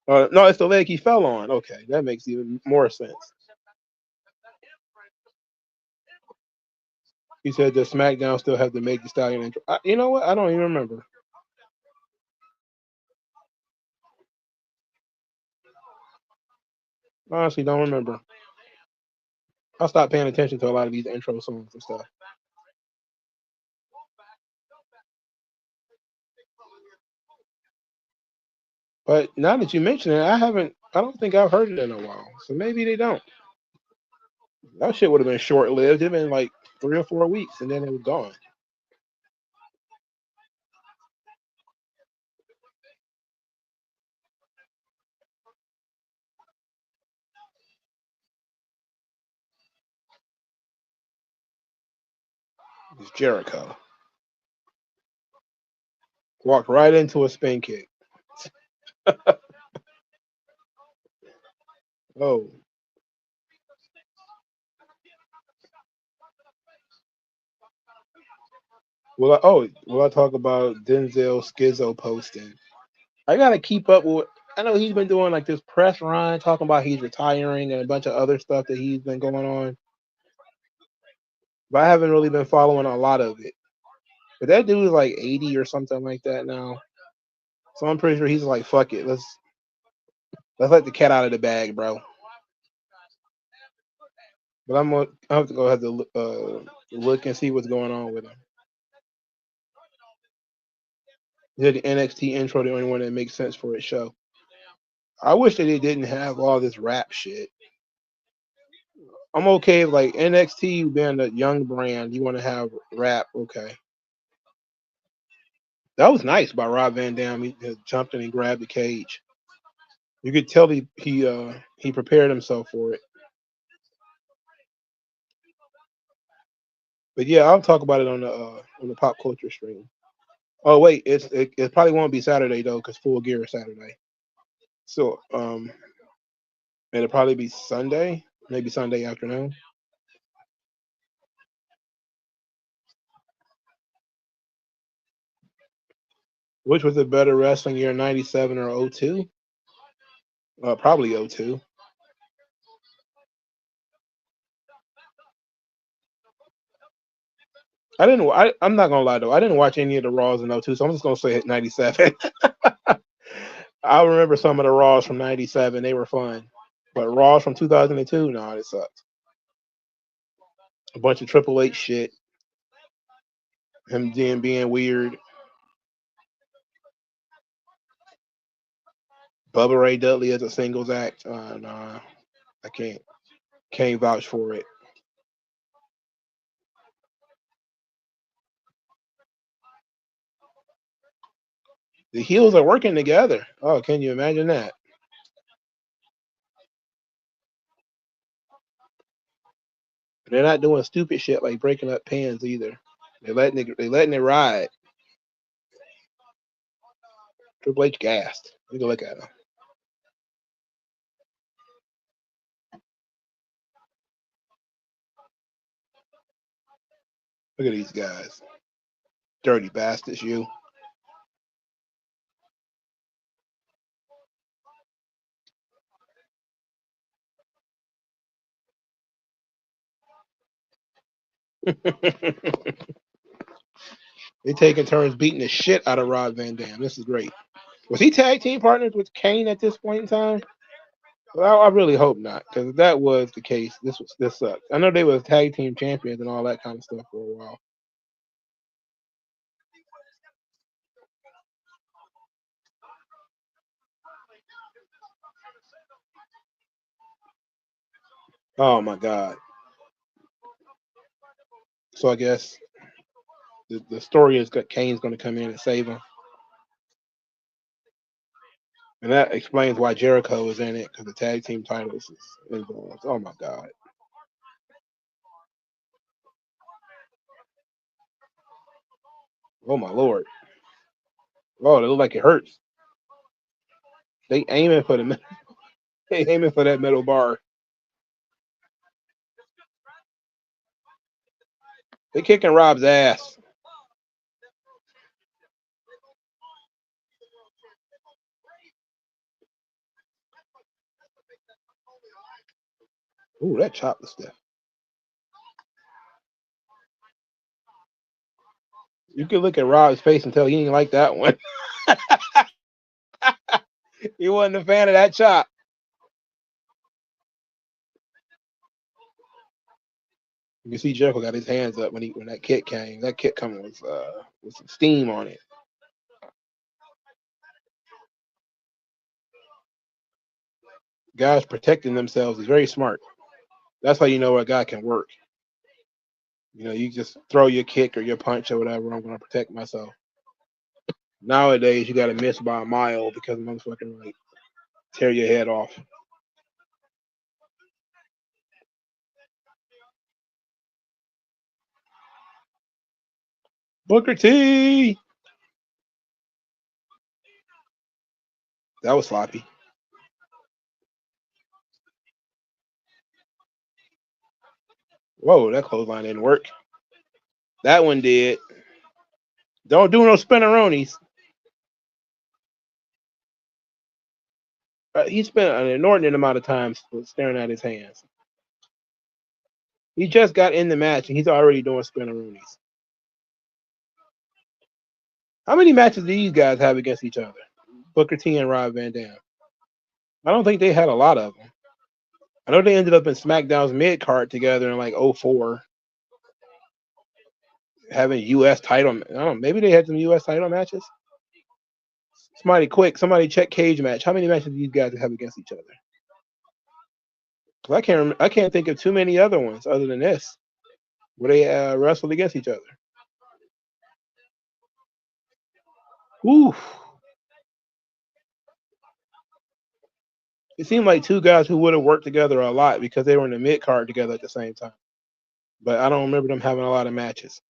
No, it's the leg he fell on. Okay, that makes even more sense. He said that SmackDown still have to make the Stallion intro. You know what? I don't even remember. Honestly, don't remember. I stopped paying attention to a lot of these intro songs and stuff. But now that you mention it, I don't think I've heard it in a while. So maybe they don't. That shit would have been short lived. It'd been like 3 or 4 weeks and then it was gone. It's Jericho. Walked right into a spin kick. Oh. Will I talk about Denzel Skizzo posting? I gotta keep up with. I know he's been doing like this press run, talking about he's retiring and a bunch of other stuff that he's been going on. But I haven't really been following a lot of it. But that dude is like 80 or something like that now. So I'm pretty sure he's like, fuck it, let's let the cat out of the bag, bro. But I have to go have to look and see what's going on with him. Did the NXT intro the only one that makes sense for his show? I wish that they didn't have all this rap shit. I'm okay with like NXT being a young brand. You want to have rap, okay? That was nice by Rob Van Dam. He just jumped in and grabbed the cage. You could tell he prepared himself for it. But yeah, I'll talk about it on the pop culture stream. Oh wait, it probably won't be Saturday though, because Full Gear is Saturday. So it'll probably be Sunday, maybe Sunday afternoon. Which was a better wrestling year, 97 or 02? Probably 02. I'm not gonna lie though. I didn't watch any of the Raws in 02, so I'm just gonna say 97. I remember some of the Raws from 97. They were fun. But Raws from 2002, no, it sucked. A bunch of Triple H shit. Him being weird. Bubba Ray Dudley as a singles act. Nah, I can't vouch for it. The heels are working together. Oh, can you imagine that? They're not doing stupid shit like breaking up pins either. They're letting it ride. Triple H gassed. You go look at him. Look at these guys. Dirty bastards, you. They taking turns beating the shit out of Rob Van Dam. This is great. Was he tag team partners with Kane at this point in time? Well, I really hope not, because if that was the case, this sucked. I know they were tag team champions and all that kind of stuff for a while. Oh my God. So I guess the story is that Kane's going to come in and save him. And that explains why Jericho is in it, because the tag team titles is involved. Oh my God. Oh my Lord. Oh, it looks like it hurts. They aiming for they aiming for that metal bar. They kicking Rob's ass. Ooh, that chop was stiff. You could look at Rob's face and tell he didn't like that one. He wasn't a fan of that chop. You can see Jericho got his hands up when that kick came. That kick coming with some steam on it. Guys protecting themselves is very smart. That's how you know a guy can work. You know, you just throw your kick or your punch or whatever. I'm gonna protect myself. Nowadays, you gotta miss by a mile because motherfucking like tear your head off. Booker T. That was sloppy. Whoa, that clothesline didn't work. That one did. Don't do no spinneronis. He spent an inordinate amount of time staring at his hands. He just got in the match and he's already doing spinneronis. How many matches do these guys have against each other? Booker T and Rob Van Dam. I don't think they had a lot of them. I know they ended up in SmackDown's mid card together in like 04. Having U.S. title. I don't know. Maybe they had some U.S. title matches. Somebody check cage match. How many matches do these guys have against each other? I can't think of too many other ones other than this where they wrestled against each other. Oof. It seemed like two guys who would have worked together a lot because they were in the mid card together at the same time. but I don't remember them having a lot of matches.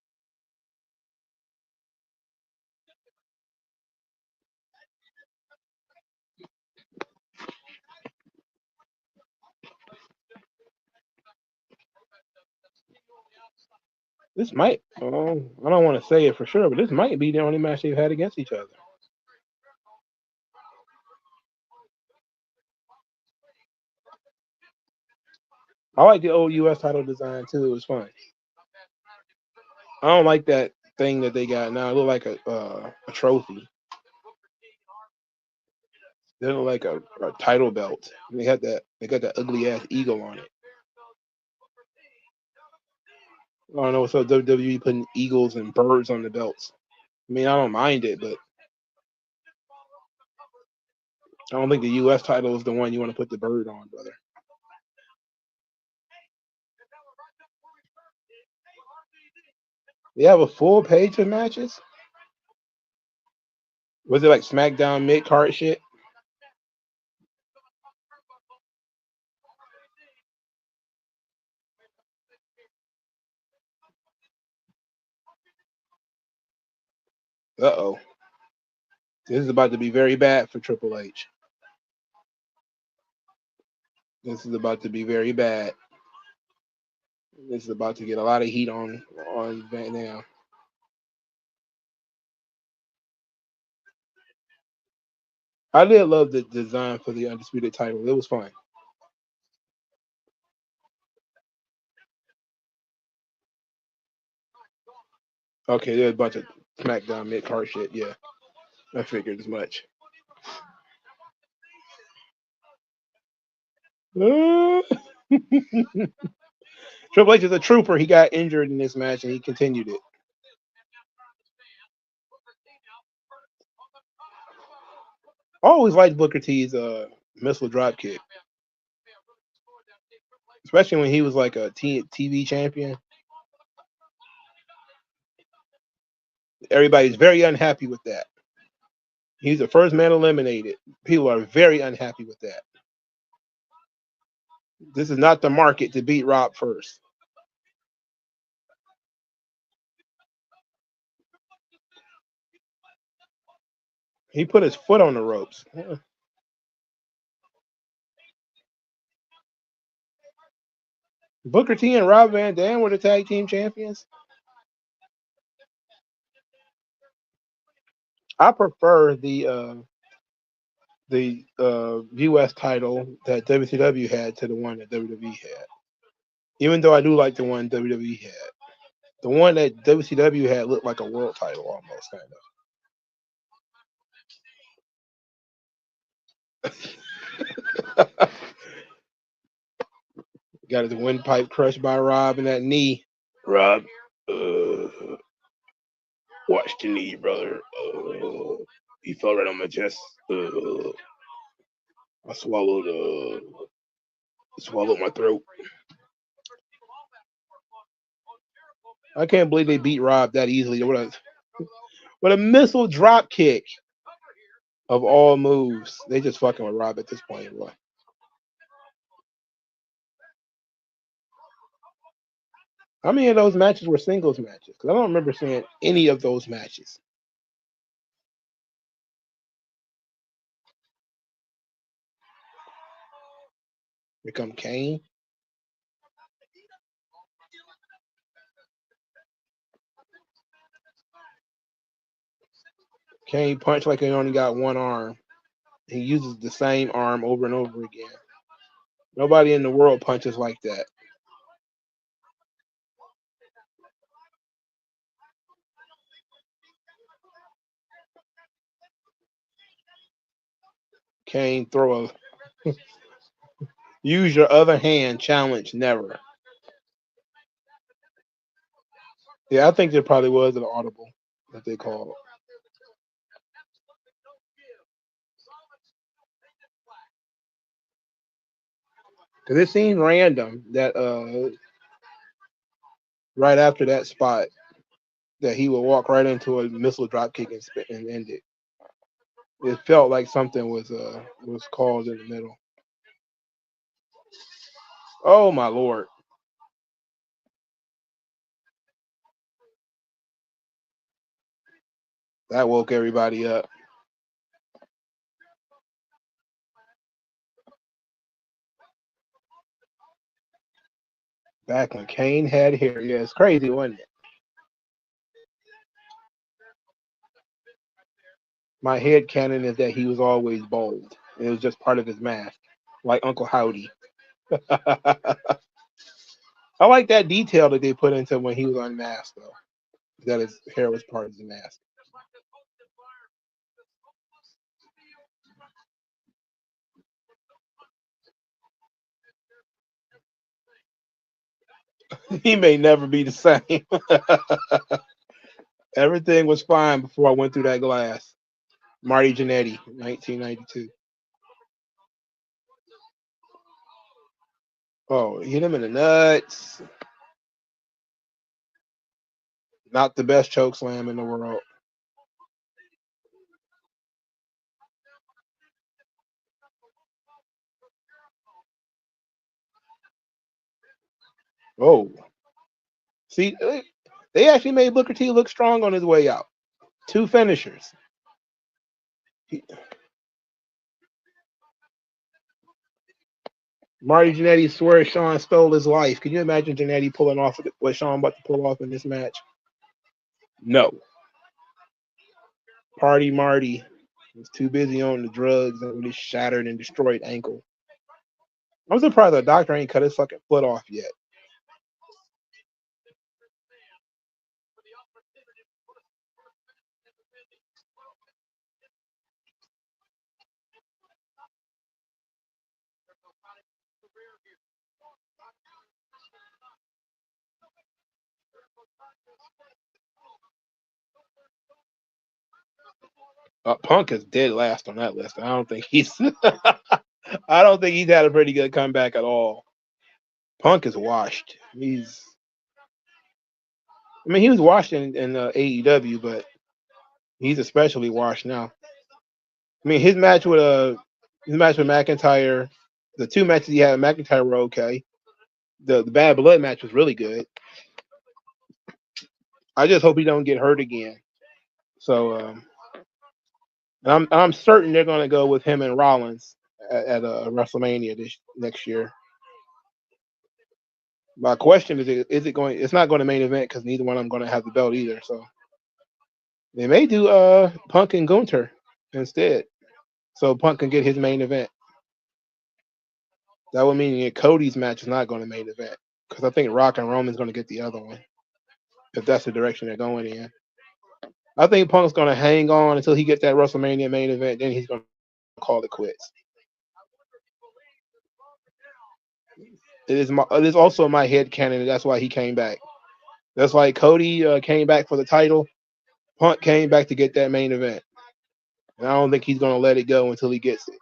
This might, I don't want to say it for sure, but this might be the only match they've had against each other. I like the old U.S. title design too. It was fun. I don't like that thing that they got now. It look like a trophy. They look like a title belt. They got that ugly ass eagle on it. I don't know what's up WWE putting eagles and birds on the belts. I mean, I don't mind it, but I don't think the U.S. title is the one you want to put the bird on, brother. They have a full page of matches. Was it like Smackdown mid card shit? Uh-oh. This is about to be very bad for Triple H. This is about to be very bad. This is about to get a lot of heat on Van Dam. I did love the design for the Undisputed title. It was fun. Okay, there's a bunch of SmackDown mid card shit. Yeah, I figured as much. Triple H is a trooper. He got injured in this match and he continued it. I always liked Booker T's missile drop kick, especially when he was like a TV champion. Everybody's very unhappy with that. He's the first man eliminated. People are very unhappy with that. This is not the market to beat Rob first. He put his foot on the ropes. Booker T and Rob Van Dam were the tag team champions. I prefer the U.S. title that WCW had to the one that WWE had. Even though I do like the one WWE had. The one that WCW had looked like a world title almost, kind of. Got his windpipe crushed by Rob in that knee. Rob, watch the knee, brother. He fell right on my chest. I swallowed my throat. I can't believe they beat Rob that easily. What a missile drop kick of all moves. They just fucking with Rob at this point, boy. How many of those matches were singles matches? Because I don't remember seeing any of those matches. Here come Kane. Kane punched like he only got one arm. He uses the same arm over and over again. Nobody in the world punches like that. Kane, throw a use your other hand challenge, never. Yeah, I think there probably was an audible that they called. Because it seemed random that right after that spot that he would walk right into a missile drop kick and end it. It felt like something was called in the middle. Oh my lord! That woke everybody up. Back when Kane had hair. Yeah, it's crazy, wasn't it? My head canon is that he was always bald. It was just part of his mask, like Uncle Howdy. I like that detail that they put into when he was unmasked, though. That his hair was part of the mask. He may never be the same. Everything was fine before I went through that glass. Marty Jannetty, 1992. Oh, hit him in the nuts. Not the best choke slam in the world. Oh. See, they actually made Booker T look strong on his way out. 2 finishers. Marty Jannetty swears Sean stole his life. Can you imagine Jannetty pulling off what Sean about to pull off in this match? No. Party Marty was too busy on the drugs and his shattered and destroyed ankle. I'm surprised the doctor ain't cut his fucking foot off yet. Punk is dead last on that list. I don't think he's I don't think he's had a pretty good comeback at all. Punk is washed. He was washed in AEW, but he's especially washed now. I mean, his match with McIntyre, the 2 matches he had with McIntyre were okay. The Bad Blood match was really good. I just hope he don't get hurt again. So I'm certain they're going to go with him and Rollins at WrestleMania next year. My question is it going? It's not going to main event because neither one of them going to have the belt either. So they may do Punk and Gunther instead, so Punk can get his main event. That would mean that Cody's match is not going to main event because I think Rock and Roman's going to get the other one if that's the direction they're going in. I think Punk's going to hang on until he gets that WrestleMania main event. Then he's going to call it quits. It is also my head canon. That's why he came back. That's why Cody came back for the title. Punk came back to get that main event. And I don't think he's going to let it go until he gets it.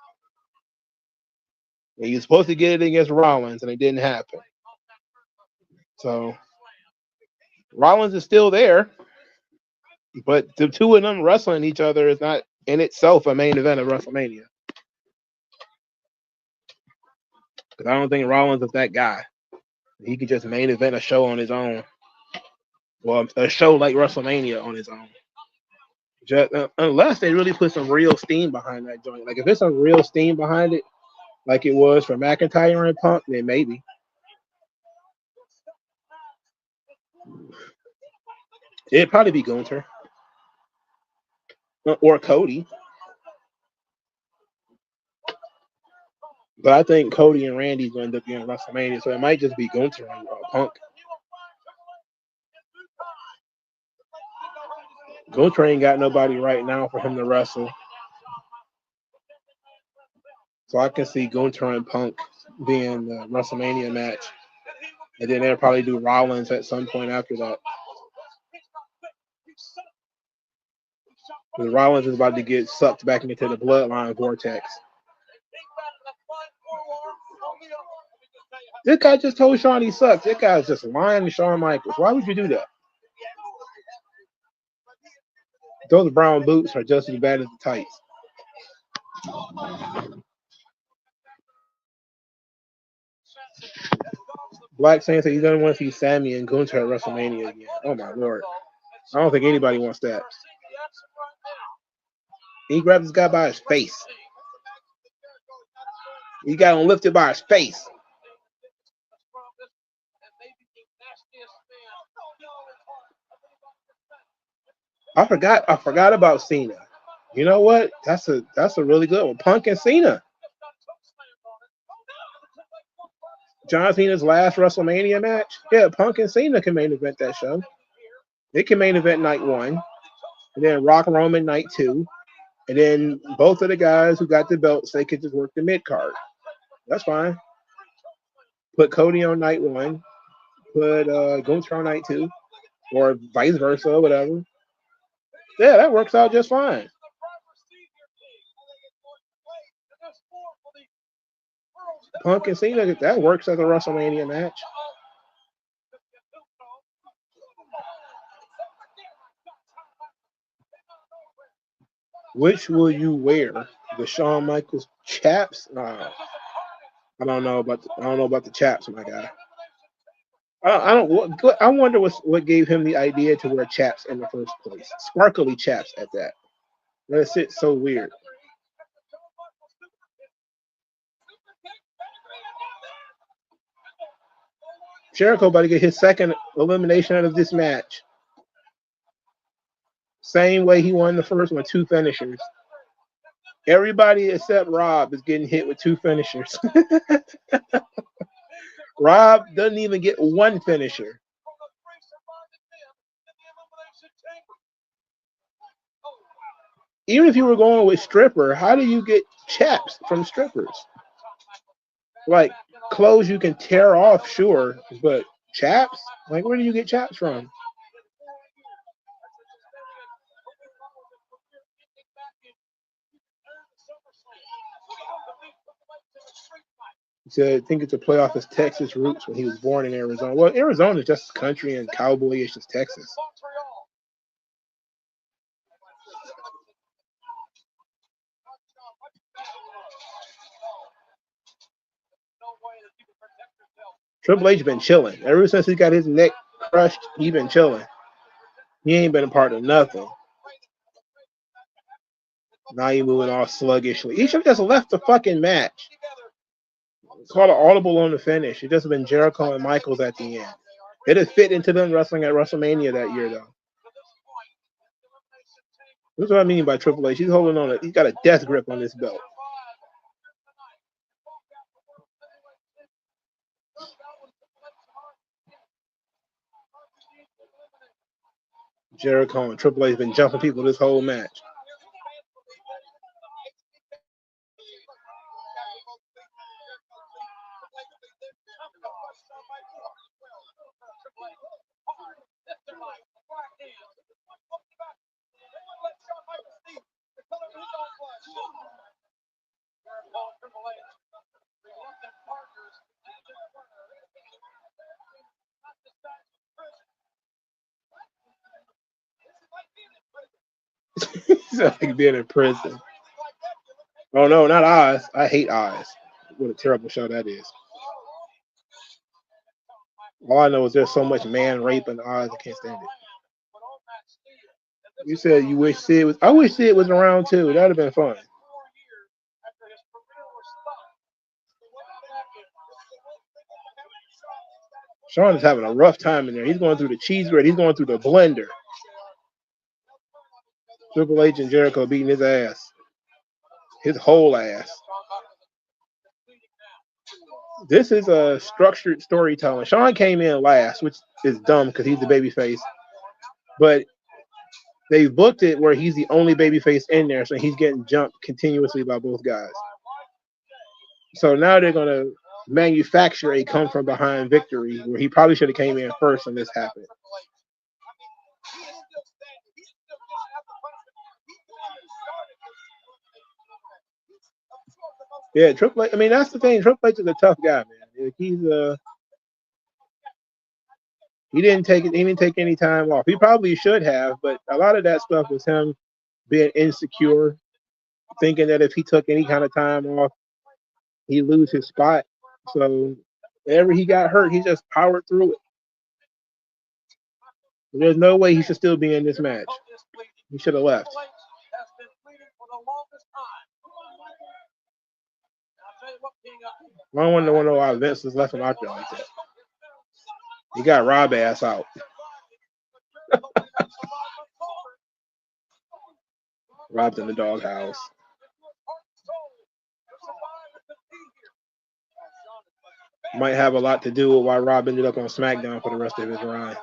And he was supposed to get it against Rollins, and it didn't happen. So Rollins is still there, but the 2 of them wrestling each other is not in itself a main event of WrestleMania. Because I don't think Rollins is that guy. He could just main event a show on his own. Well, a show like WrestleMania on his own. Just, unless they really put some real steam behind that joint. Like, if there's some real steam behind it, like it was for McIntyre and Punk, then maybe. It'd probably be Gunther. Or Cody. But I think Cody and Randy's going to end up being WrestleMania, so it might just be Gunther and Punk. Gunther ain't got nobody right now for him to wrestle. So I can see Gunther and Punk being the WrestleMania match. And then they'll probably do Rollins at some point after that. Because Rollins is about to get sucked back into the bloodline vortex. This guy just told Shawn he sucks. This guy's just lying to Shawn Michaels. Why would you do that? Those brown boots are just as bad as the tights. Black saying that he doesn't want to see Sammy and Gunther at WrestleMania again. Oh my lord. I don't think anybody wants that. He grabbed this guy by his face. He got him lifted by his face. I forgot about Cena. You know what? That's a really good one. Punk and Cena. John Cena's last WrestleMania match. Yeah, Punk and Cena can main event that show. They can main event night 1, and then Rock Roman night 2, and then both of the guys who got the belts, they could just work the mid card. That's fine. Put Cody on night 1, put Gunther on night 2, or vice versa, whatever. Yeah, that works out just fine. Punk and Cena, that works as a WrestleMania match. Which will you wear? The Shawn Michaels chaps? I don't know about the chaps, my guy. I wonder what gave him the idea to wear chaps in the first place. Sparkly chaps at that. That's it. So weird. Jericho about to get his second elimination out of this match. Same way he won the first one, 2 finishers. Everybody except Rob is getting hit with 2 finishers. Rob doesn't even get 1 finisher. Even if you were going with stripper, how do you get chaps from strippers? Like, clothes you can tear off, sure, but chaps? Like, where do you get chaps from? He said, I think it's a play off his Texas roots when he was born in Arizona. Well, Arizona is just country and cowboyish as Texas. Triple H been chilling. Ever since he got his neck crushed, he been chilling. He ain't been a part of nothing. Now he moving all sluggishly. He should have just left the fucking match. Called an audible on the finish. It just have been Jericho and Michaels at the end. It had fit into them wrestling at WrestleMania that year, though. That's what I mean by Triple H. He's holding on. He's got a death grip on this belt. Jericho and Triple H have been jumping people this whole match. It's like being in prison. Oh no, not Oz. I hate Oz. What a terrible show that is. All I know is there's so much man rape in Oz, I can't stand it. You said you wish Sid was. I wish Sid was around too. That'd have been fun. Sean is having a rough time in there. He's going through the cheese grater. He's going through the blender. Triple H and Jericho beating his ass. His whole ass. This is a structured storytelling. Sean came in last, which is dumb because he's the babyface. But they booked it where he's the only babyface in there, so he's getting jumped continuously by both guys. So now they're going to manufacture a come from behind victory where he probably should have came in first when this happened. Yeah, Triple H. I mean, that's the thing. Triple H is a tough guy, man. He didn't take any time off. He probably should have, but a lot of that stuff was him being insecure, thinking that if he took any kind of time off, he'd lose his spot. So whenever he got hurt, he just powered through it. There's no way he should still be in this match. He should have left. I don't want to know why Vince was left him out there like that. He got Rob ass out. Rob's in the doghouse. Might have a lot to do with why Rob ended up on Smackdown for the rest of his run.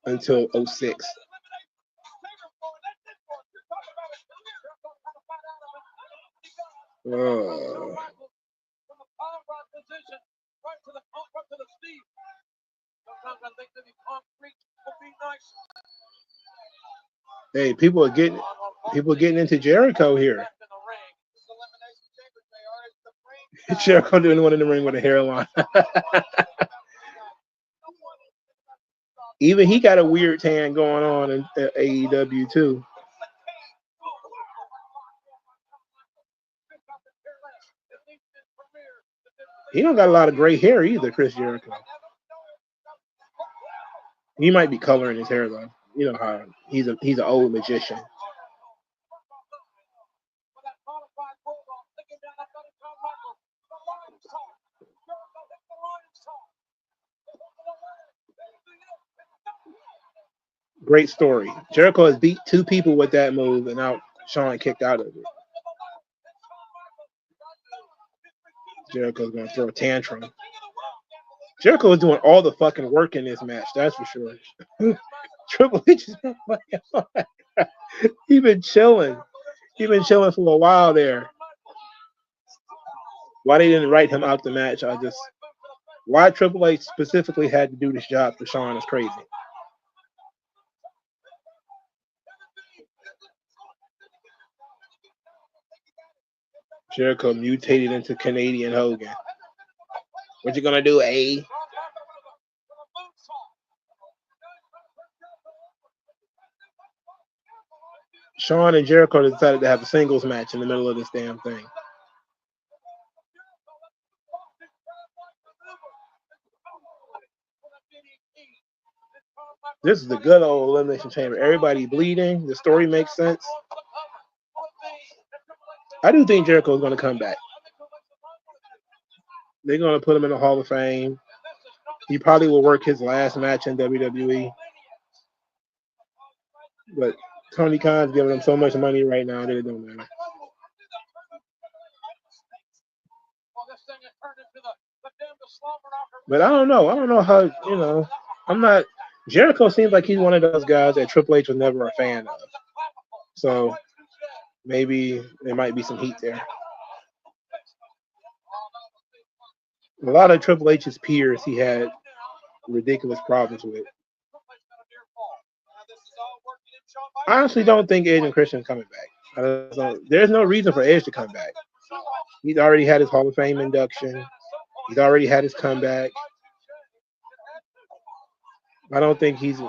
Until 06. Hey, people are getting into Jericho here. Jericho the only one in the ring with a hairline. Even he got a weird tan going on in AEW too. He don't got a lot of gray hair either, Chris Jericho. He might be coloring his hair though. You know how he's an old magician. Great story. Jericho has beat 2 people with that move, and now Shawn kicked out of it. Jericho's going to throw a tantrum. Jericho is doing all the fucking work in this match, that's for sure. Triple H is He's been chilling. He's been chilling for a while there. Why they didn't write him out the match, why Triple H specifically had to do this job for Shawn is crazy. Jericho mutated into Canadian Hogan. What you gonna do, A? Shawn and Jericho decided to have a singles match in the middle of this damn thing. This is the good old Elimination Chamber. Everybody bleeding. The story makes sense. I do think Jericho is going to come back. They're going to put him in the Hall of Fame. He probably will work his last match in WWE. But Tony Khan's giving him so much money right now that it don't matter. But I don't know. I don't know how, I'm not. Jericho seems like he's one of those guys that Triple H was never a fan of. So maybe there might be some heat there. A lot of Triple H's peers he had ridiculous problems with. I honestly don't think Edge and Christian coming back. There's no reason for Edge to come back. He's already had his Hall of Fame induction. He's already had his comeback. I don't think he's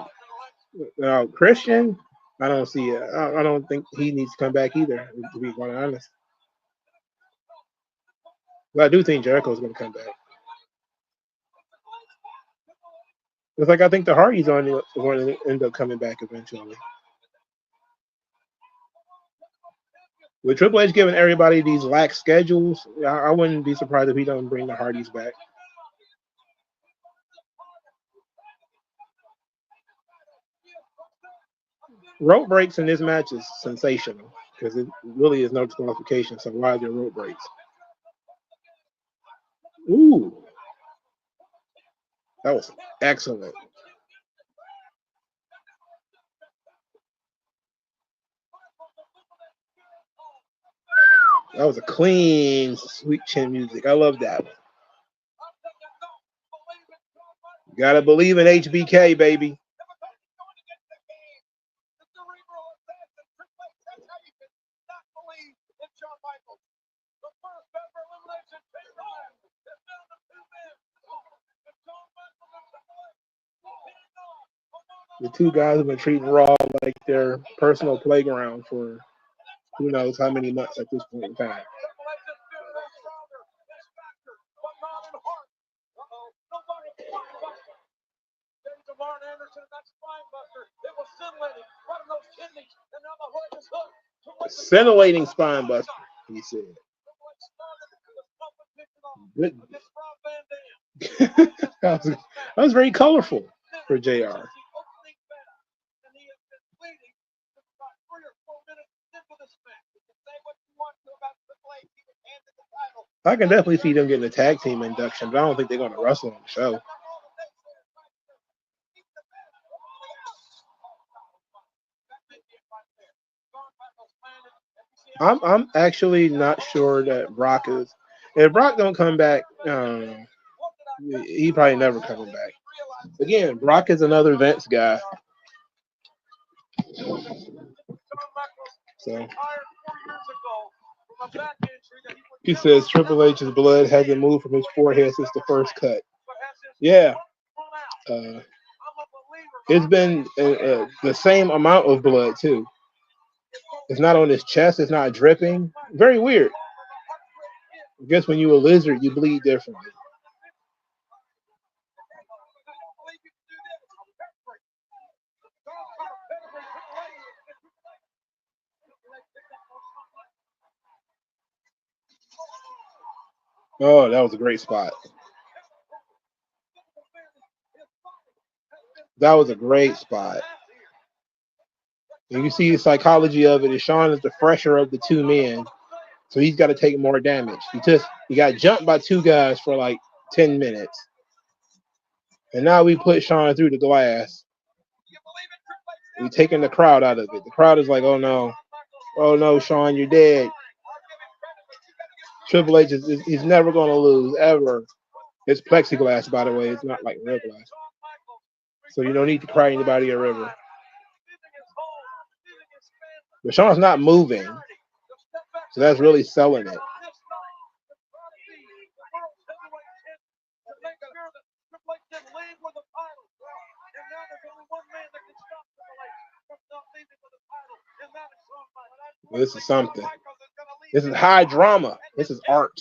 Christian. I don't see it. I don't think he needs to come back either, to be quite honest. But I do think Jericho's going to come back. It's like I think the Hardys are going to end up coming back eventually. With Triple H giving everybody these lax schedules, I wouldn't be surprised if he doesn't bring the Hardys back. Rope breaks in this match is sensational because it really is no disqualification. So why are there rope breaks? Ooh, that was excellent. That was a clean, sweet chin music. I love that one. You gotta believe in HBK, baby. The 2 guys have been treating Raw like their personal playground for who knows how many months at this point in time. Scintillating spine buster, he said. Good. that was very colorful for JR. I can definitely see them getting a tag team induction, but I don't think they're going to wrestle on the show. I'm actually not sure that Brock is. If Brock don't come back, he probably never coming back. Again, Brock is another Vince guy. So he says Triple H's blood hasn't moved from his forehead since the first cut. Yeah. It's been the same amount of blood, too. It's not on his chest. It's not dripping. Very weird. I guess when you're a lizard, you bleed differently. Oh, that was a great spot. That was a great spot. And you see the psychology of it. Shawn is the fresher of the two men, so he's got to take more damage. He got jumped by two guys for like 10 minutes. And now we put Shawn through the glass. We're taking the crowd out of it. The crowd is like, oh no, Shawn, you're dead. Triple H he's never going to lose, ever. It's plexiglass, by the way. It's not like real glass. So you don't need to cry anybody a river. But Shawn's not moving. So that's really selling it. Well, this is something. This is high drama. This is art.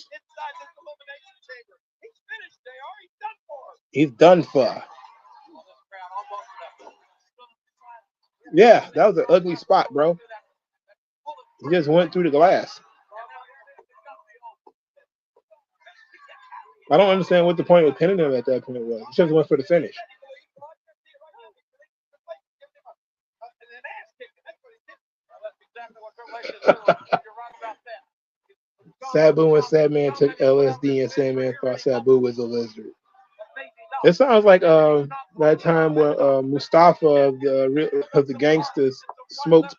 He's done for. Yeah, that was an ugly spot, bro. He just went through the glass. I don't understand what the point of pinning him at that point was. He should have went for the finish. Sabu and Sandman took LSD and Sandman thought Sabu was a lizard. It sounds like that time where Mustafa of the gangsters smoked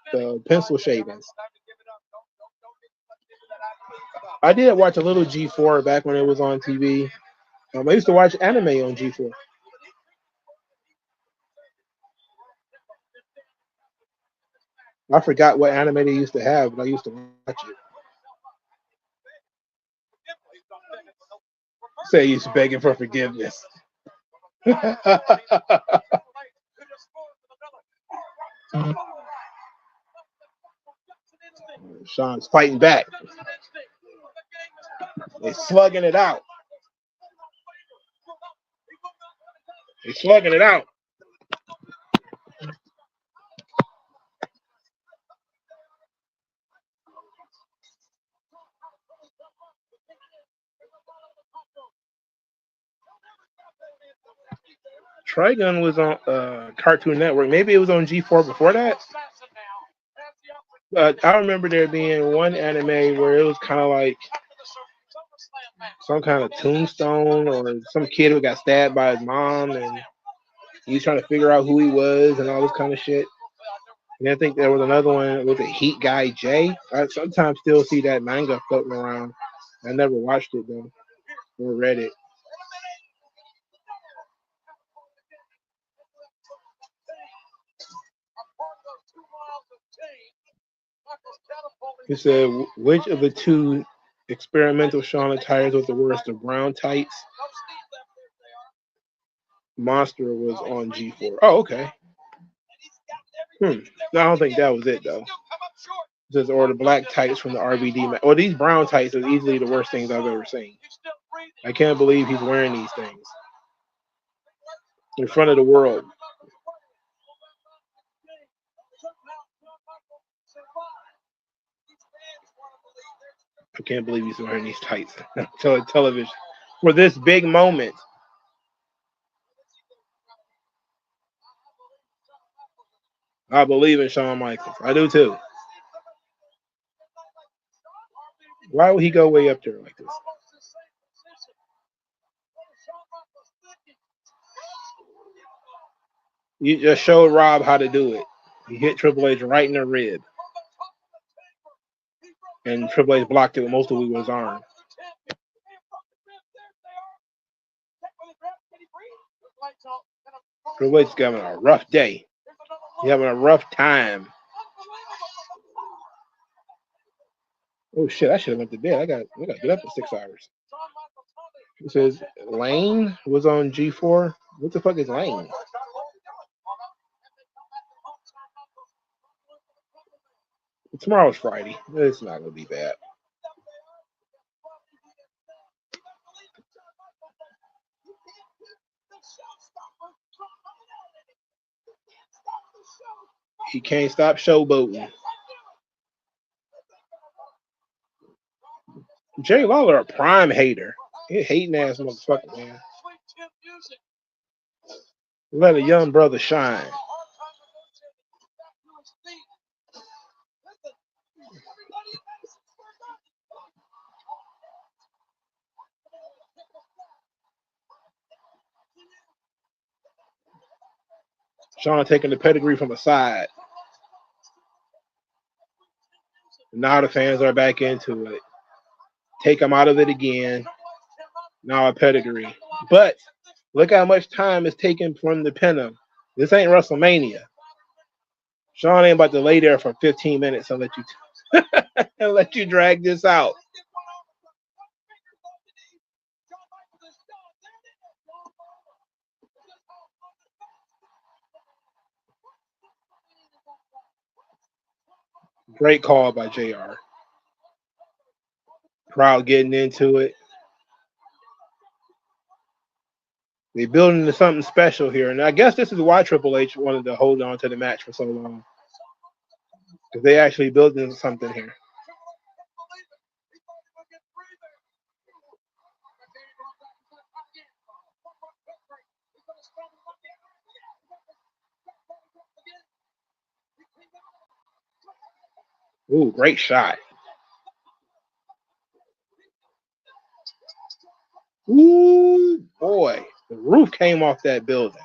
pencil shavings. I did watch a little G4 back when it was on TV. I used to watch anime on G4. I forgot what anime they used to have, but I used to watch it. Say he's begging for forgiveness. Shawn's fighting back. They're slugging it out. They're slugging it out. Trigun was on Cartoon Network. Maybe it was on G4 before that. I remember there being one anime where it was kind of like some kind of tombstone or some kid who got stabbed by his mom and he's trying to figure out who he was and all this kind of shit. And I think there was another one with a Heat Guy J. I sometimes still see that manga floating around. I never watched it though or read it. He said, which of the two experimental Shawn attires was the worst? The brown tights? Monster was on G4. Oh, okay. No, I don't think that was it, though. Just or the black tights from the RVD. Or these brown tights are easily the worst things I've ever seen. I can't believe he's wearing these things in front of the world. I can't believe he's wearing these tights on television for this big moment. I believe in Shawn Michaels. I do too. Why would he go way up there like this? You just showed Rob how to do it. He hit Triple H right in the rib. And Triple H blocked it with most of it with his arm. Triple H is having a rough day. He's having a rough time. Oh shit, I should have went to bed. I got to get up in 6 hours. It says Lane was on G4. What the fuck is Lane? Tomorrow's Friday. It's not gonna be bad. He can't stop showboating. Jerry Lawler, a prime hater. He hating ass motherfucker, man. Let a young brother shine. Shawn taking the pedigree from the side. Now the fans are back into it. Take him out of it again. Now a pedigree. But look how much time is taken from the pin. This ain't WrestleMania. Shawn ain't about to lay there for 15 minutes and let you drag this out. Great call by JR. Crowd getting into it. They're building to something special here. And I guess this is why Triple H wanted to hold on to the match for so long. Because they actually building something here. Ooh, great shot. Ooh, boy. The roof came off that building.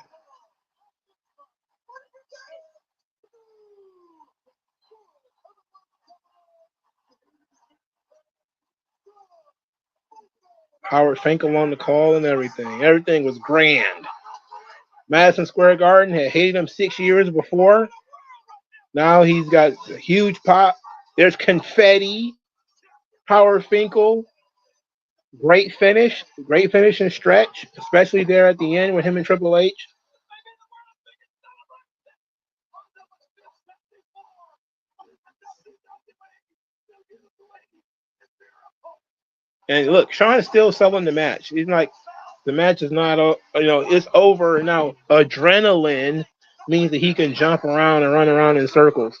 Howard Finkel on the call and everything. Everything was grand. Madison Square Garden had hated him 6 years before. Now he's got a huge pop. There's confetti. Howard Finkel. Great finish and stretch, especially there at the end with him and Triple H. And look, Shawn is still selling the match. He's like, the match is not, it's over now. Adrenaline means that he can jump around and run around in circles.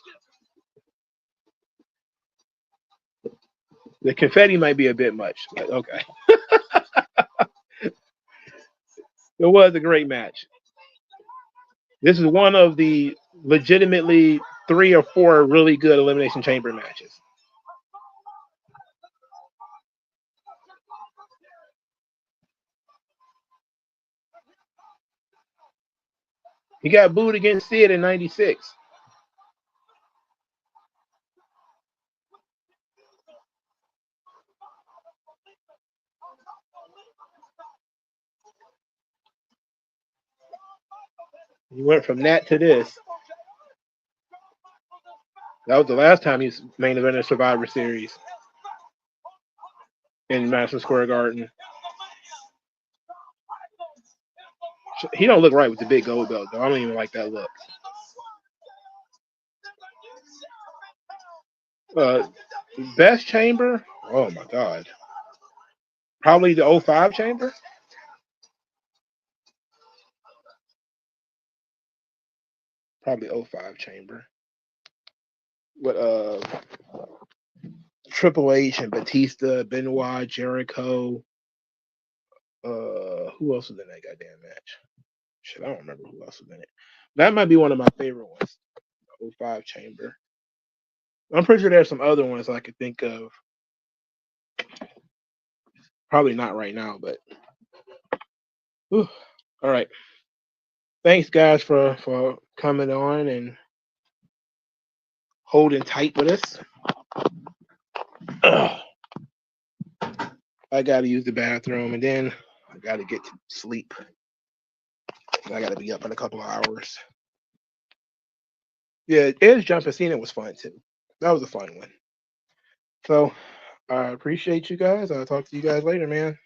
The confetti might be a bit much, but okay. It was a great match. This is one of the legitimately 3 or 4 really good Elimination Chamber matches. He got booed against Sid in '96. He went from that to this. That was the last time he's main evented Survivor Series in Madison Square Garden. He don't look right with the big gold belt, though. I don't even like that look. Best chamber? Oh, my God. Probably the 05 chamber? Probably 05 chamber. What, Triple H and Batista, Benoit, Jericho. Who else was in that goddamn match? Shit, I don't remember who else was in it. That might be one of my favorite ones. 05 Chamber. I'm pretty sure there's some other ones I could think of. Probably not right now, but whew. All right. Thanks, guys, for coming on and holding tight with us. Ugh. I got to use the bathroom, and then I got to get to sleep. I got to be up in a couple of hours. Yeah, Edge Jumping Cena was fun, too. That was a fun one. So I appreciate you guys. I'll talk to you guys later, man.